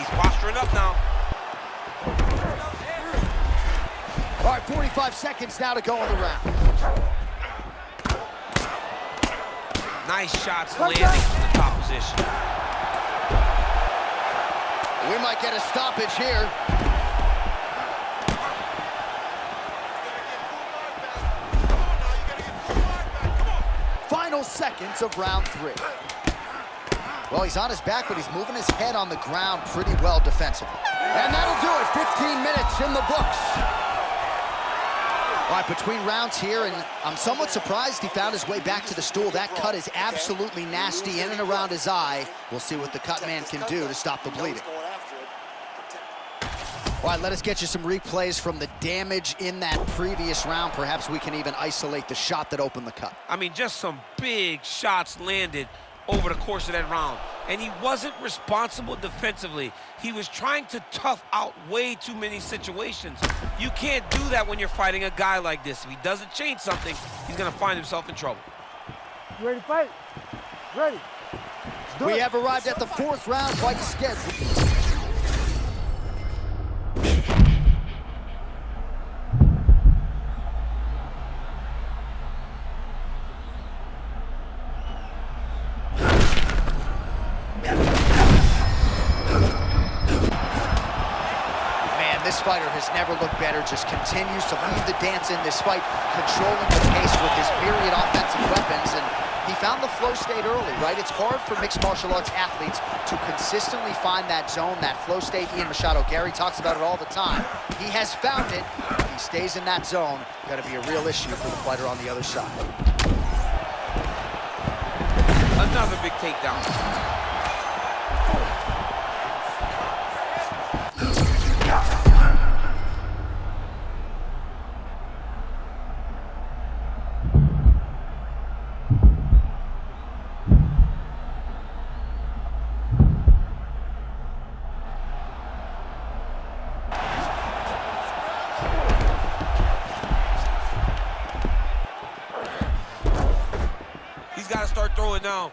He's posturing up now. All right, 45 seconds now to go in the round. Nice shots landing from the top position. We might get a stoppage here. Final seconds of round 3. Well, he's on his back, but he's moving his head on the ground pretty well defensively. And that'll do it. 15 minutes in the books. All right, between rounds here, and I'm somewhat surprised he found his way back to the stool. That cut is absolutely nasty in and around his eye. We'll see what the cut man can do to stop the bleeding. All right, let us get you some replays from the damage in that previous round. Perhaps we can even isolate the shot that opened the cut. I mean, just some big shots landed over the course of that round. And he wasn't responsible defensively. He was trying to tough out way too many situations. You can't do that when you're fighting a guy like this. If he doesn't change something, he's gonna find himself in trouble. You ready to fight? Ready. We have arrived at the 4th round fight schedule. this fighter has never looked better, just continues to lead the dance in this fight, controlling the pace with his myriad offensive weapons, and he found the flow state early, right? It's hard for mixed martial arts athletes to consistently find that zone, that flow state. Ian Machado Gary talks about it all the time. He has found it. He stays in that zone. Got to be a real issue for the fighter on the other side. Another big takedown. He's got to start throwing now.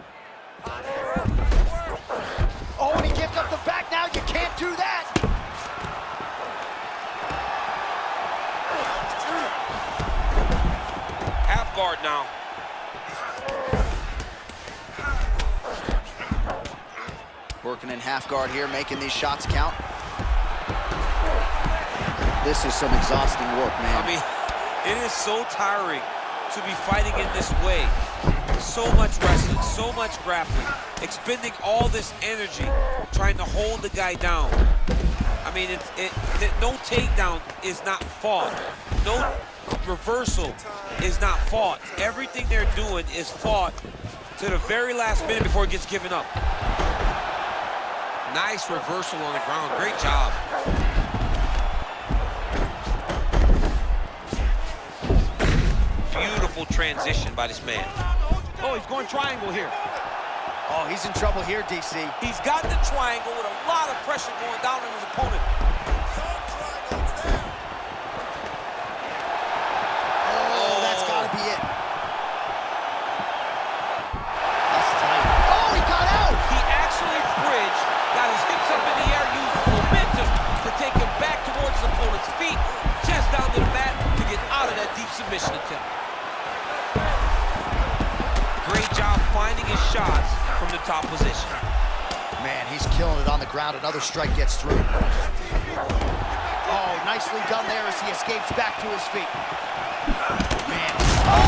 Oh, and he gives up the back now. You can't do that. Half guard now. Working in half guard here, making these shots count. This is some exhausting work, man. I mean, it is so tiring to be fighting in this way. So much wrestling, so much grappling, expending all this energy trying to hold the guy down. I mean, no takedown is not fought. No reversal is not fought. Everything they're doing is fought to the very last minute before it gets given up. Nice reversal on the ground. Great job. Beautiful transition by this man. Oh, he's going triangle here. Oh, he's in trouble here, DC. He's got the triangle with a lot of pressure going down on his opponent. Oh, that's got to be it. That's tight. Oh, he got out! He actually bridged, got his hips up in the air, used momentum to take him back towards his opponent's feet, chest down to the mat to get out of that deep submission attempt. Great job finding his shots from the top position. Man, he's killing it on the ground. Another strike gets through. Oh, nicely done there as he escapes back to his feet. Man. Oh!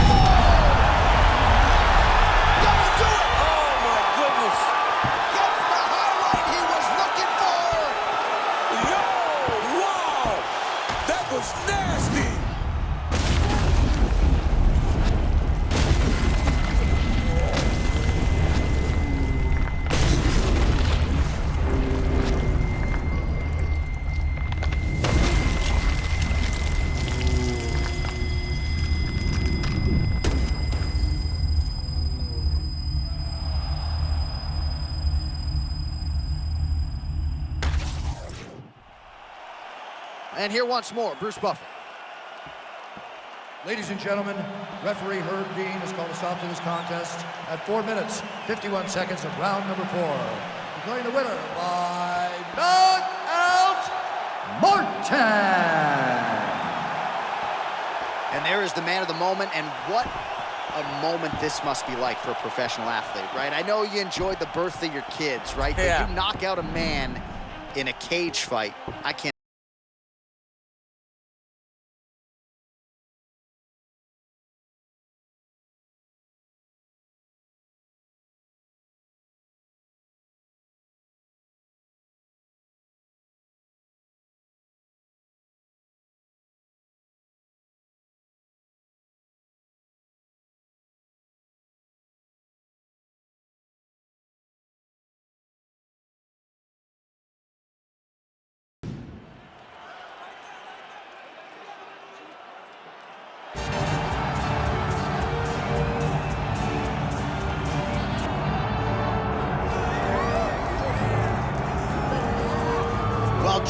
Doesn't do it! Oh, my goodness. Gets the highlight he was looking for! Yo, wow! That was nasty! And here once more, Bruce Buffer. Ladies and gentlemen, referee Herb Dean has called a stop to this contest at 4 minutes, 51 seconds of round number 4. Declaring the winner by knockout, Martin! And there is the man of the moment, and what a moment this must be like for a professional athlete, right? I know you enjoyed the birth of your kids, right? Yeah. But you knock out a man in a cage fight, I can't.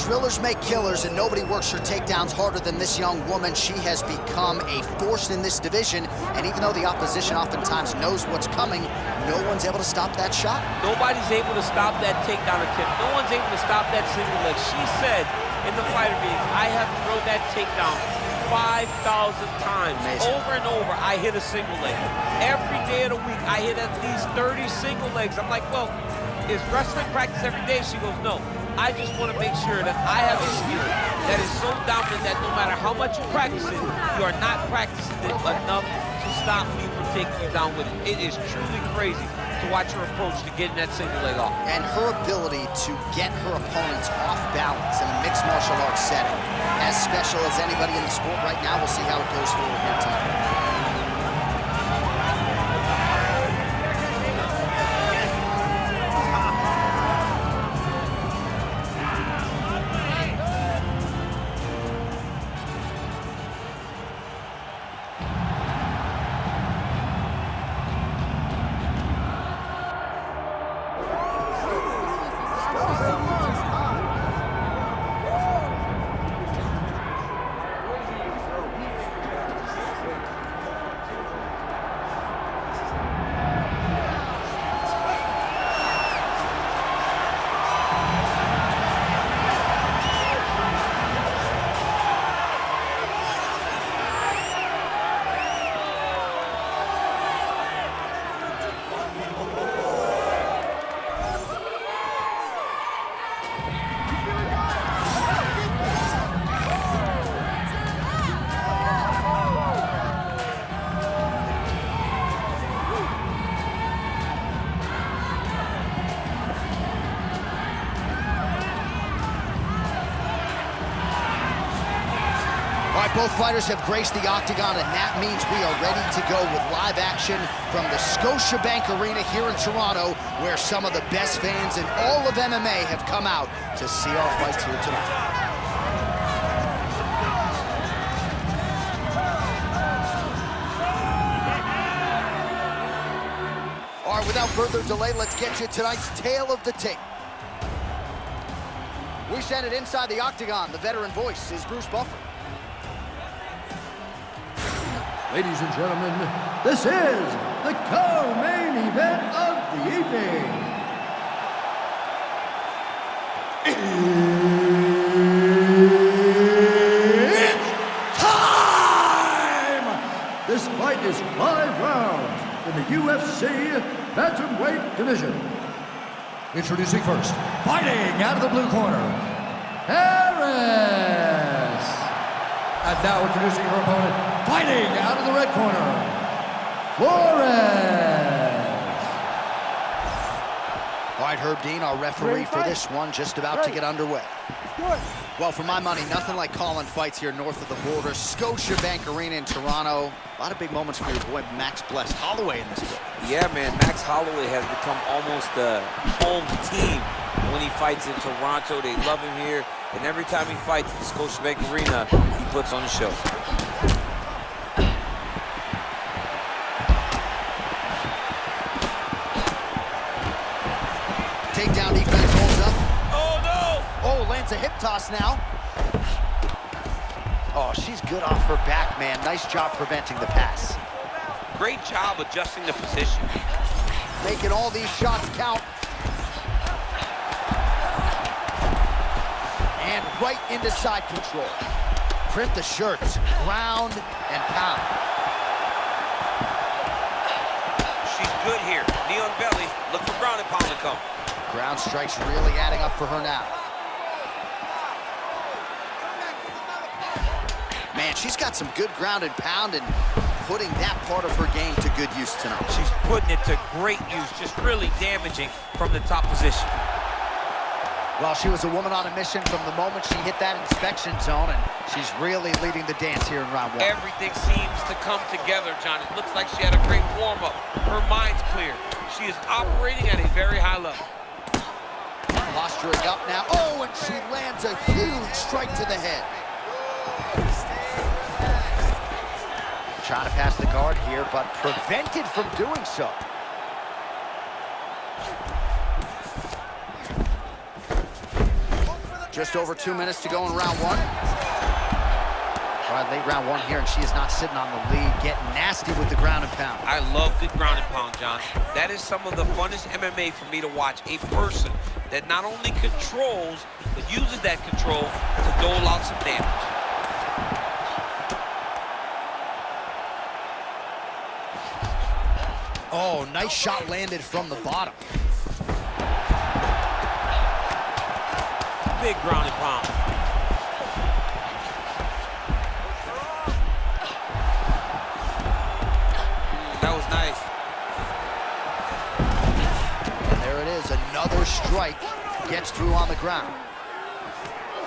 Drillers make killers, and nobody works her takedowns harder than this young woman. She has become a force in this division, and even though the opposition oftentimes knows what's coming, no one's able to stop that shot. Nobody's able to stop that takedown attempt. No one's able to stop that single leg. She said in the fighter meetings, I have thrown that takedown 5,000 times. Amazing. Over and over, I hit a single leg. Every day of the week, I hit at least 30 single legs. I'm like, well, is wrestling practice every day? She goes, no. I just want to make sure that I have a skill that is so dominant that no matter how much you practice it, you are not practicing it enough to stop me from taking you down with it. It is truly crazy to watch her approach to getting that single leg off. And her ability to get her opponents off balance in a mixed martial arts setting, as special as anybody in the sport right now. We'll see how it goes forward here tonight. Both fighters have graced the octagon, and that means we are ready to go with live action from the Scotiabank Arena here in Toronto, where some of the best fans in all of MMA have come out to see our fights here tonight. All right, without further delay, let's get you tonight's tale of the tape. We send it inside the octagon. The veteran voice is Bruce Buffer. Ladies and gentlemen, this is the co-main event of the evening. It's time! This fight is 5 rounds in the UFC Bantamweight division. Introducing first, fighting out of the blue corner, Harris. And now introducing her opponent, fighting out of the red corner, Flores. All right, Herb Dean, our referee for this one, just about to get underway. Stuart. Well, for my money, nothing like calling fights here north of the border. Scotiabank Arena in Toronto. A lot of big moments for your boy, Max Blessed Holloway in this book. Yeah, man, Max Holloway has become almost a home team when he fights in Toronto. They love him here, and every time he fights at the Scotiabank Arena, he puts on a show. Takedown defense holds up. Oh, no! Oh, lands a hip toss now. Oh, she's good off her back, man. Nice job preventing the pass. Great job adjusting the position. Making all these shots count. And right into side control. Print the shirts, ground and pound. She's good here. Knee on belly. Look for ground and pound to come. Ground strikes really adding up for her now. Man, she's got some good ground and pound and putting that part of her game to good use tonight. She's putting it to great use, just really damaging from the top position. Well, she was a woman on a mission from the moment she hit that inspection zone, and she's really leading the dance here in round 1. Everything seems to come together, John. It looks like she had a great warm-up. Her mind's clear. She is operating at a very high level. Posturing up now. Oh, and she lands a huge strike to the head. Trying to pass the guard here, but prevented from doing so. Just over 2 minutes to go in round 1. All right, late round 1 here, and she is not sitting on the lead, getting nasty with the ground and pound. I love good ground and pound, John. That is some of the funnest MMA for me to watch. A person that not only controls, but uses that control to dole out some damage. Oh, nice shot landed from the bottom. big ground and pound. That was nice. And there it is, another strike. Gets through on the ground.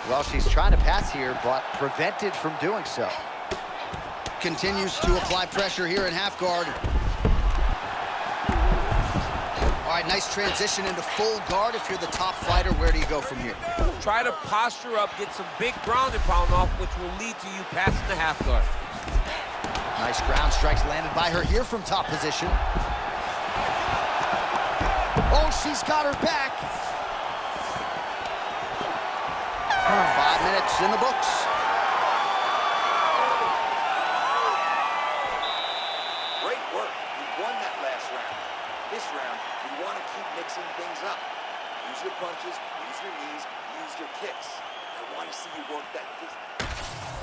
Well, she's trying to pass here, but prevented from doing so. Continues to apply pressure here in half guard. All right, nice transition into full guard. If you're the top fighter, where do you go from here? Try to posture up, get some big ground and pound off, which will lead to you passing the half guard. Nice ground strikes landed by her here from top position. Oh, she's got her back. 5 minutes in the books. Great work. You won that last round. This round, you want to keep mixing things up. Use your punches, use your knees, use your kicks. I want to see you work that.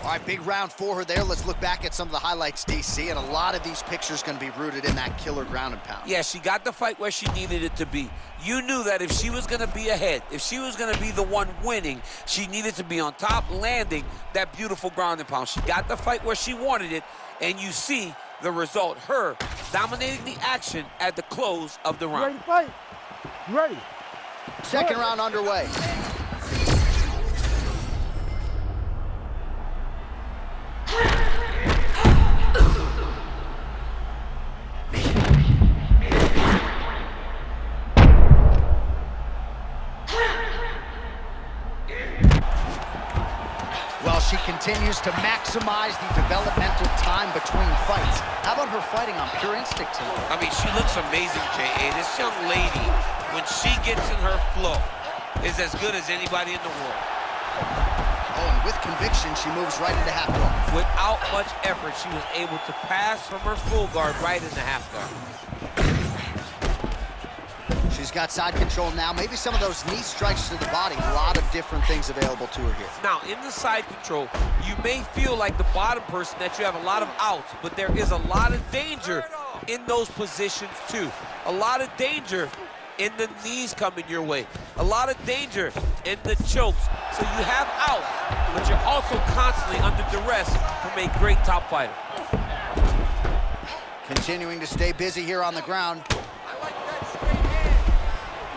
All right, big round for her there. Let's look back at some of the highlights, DC, and a lot of these pictures going to be rooted in that killer ground and pound. Yeah, she got the fight where she needed it to be. You knew that if she was going to be ahead, if she was going to be the one winning, she needed to be on top, landing that beautiful ground and pound. She got the fight where she wanted it, and you see the result, her dominating the action at the close of the round. Ready to fight? Ready. Second round underway. Well, she continues to maximize the developmental time between fights. How about her fighting on pure instinct tonight? I mean, she looks amazing, J.A. This young lady, when she gets in her flow, is as good as anybody in the world. Oh, and with conviction, she moves right into half guard. Without much effort, she was able to pass from her full guard right into half guard. She's got side control now. Maybe some of those knee strikes to the body. A lot of different things available to her here. Now, in the side control, you may feel like the bottom person that you have a lot of outs, but there is a lot of danger in those positions too. A lot of danger in the knees coming your way. A lot of danger in the chokes. So you have outs, but you're also constantly under duress from a great top fighter. Continuing to stay busy here on the ground.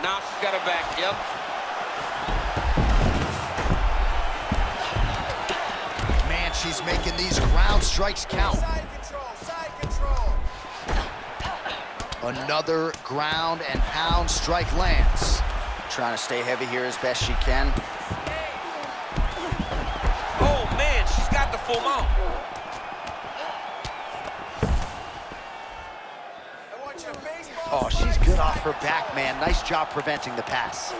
Now she's got her back, yep. Man, she's making these ground strikes count. Side control. Another ground and pound strike lands. Trying to stay heavy here as best she can. Oh, man, she's got the full mount. Oh, she's good off her back, man. Nice job preventing the pass.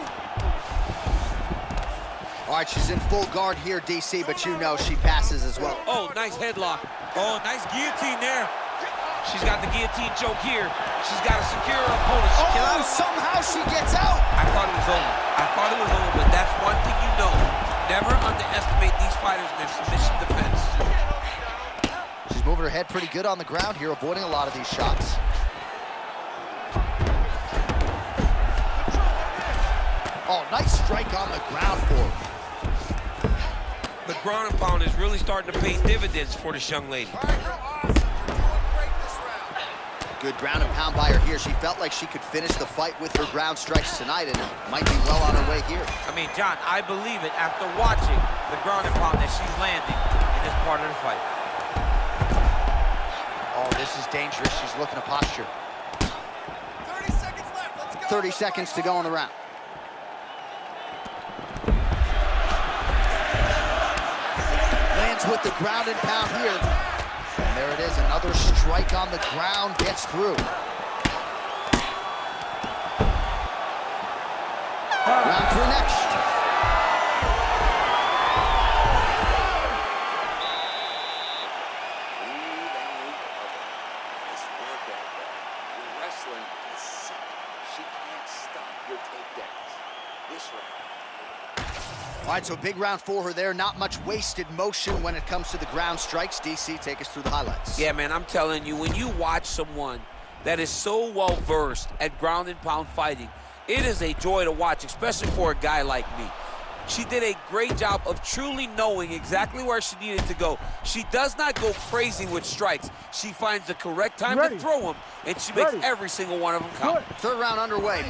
All right, she's in full guard here, DC, but you know she passes as well. Oh, nice headlock. Oh, nice guillotine there. She's got the guillotine choke here. She's got to secure her opponent. Oh, somehow she gets out. I thought it was over. I thought it was over, but that's one thing you know. Never underestimate these fighters in their submission defense. She's moving her head pretty good on the ground here, avoiding a lot of these shots. Oh, nice strike on the ground for her. The ground and pound is really starting to pay dividends for this young lady. Good ground and pound by her here. She felt like she could finish the fight with her ground strikes tonight and might be well on her way here. I mean, John, I believe it after watching the ground and pound that she's landing in this part of the fight. Oh, this is dangerous. She's looking to posture. 30 seconds left. Let's go. 30 seconds to go in the round. Lands with the ground and pound here. And there it is, another strike on the ground, gets through. Round three next. Nice work out there. Your wrestling is sick. She can't stop your takedowns. This round. All right, so big round for her there. Not much wasted motion when it comes to the ground strikes. DC, take us through the highlights. Yeah, man, I'm telling you, when you watch someone that is so well-versed at ground and pound fighting, it is a joy to watch, especially for a guy like me. She did a great job of truly knowing exactly where she needed to go. She does not go crazy with strikes. She finds the correct time to throw them, and she makes every single one of them count. Third round underway.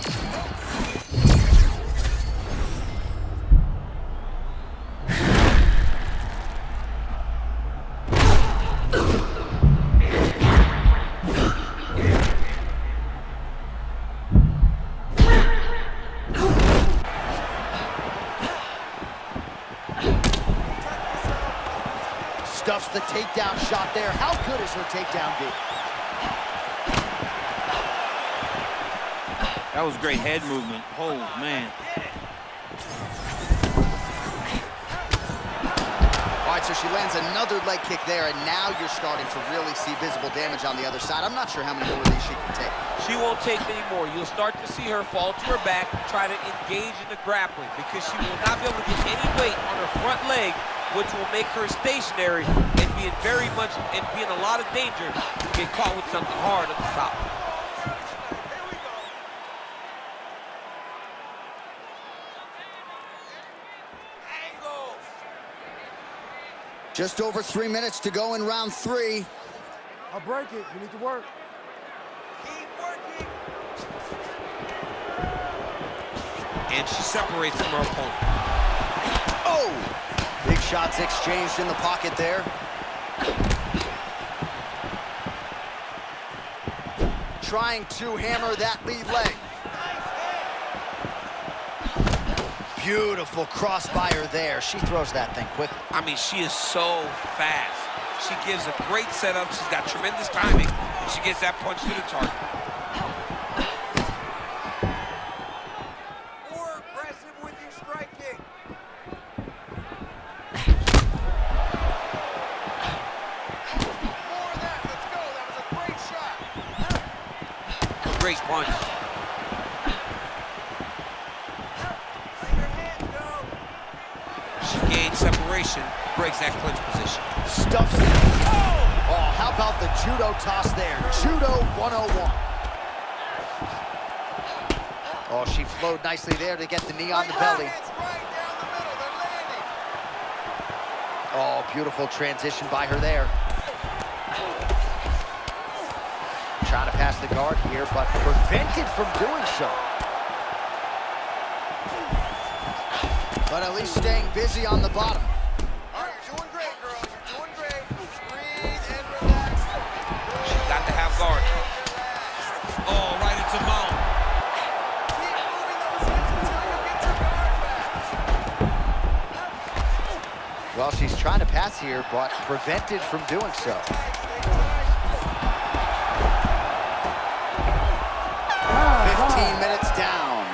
Stuffs the takedown shot there. How good is her takedown D? That was great head movement. Oh, man. All right, so she lands another leg kick there, and now you're starting to really see visible damage on the other side. I'm not sure how many more of these she can take. She won't take many more. You'll start to see her fall to her back, try to engage in the grappling, because she will not be able to get any weight on her front leg, which will make her stationary and be in a lot of danger to get caught with something hard at the top. Just over 3 minutes to go in round 3. I'll break it. You need to work. Keep working. And she separates from her opponent. Oh! Big shots exchanged in the pocket there. Trying to hammer that lead leg. Beautiful cross by her there. She throws that thing quickly. I mean, she is so fast. She gives a great setup. She's got tremendous timing. She gets that punch to the target. More aggressive with your striking. More of that. Let's go. That was a great shot. Great punch. She gains separation, breaks that clinch position. Stuffs it. Oh, how about the judo toss there? Judo 101. Oh, she flowed nicely there to get the knee on the belly. Oh, beautiful transition by her there. Trying to pass the guard here, but prevented from doing so. But at least staying busy on the bottom. All right, you're doing great, girl. You're doing great. Breathe and relax. She's got to have guard. Oh, right into mount. Keep moving those hips until you get your guard back. Well, she's trying to pass here, but prevented from doing so. 15 minutes down.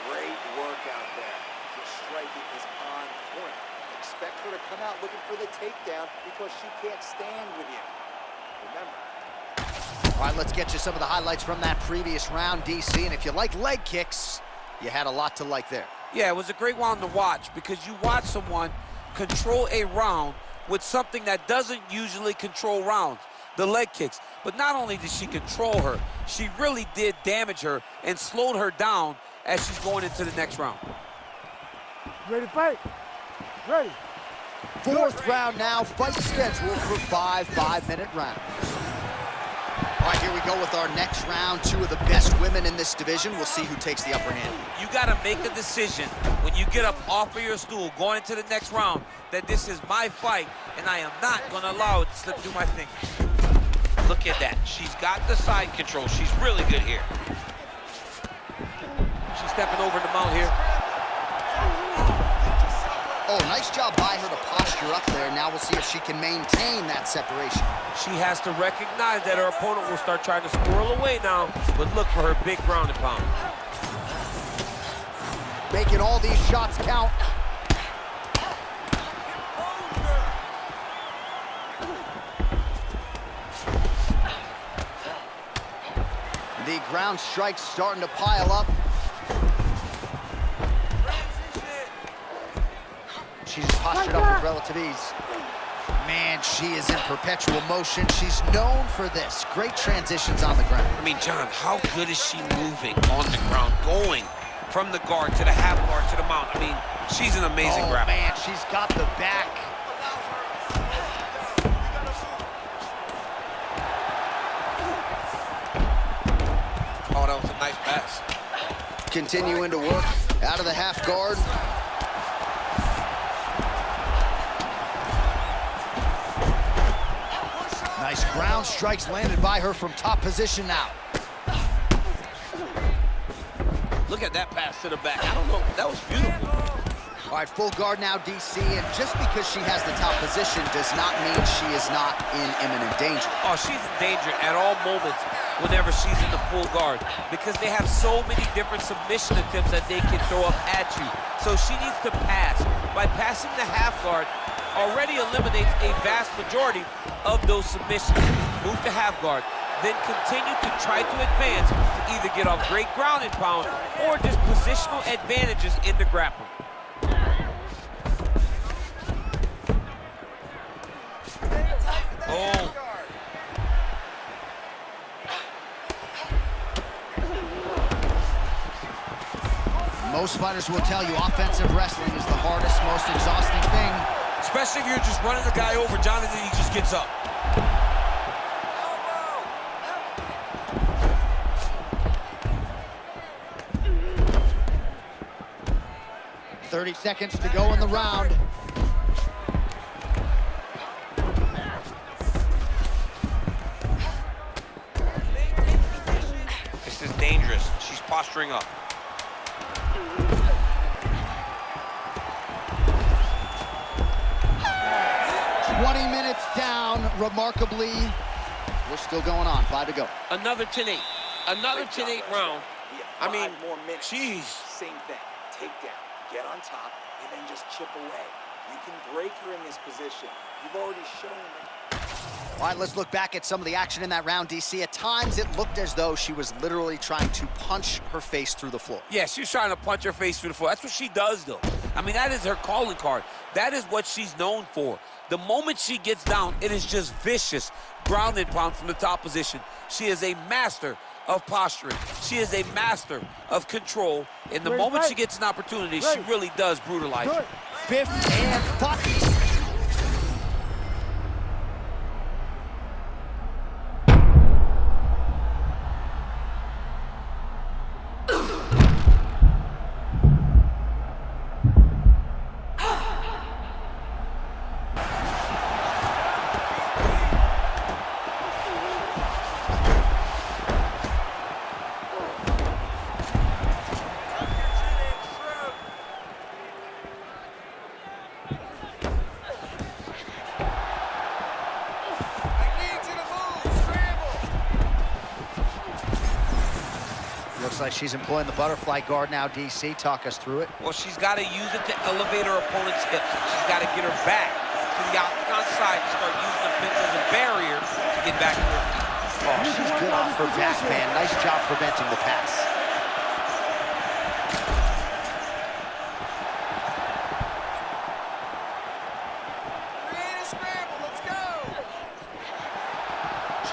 Great work out there. The striking is on point. Expect her to come out looking for the takedown because she can't stand with you. Remember. All right, let's get you some of the highlights from that previous round, DC. And if you like leg kicks, you had a lot to like there. Yeah, it was a great round to watch because you watch someone control a round with something that doesn't usually control rounds, the leg kicks. But not only did she control her, she really did damage her and slowed her down as she's going into the next round. Ready to fight? Ready. Fourth round now, fight scheduled for 5 5-minute rounds. All right, here we go with our next round. Two of the best women in this division. We'll see who takes the upper hand. You got to make a decision when you get up off of your stool going into the next round that this is my fight and I am not going to allow it to slip through my fingers. Look at that. She's got the side control. She's really good here. She's stepping over the mount here. Oh, nice job by her to posture up there. Now we'll see if she can maintain that separation. She has to recognize that her opponent will start trying to squirrel away now, but look for her big ground and pound. Making all these shots count. The ground strikes starting to pile up. She's postured up with relative ease. Man, she is in perpetual motion. She's known for this. Great transitions on the ground. I mean, John, how good is she moving on the ground, going from the guard to the half guard to the mount? I mean, she's an amazing grappler. Man, she's got the back. Oh, that was a nice pass. Continuing to work out of the half guard. Nice ground strikes landed by her from top position now. Look at that pass to the back. I don't know. That was beautiful. All right, full guard now, DC, and just because she has the top position does not mean she is not in imminent danger. Oh, she's in danger at all moments whenever she's in the full guard because they have so many different submission attempts that they can throw up at you. So she needs to pass. By passing the half guard, already eliminates a vast majority of those submissions. Move to half guard, then continue to try to advance to either get off great ground and pound or just positional advantages in the grappling. Oh. Most fighters will tell you offensive wrestling is the hardest, most exhausting thing. Especially if you're just running the guy over, John, and then he just gets up. 30 seconds to go in the round. This is dangerous. She's posturing up. Down remarkably. We're still going on. 5 to go. Another 10-8. Another 10-8 round. I mean, more minutes. Jeez. Same thing. Take down. Get on top, and then just chip away. You can break her in this position. You've already shown it. All right, let's look back at some of the action in that round, DC. At times, it looked as though she was literally trying to punch her face through the floor. Yeah, she's trying to punch her face through the floor. That's what she does, though. I mean, that is her calling card. That is what she's known for. The moment she gets down, it is just vicious ground and pound from the top position. She is a master of posturing. She is a master of control. And the moment she gets an opportunity, she really does brutalize you. 5th and 5. Looks like she's employing the butterfly guard now, DC. Talk us through it. Well, she's got to use it to elevate her opponent's hips. She's got to get her back to the octagon side and start using the fence as a barrier to get back to her feet. Oh, she's good off her back, man. Nice job preventing the pass. Create a scramble, let's go!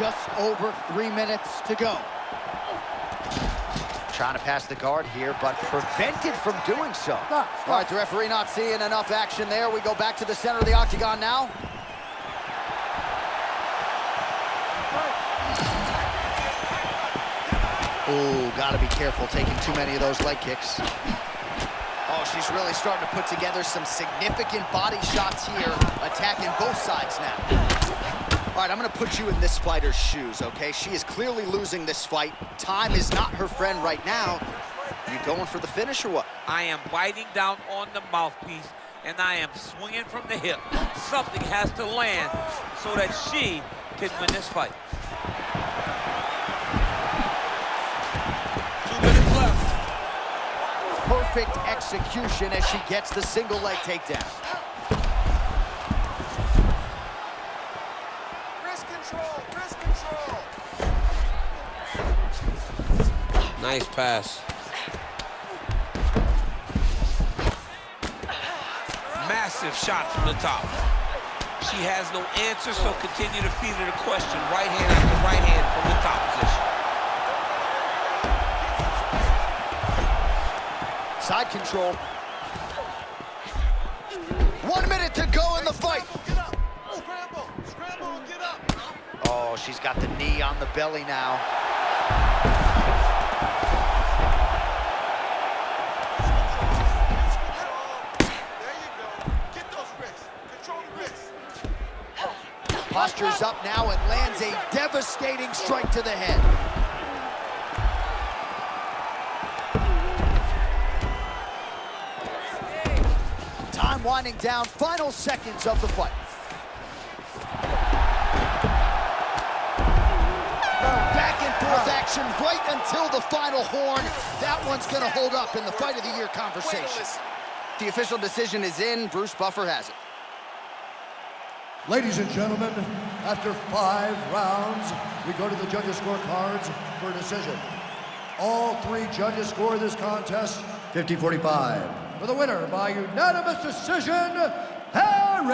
Just over 3 minutes to go. Trying to pass the guard here, but prevented from doing so. All right, the referee not seeing enough action there. We go back to the center of the octagon now. Oh, gotta be careful taking too many of those leg kicks. Oh, she's really starting to put together some significant body shots here, attacking both sides now. All right, I'm gonna put you in this fighter's shoes, okay? She is clearly losing this fight. Time is not her friend right now. You going for the finish or what? I am biting down on the mouthpiece, and I am swinging from the hip. Something has to land so that she can win this fight. 2 minutes left. Perfect execution as she gets the single leg takedown. Nice pass. Massive shot from the top. She has no answer, so continue to feed her the question. Right hand after right hand from the top position. Side control. 1 minute to go in the fight. Scramble, get up. Oh, she's got the knee on the belly now. There you go. Get those wrists. Control the wrists. Postures up now and lands a devastating strike to the head. Time winding down, final seconds of the fight. Back and forth action right until the final horn. That one's gonna hold up in the Fight of the Year conversation. The official decision is in. Bruce Buffer has it. Ladies and gentlemen, after 5 rounds, we go to the judges' scorecards for a decision. All 3 judges score this contest 50-45. For the winner by unanimous decision, Harris.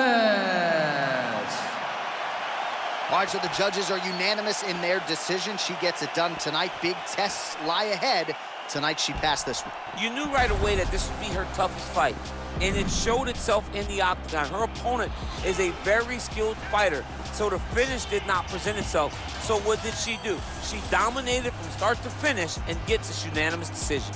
All right, so the judges are unanimous in their decision. She gets it done tonight. Big tests lie ahead. Tonight, she passed this one. You knew right away that this would be her toughest fight, and it showed itself in the octagon. Her opponent is a very skilled fighter, so the finish did not present itself. So what did she do? She dominated from start to finish and gets this unanimous decision.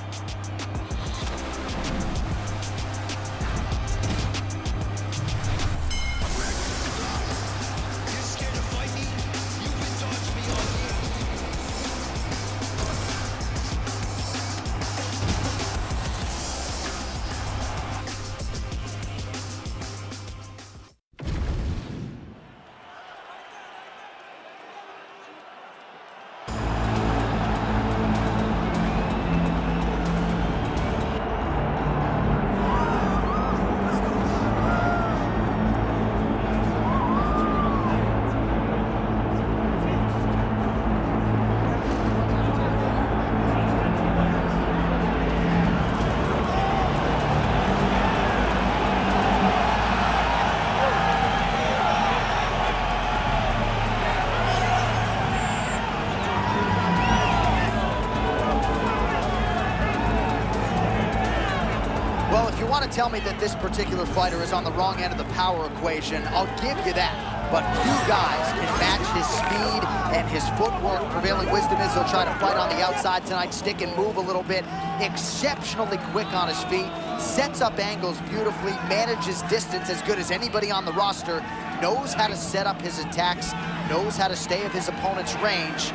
Tell me that this particular fighter is on the wrong end of the power equation, I'll give you that. But few guys can match his speed and his footwork. Prevailing wisdom is he'll try to fight on the outside tonight, stick and move a little bit. Exceptionally quick on his feet, sets up angles beautifully, manages distance as good as anybody on the roster, knows how to set up his attacks, knows how to stay at his opponent's range.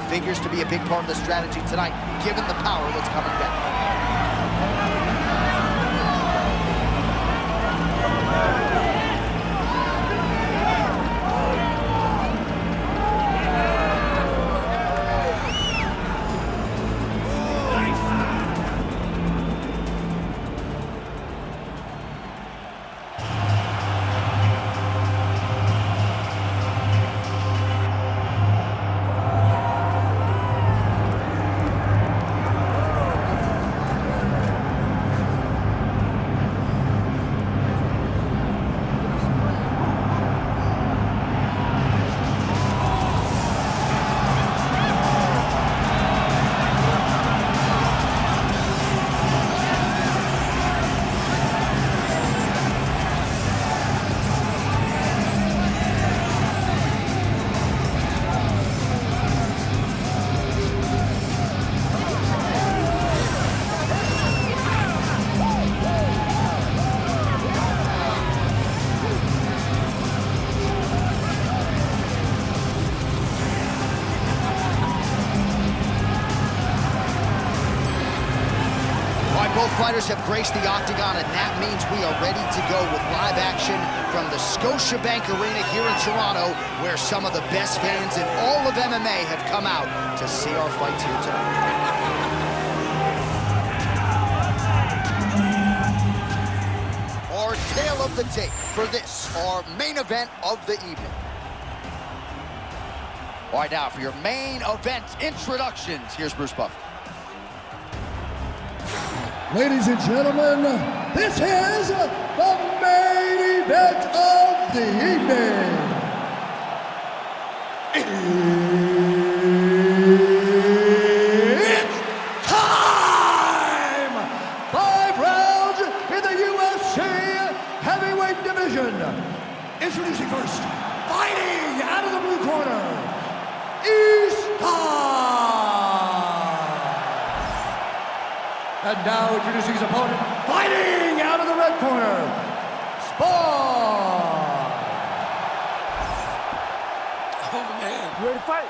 Figures to be a big part of the strategy tonight, given the power that's coming back. Fighters have graced the octagon, and that means we are ready to go with live action from the Scotiabank Arena here in Toronto, where some of the best fans in all of MMA have come out to see our fights here tonight. Our tale of the tape for this, our main event of the evening. All right, now for your main event introductions, here's Bruce Buffer. Ladies and gentlemen, this is the main event of the evening. It's time! 5 rounds in the UFC heavyweight division. Introducing first, fighting out of the blue corner, Easton! And now introducing his opponent, fighting out of the red corner, Spohn! Oh, man. You ready to fight?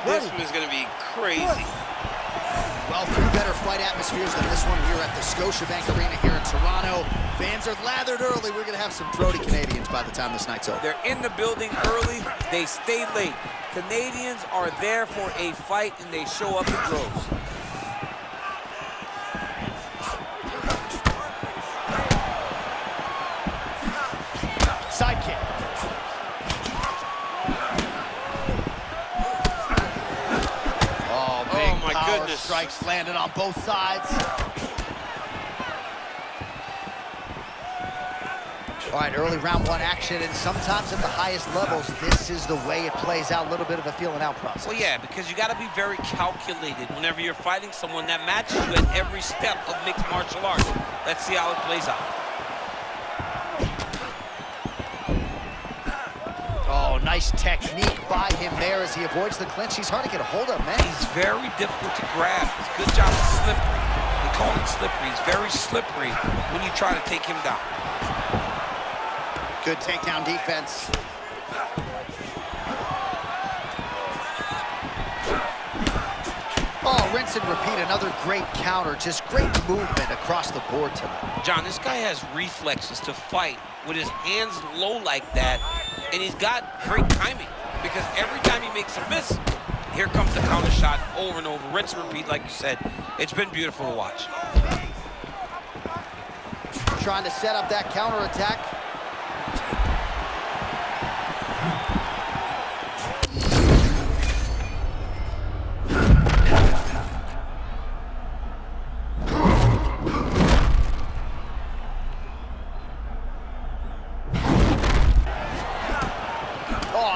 This one is going to be crazy. Well, few better fight atmospheres than this one here at the Scotiabank Arena here in Toronto. Fans are lathered early. We're going to have some throaty Canadians by the time this night's over. They're in the building early. They stay late. Canadians are there for a fight, and they show up in droves. Sidekick. Oh, big my power goodness. strikes landed on both sides. All right, early round 1 action, and sometimes at the highest levels, this is the way it plays out, a little bit of a feeling out process. Well, yeah, because you got to be very calculated whenever you're fighting someone that matches you at every step of mixed martial arts. Let's see how it plays out. Oh, nice technique by him there as he avoids the clinch. He's hard to get a hold of, man. He's very difficult to grab. Good job of slippery. They call it slippery. He's very slippery when you try to take him down. Good takedown defense. Oh, rinse and repeat, another great counter. Just great movement across the board tonight. John, this guy has reflexes to fight with his hands low like that, and he's got great timing because every time he makes a miss, here comes the counter shot over and over. Rinse and repeat, like you said. It's been beautiful to watch. Trying to set up that counter attack.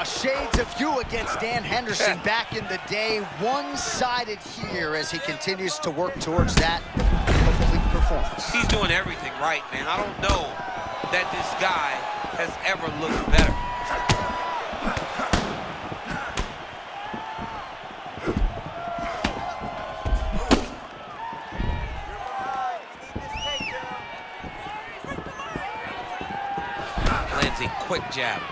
Shades of you against Dan Henderson back in the day. One-sided here as he continues to work towards that complete performance. He's doing everything right, man. I don't know that this guy has ever looked better. Lands a quick jab.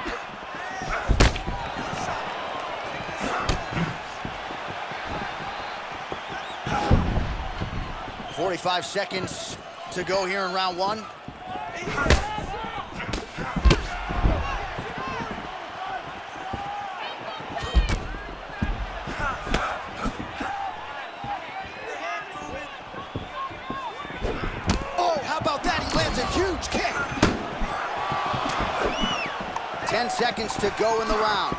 45 seconds to go here in round 1. Oh, how about that? He lands a huge kick. 10 seconds to go in the round.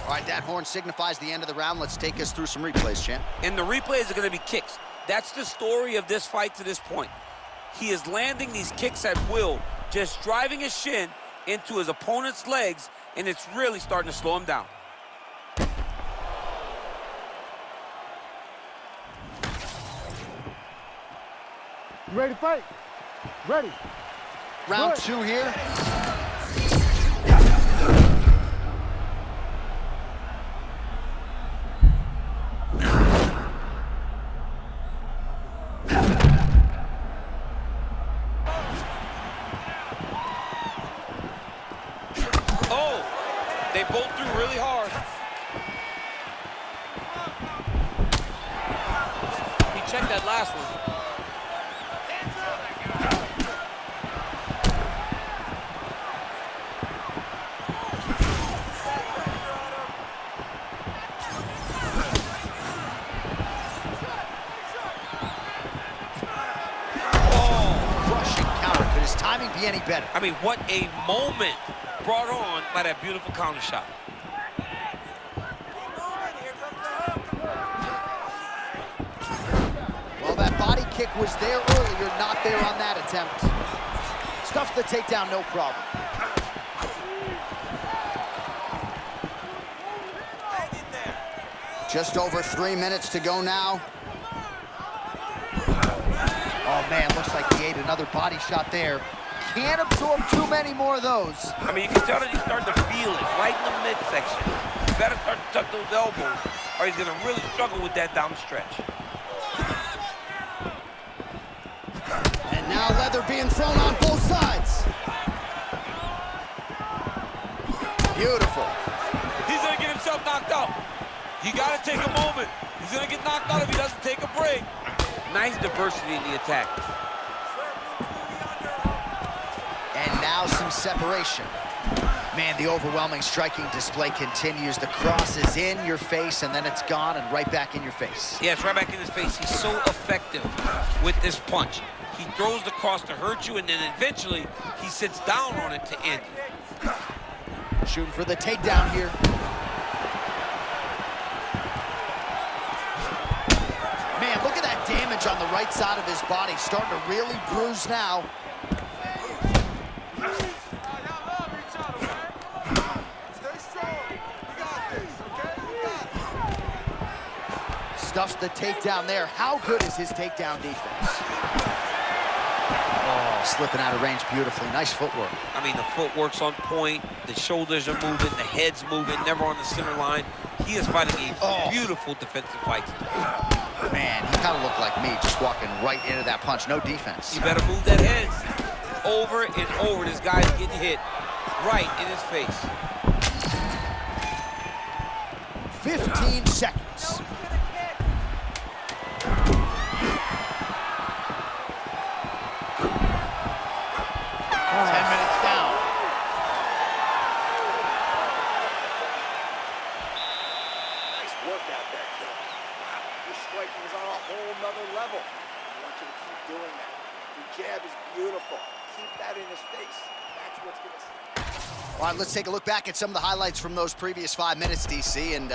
All right, that horn signifies the end of the round. Let's take us through some replays, champ. And the replays are going to be kicks. That's the story of this fight to this point. He is landing these kicks at will, just driving his shin into his opponent's legs, and it's really starting to slow him down. You ready to fight? Ready. Round 2 here. They both threw really hard. He checked that last one. be any better. I mean, what a moment brought on by that beautiful counter shot. Well, that body kick was there earlier, not there on that attempt. Stuffed the takedown, no problem. Just over 3 minutes to go now. Oh, man, looks like he ate another body shot there. Can't absorb too many more of those. I mean, you can tell that he's starting to feel it right in the midsection. He better start to tuck those elbows, or he's going to really struggle with that down the stretch. And now leather being thrown on both sides. Beautiful. He's gonna get himself knocked out. You gotta take a moment. He's gonna get knocked out if he doesn't take a break. Nice diversity in the attack. And now some separation. Man, the overwhelming striking display continues. The cross is in your face, and then it's gone and right back in your face. Yeah, it's right back in his face. He's so effective with this punch. He throws the cross to hurt you, and then eventually he sits down on it to end you. Shooting for the takedown here. Man, look at that damage on the right side of his body. Starting to really bruise now. Stuffs the takedown there. How good is his takedown defense? Oh, slipping out of range beautifully. Nice footwork. I mean, the footwork's on point. The shoulders are moving. The head's moving. Never on the center line. He is fighting a beautiful defensive fight today. Man, he kind of looked like me, just walking right into that punch. No defense. You better move that head. Over and over, this guy's getting hit right in his face. 15 seconds. All right, let's take a look back at some of the highlights from those previous 5 minutes, DC, and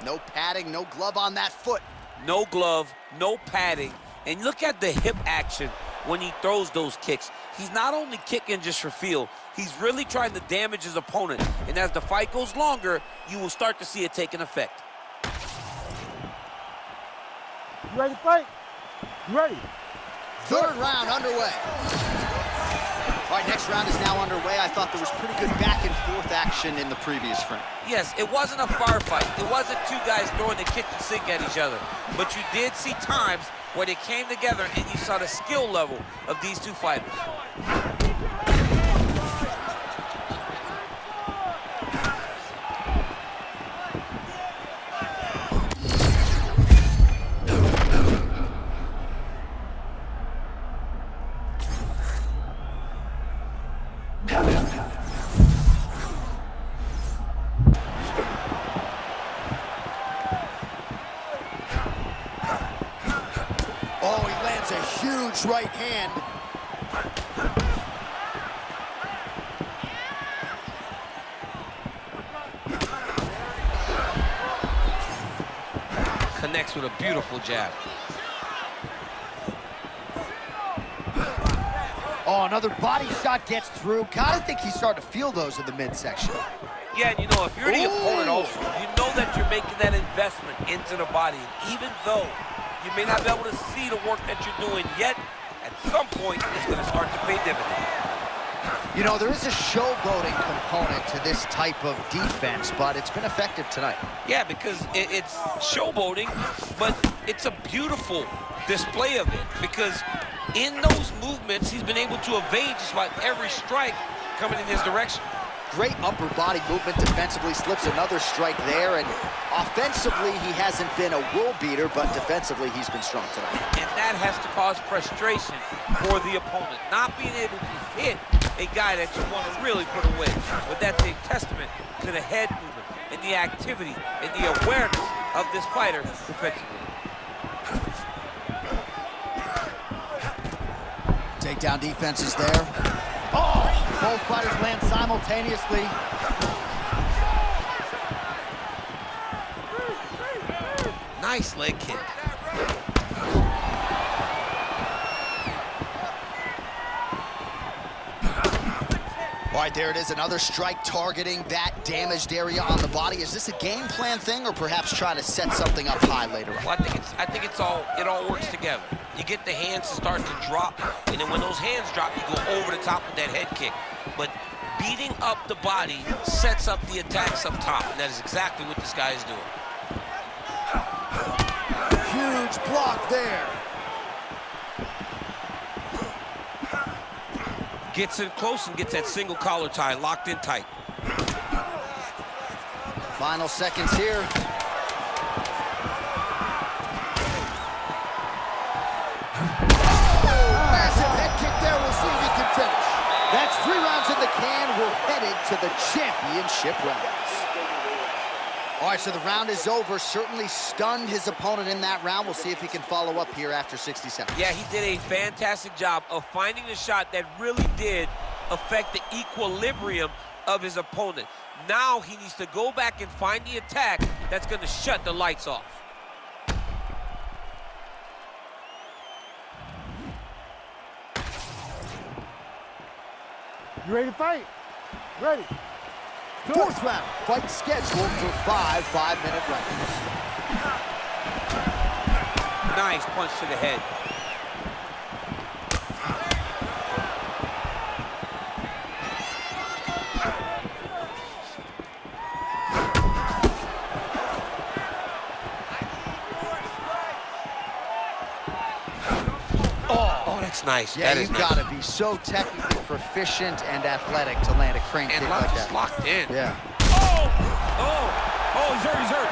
no padding, no glove on that foot. No glove, no padding, and look at the hip action when he throws those kicks. He's not only kicking just for feel, he's really trying to damage his opponent, and as the fight goes longer, you will start to see it take an effect. You ready to fight? You ready? Third round underway. All right, next round is now underway. I thought there was pretty good back and forth action in the previous frame. Yes, it wasn't a fire fight. It wasn't two guys throwing the kitchen sink at each other. But you did see times where they came together and you saw the skill level of these two fighters. Right hand. Connects with a beautiful jab. Oh, another body shot gets through. Gotta think he's starting to feel those in the midsection. Yeah, and you know, if you're the opponent also, you know that you're making that investment into the body. Even though you may not be able to see the work that you're doing yet, at some point, it's going to start to pay dividends. You know, there is a showboating component to this type of defense, but it's been effective tonight. Yeah, because it's showboating, but it's a beautiful display of it. Because in those movements, he's been able to evade just about every strike coming in his direction. Great upper body movement defensively, slips another strike there, and offensively he hasn't been a world beater, but defensively he's been strong tonight. And that has to cause frustration for the opponent, not being able to hit a guy that you want to really put away. But that's a testament to the head movement and the activity and the awareness of this fighter defensively. Takedown defense is there. Oh, Both fighters land simultaneously. Nice leg kick. All right, there it is, another strike targeting that damaged area on the body. Is this a game plan thing, or perhaps trying to set something up high later on? Well, I think it all works together. You get the hands to start to drop, and then when those hands drop, you go over the top with that head kick. But beating up the body sets up the attacks up top, and that is exactly what this guy is doing. Huge block there. Gets in close and gets that single collar tie locked in tight. Final seconds here. Massive head kick there. We'll see if he can finish. That's 3 rounds in the can. We're headed to the championship rounds. All right, so the round is over. Certainly stunned his opponent in that round. We'll see if he can follow up here after 60 seconds. Yeah, he did a fantastic job of finding the shot that really did affect the equilibrium of his opponent. Now he needs to go back and find the attack that's going to shut the lights off. You ready to fight? Ready. Fourth round, fight scheduled for 5 5-minute rounds. Nice punch to the head. Oh, that's nice. Yeah, that is you've nice. got to be so technically proficient and athletic to land a crane kick like just that. locked in. Yeah. Oh, he's hurt, he's hurt.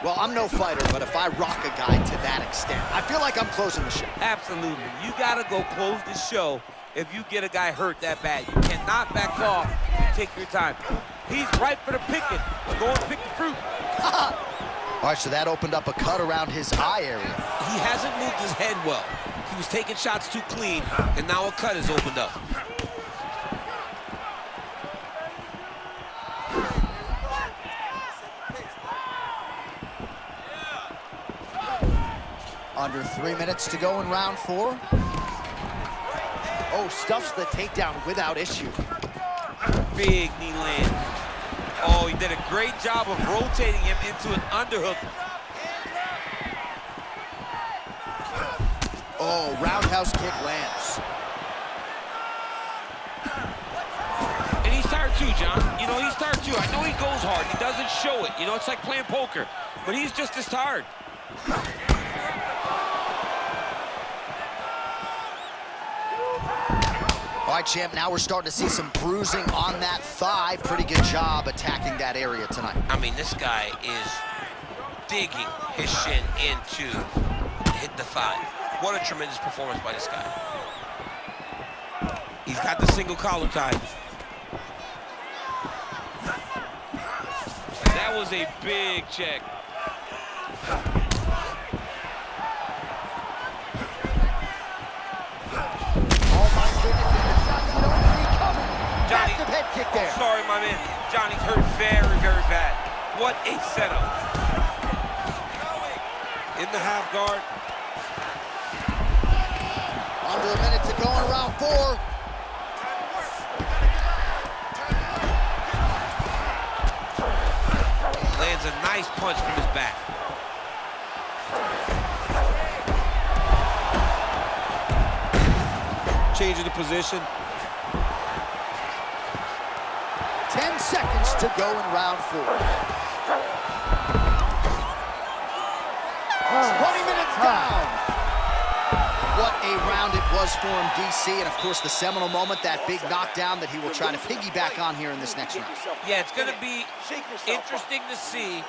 Well, I'm no fighter, but if I rock a guy to that extent, I feel like I'm closing the show. Absolutely. You got to go close the show if you get a guy hurt that bad. You cannot back off and take your time. He's ripe for the picking. Go and pick the fruit. All right, so that opened up a cut around his eye area. He hasn't moved his head well. He was taking shots too clean, and now a cut has opened up. Under 3 minutes to go in round 4. Oh, stuffs the takedown without issue. Big knee land. Oh, he did a great job of rotating him into an underhook. Oh, roundhouse kick lands. And he's tired too, John. You know, he's tired too. I know he goes hard. He doesn't show it. You know, it's like playing poker. But he's just as tired. All right, champ, now we're starting to see some bruising on that thigh. Pretty good job attacking that area tonight. I mean, this guy is digging his shin into hit the thigh. What a tremendous performance by this guy. He's got the single collar tie. That was a big check. Johnny, head kick there. Oh, sorry, my man. Johnny's hurt very, very bad. What a setup. In the half guard. Under a minute to go in round 4. Lands a nice punch from his back. Changing the position. 10 seconds to go in round 4. 20 minutes down. What a round it was for him, DC, and of course the seminal moment, that big knockdown that he will try to piggyback on here in this next round. Yeah, it's going to be interesting to see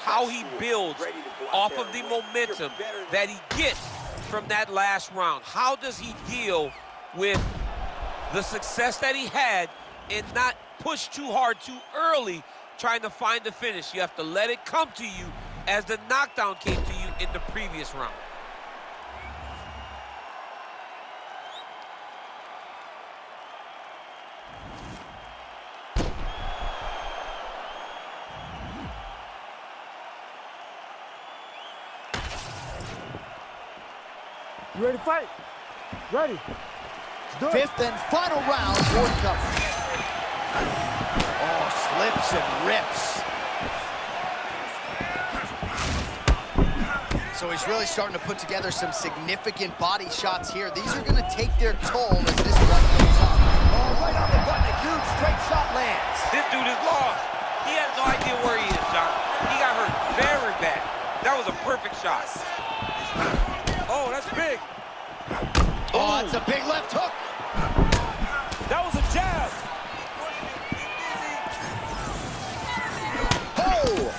how he builds off of the momentum that he gets from that last round. How does he deal with the success that he had and not push too hard too early trying to find the finish. You have to let it come to you as the knockdown came to you in the previous round. You ready to fight? Ready. Let's do it. Fifth and final round forthcoming. Oh, slips and rips. So he's really starting to put together some significant body shots here. These are going to take their toll as this one goes on. Oh, right on the button, a huge straight shot lands. This dude is lost. He has no idea where he is, John. He got hurt very bad. That was a perfect shot. Oh, that's big. Oh, it's a big left hook. That was a jab. Oh!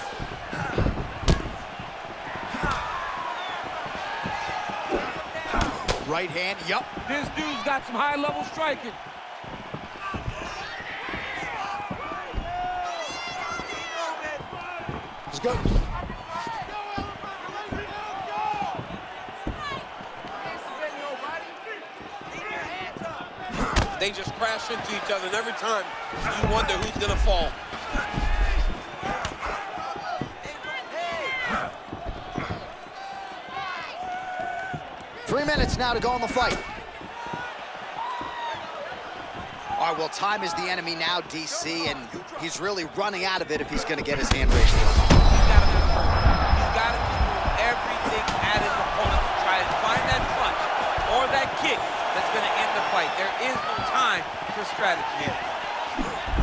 Right hand, yup. This dude's got some high-level striking. Let's go. They just crash into each other, and every time you wonder who's gonna fall. Three minutes now to go in the fight. All right, well, time is the enemy now, DC, and he's really running out of it if he's gonna get his hand raised. He's gotta do everything at his opponent to try to find that punch or that kick that's gonna end the fight. There is no time for strategy here.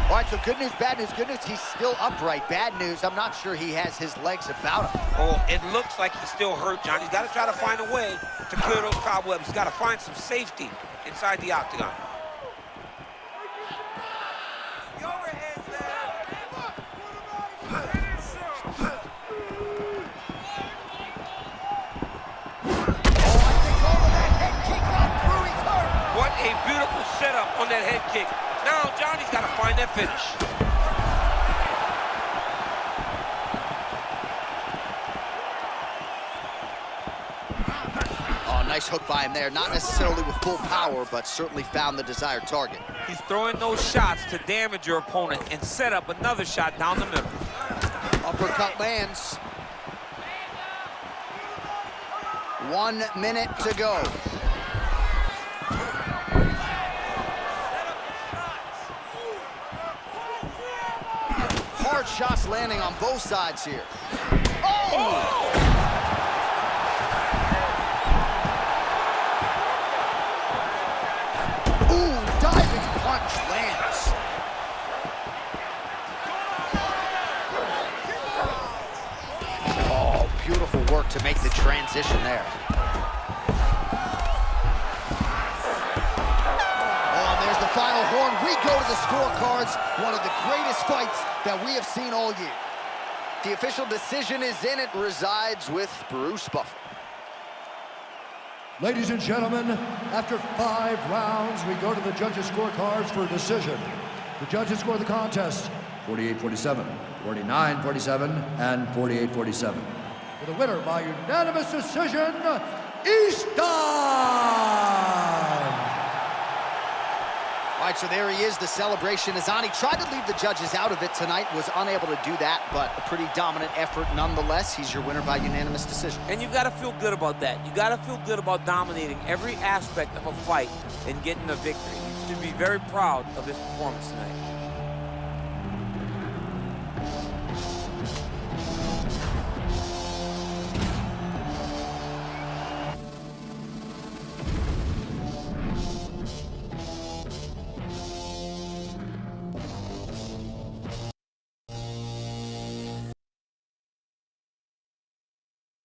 All right, so good news, bad news. Good news, he's still upright. Bad news, I'm not sure he has his legs about him. Oh, it looks like he's still hurt, John. He's got to try to find a way to clear those cobwebs. He's got to find some safety inside the octagon. What a beautiful setup on that head kick. Now Johnny's got to find that finish. Oh, nice hook by him there. Not necessarily with full power, but certainly found the desired target. He's throwing those shots to damage your opponent and set up another shot down the middle. Uppercut lands. 1 minute to go. Hard shots landing on both sides here. Oh! Ooh, diving punch lands. Oh, beautiful work to make the transition there. Final horn, we go to the scorecards. One of the greatest fights that we have seen all year. The official decision is in. It resides with Bruce Buffer. Ladies and gentlemen, after 5 rounds, we go to the judges' scorecards for a decision. The judges score the contest 48-47, 49-47, and 48-47. For the winner by unanimous decision, Easton! All right, so there he is, the celebration. Azani tried to leave the judges out of it tonight, was unable to do that, but a pretty dominant effort nonetheless. He's your winner by unanimous decision. And you gotta feel good about that. You gotta feel good about dominating every aspect of a fight and getting a victory. You should be very proud of his performance tonight.